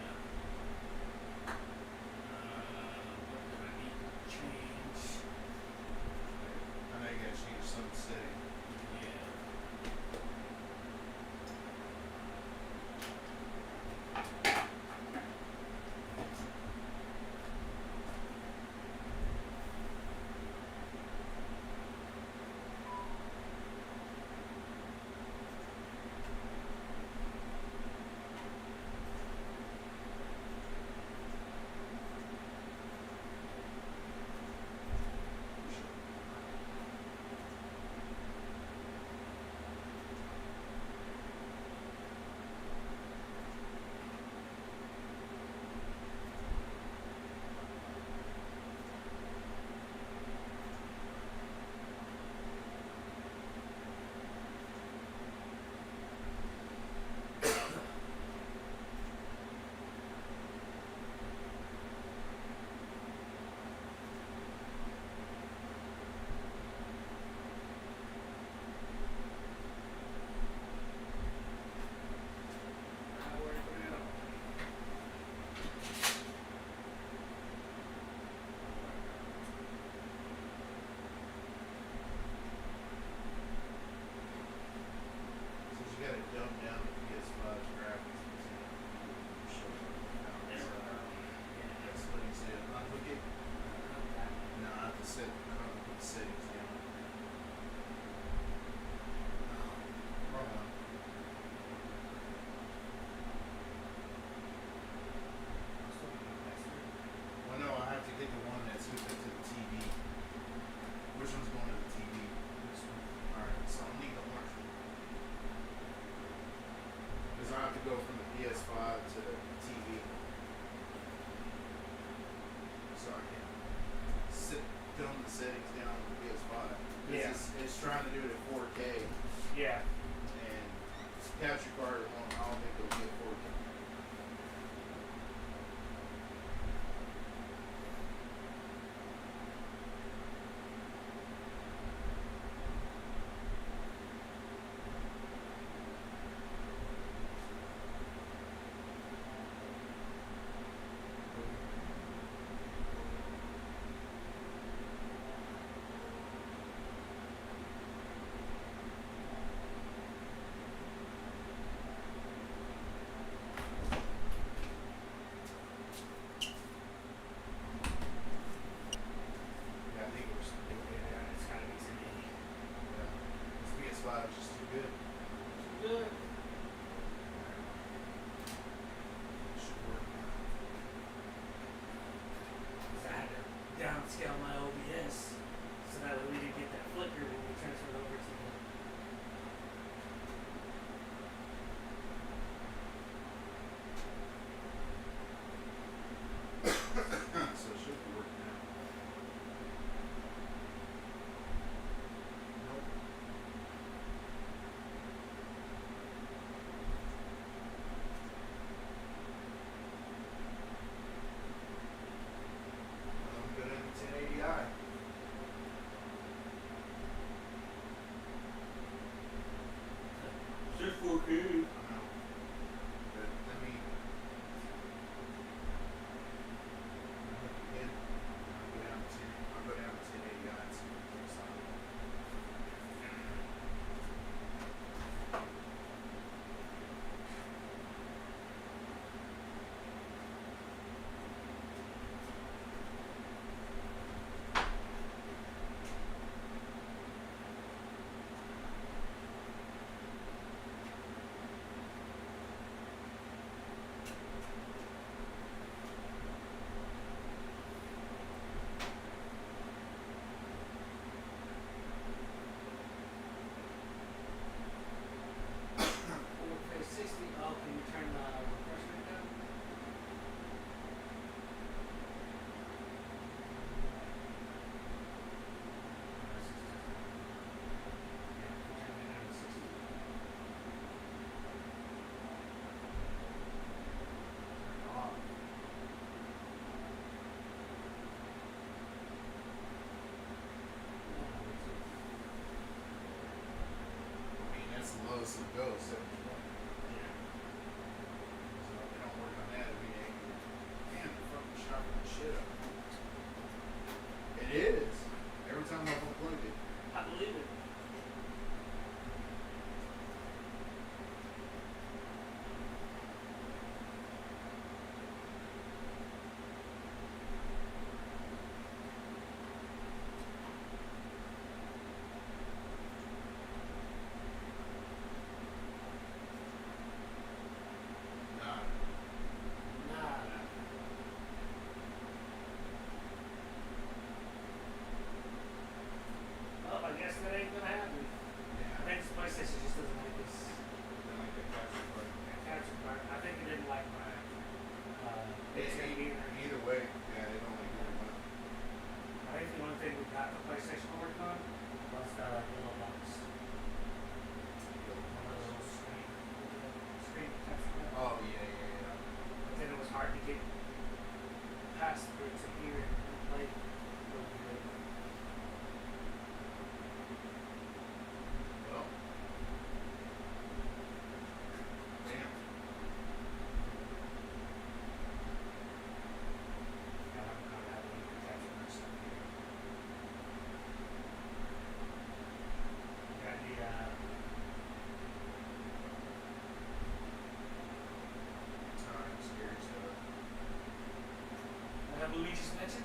suspension?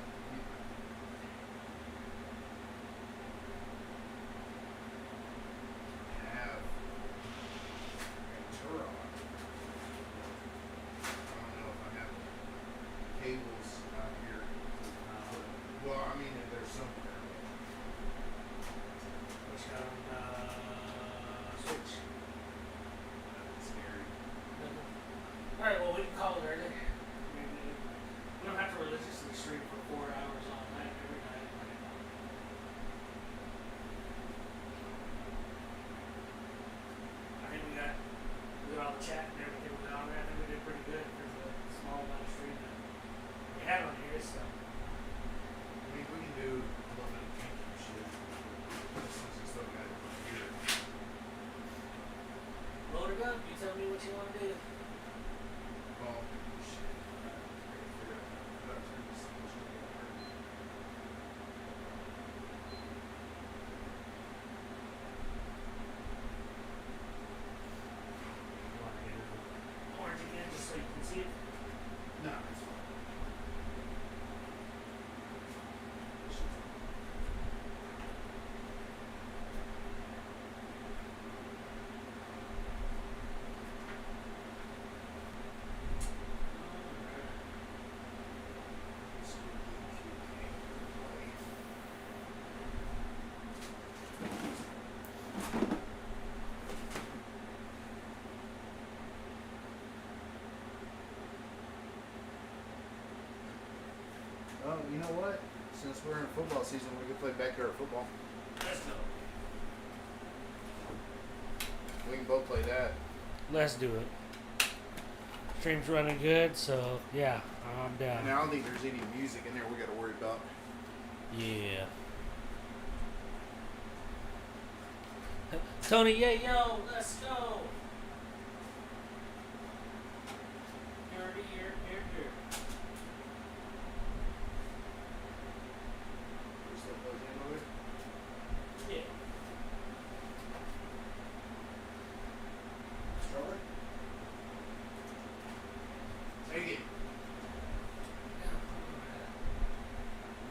Have a Turon. I don't know if I have cables out here. Well, I mean, if there's somewhere. Which switch. That's scary. Alright, well, we can call it early. Maybe we don't have to religiously stream for 4 hours all night every night. I think we got all the chat and everything we got on there. I think we did pretty good for the small amount of stream that we had on here, so. I mean, we can do a little bit of kinky shit. Since we still got it here. Load it up, you tell me what you want to do. Well, shit. I gotta figure out how to turn this switch on. You want to get it orange again just so you can see it? No, it's fine. Oh, you know what? Since we're in football season, we can play backyard football. Let's go. We can both play that. Let's do it. Stream's running good, so yeah, I'm down. And I don't think there's any music in there we got to worry about. Yeah. Tony, yeah, yo, let's go. Here. We still play Game Boy? Yeah. Strawberry? Take it.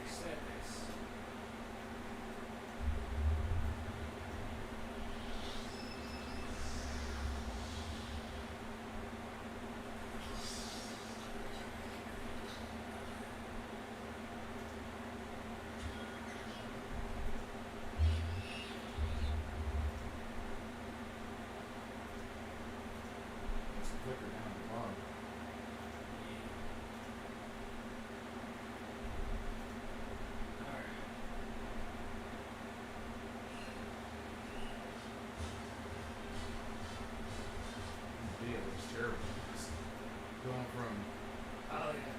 Reset this. It's a clicker down the bottom. Alright. The video looks terrible. It's going from Oh yeah.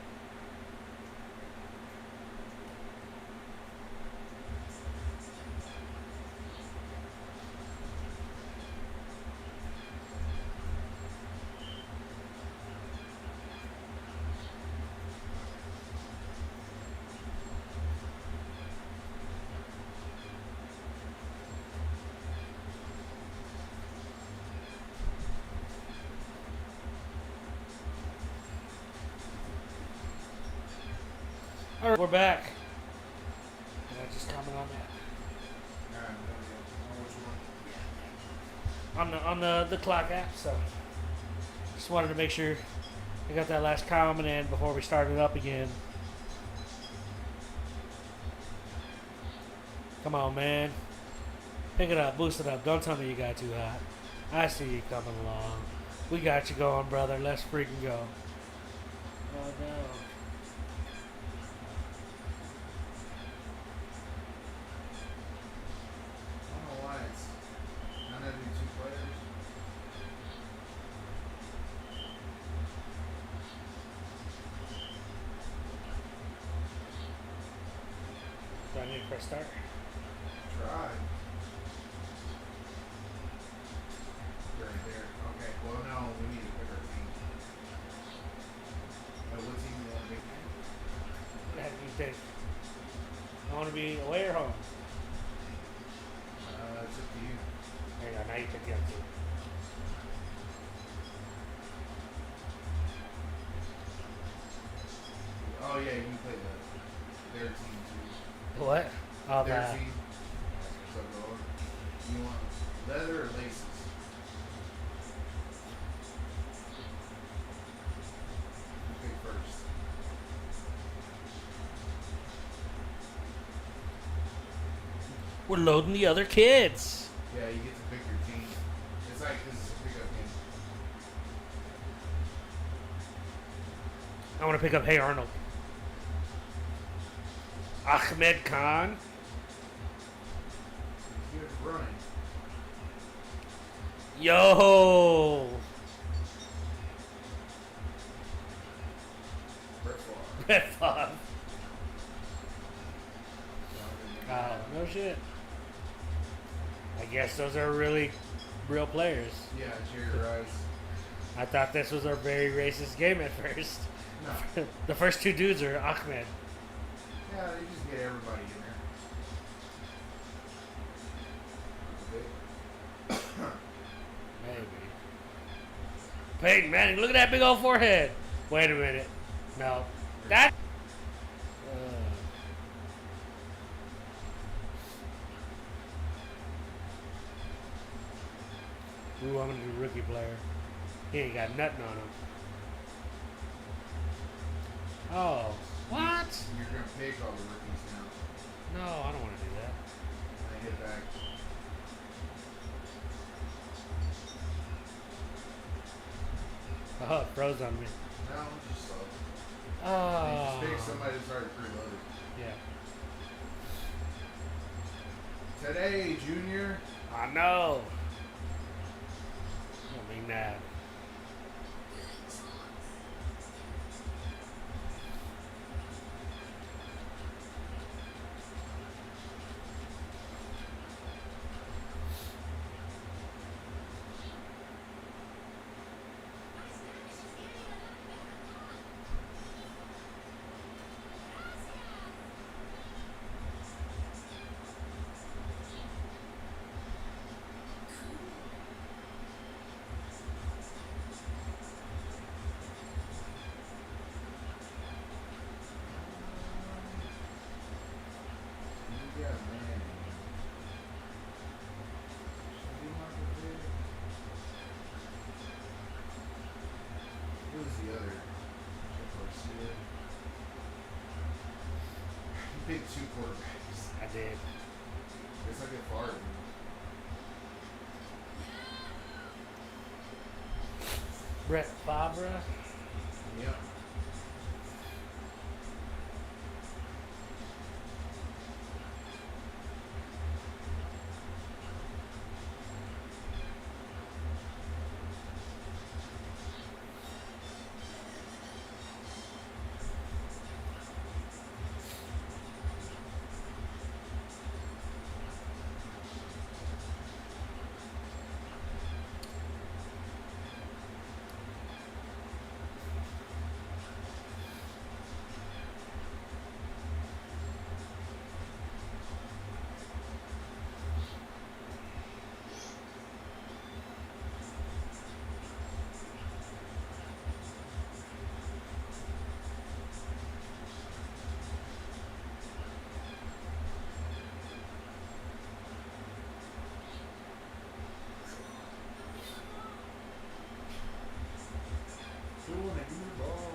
All right, we're back. Can I just comment on that? which one? On the clock app, so just wanted to make sure I got that last comment in before we started up again. Come on, man. Pick it up, boost it up. Don't tell me you got too hot. I see you coming along. We got you going, brother. Let's freaking go. Oh no. I don't know why it's none of these two players. Do I need to press start? Try. Right there. Okay. Well, no, we need to pick our team. What team do you want to pick? What do you think? I want to be away or home? It's up to you. There you go. Now you pick the other team. Oh yeah, you can play that. their team too. What? Oh, Their the team. So go. You want leather or laces? You pick first. we're loading the other kids. Yeah, you get to pick your team. It's like this is a pickup game. I want to pick up Hey Arnold. Ahmed Khan. You have to run. Yo. Brett Favre. Red Favre. Oh, no shit. I guess those are really real players. Yeah, Jerry Rice. I thought this was a very racist game at first. No. The first two dudes are Ahmed. Yeah, they just get everybody in there. Maybe. Peyton Manning, look at that big old forehead. Wait a minute. No. That. Ooh, I'm gonna do rookie player. He ain't got nothing on him. Oh. What? You're going to pick all the rookies now. No, I don't want to do that. I hit back. Oh, it froze on me. No, it's just slow. Oh. You just pick somebody that's already preloaded. Yeah. Today, Junior. I know. I mean that. Yeah, man. Who was the other? Garcia. You picked two quarterbacks. I did. It's like a fart. Brett Favre. Yep. Still want to give me the ball.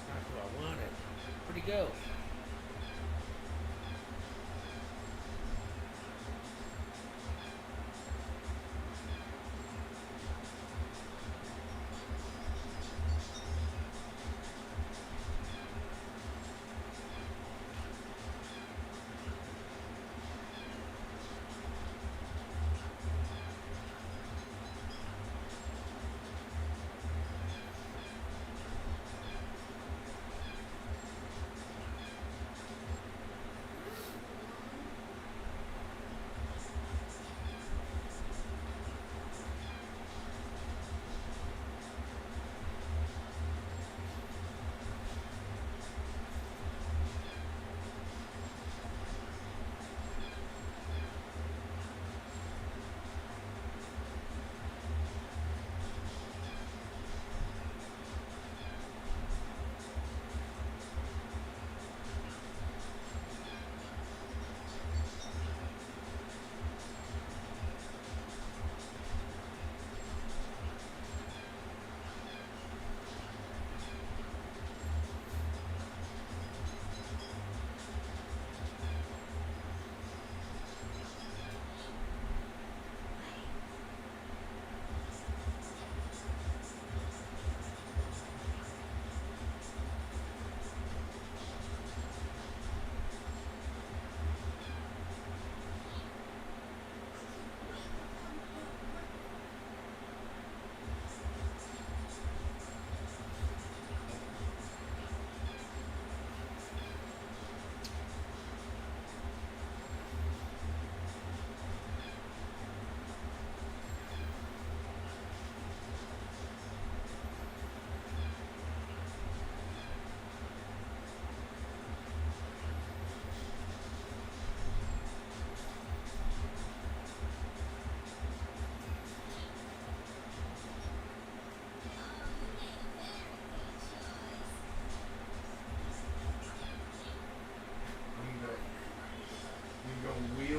That's what I wanted. Where'd he go?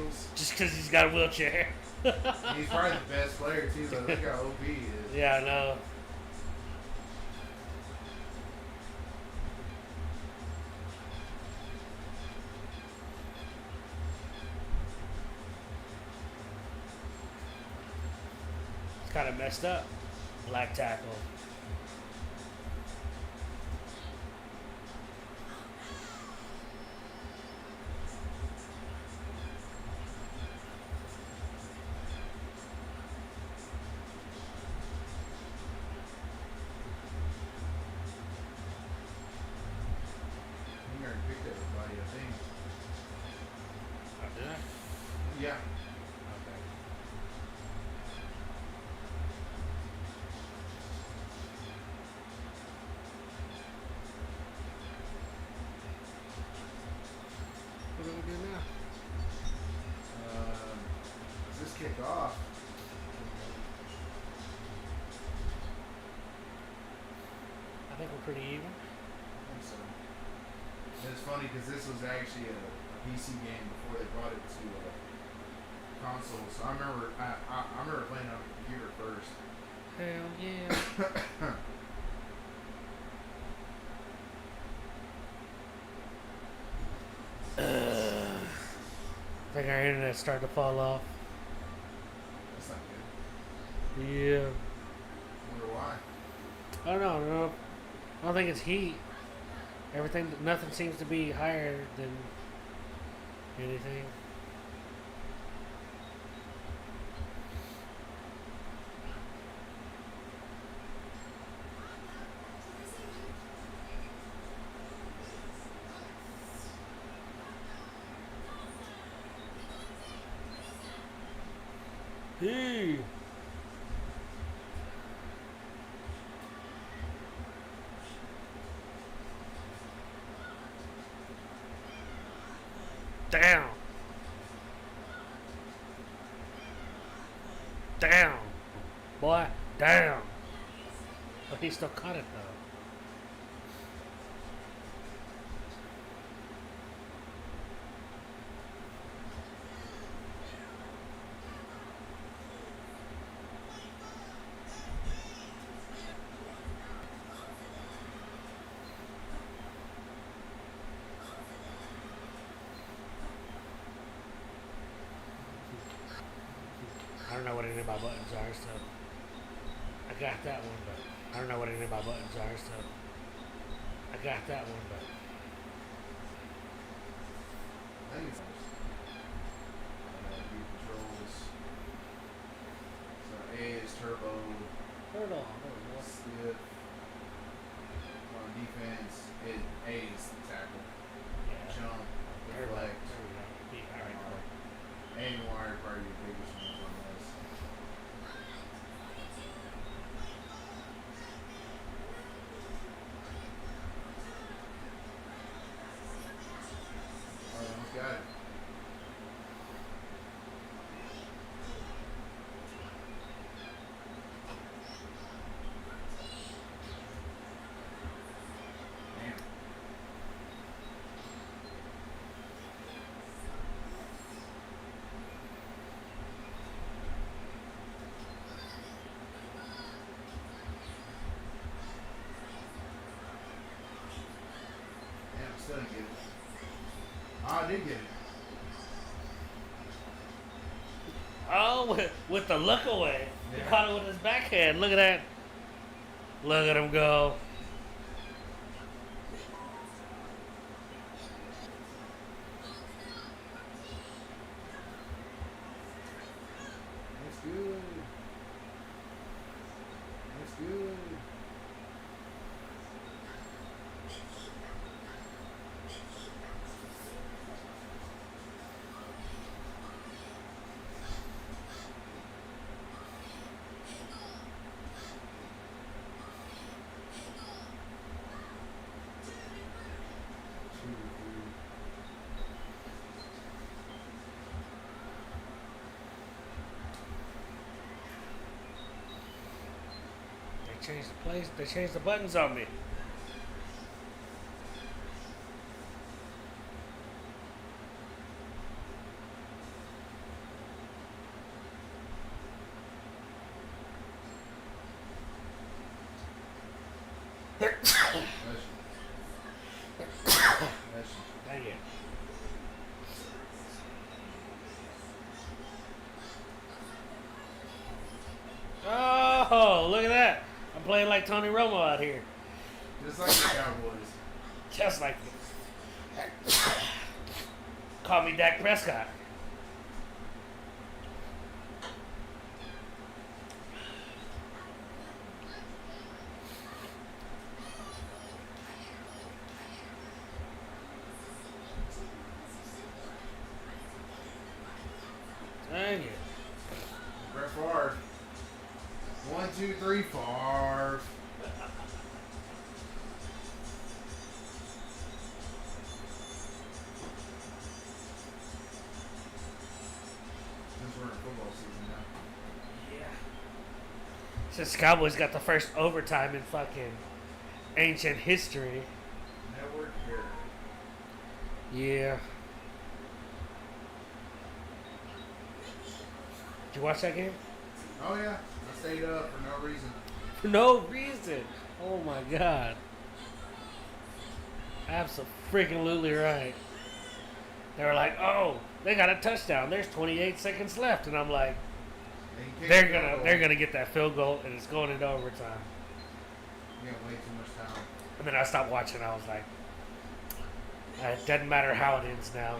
tackles. Just because he's got a wheelchair. He's probably the best player too. Though. Look how OP he is. Yeah, I know. It's kind of messed up. Black tackle. He already picked everybody, I think. Oh, did I? Yeah. Okay. What do we do now? Is this kicked off? I think we're pretty even. I think so. And it's funny because this was actually a PC game before they brought it to console. So I remember I remember playing on a computer first. Hell yeah. I think our internet's starting to fall off. That's not good. Yeah. Wonder why. I don't know. I don't think it's heat. Everything, nothing seems to be higher than anything. Hey. Down. Down. Boy, down. But he still caught it though. I don't know what any of my buttons are, so I got that one, but I don't know what any of my buttons are, so I got that one, but I think it's view controls. So A is turbo, hold on. stiff. On defense, A is tackle, Yeah. jump, Turbo. deflect. There we go. Yeah, all right. A and Y are probably your biggest ones on this. Almost got it. Damn. Damn, I still didn't get it. Oh, I did get it. Oh, with the look away. He Yeah. caught it with his backhand. Look at that. Look at him go. That's good. That's good. Two, three. They changed the place. They changed the buttons on me. playing like Tony Romo out here. Just like the Cowboys. Just like call me Dak Prescott. Dang it. Brett Favre. 1, 2, 3, Favre. Since we're in football season now. Yeah. Since the Cowboys got the first overtime in fucking ancient history. Network here. Yeah. Did you watch that game? Oh yeah, I stayed up for no reason. For no reason. Oh my god. Absolutely right. They were like, "Oh, they got a touchdown. There's 28 seconds left," and I'm like, And "They're gonna get that field goal, and it's going into overtime." You got way too much time. And then I stopped watching. I was like, "It doesn't matter how it ends now."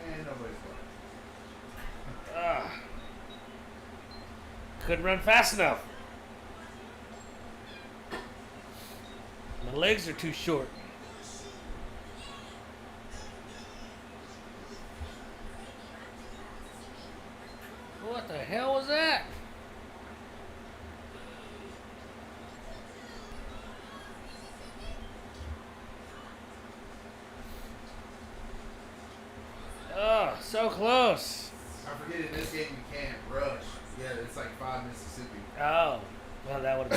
And nobody's left. Couldn't run fast enough. My legs are too short. What the hell was that? Oh, so close. I forget in this game you can't rush. Yeah, it's like 5 Mississippi. Oh, well, that would have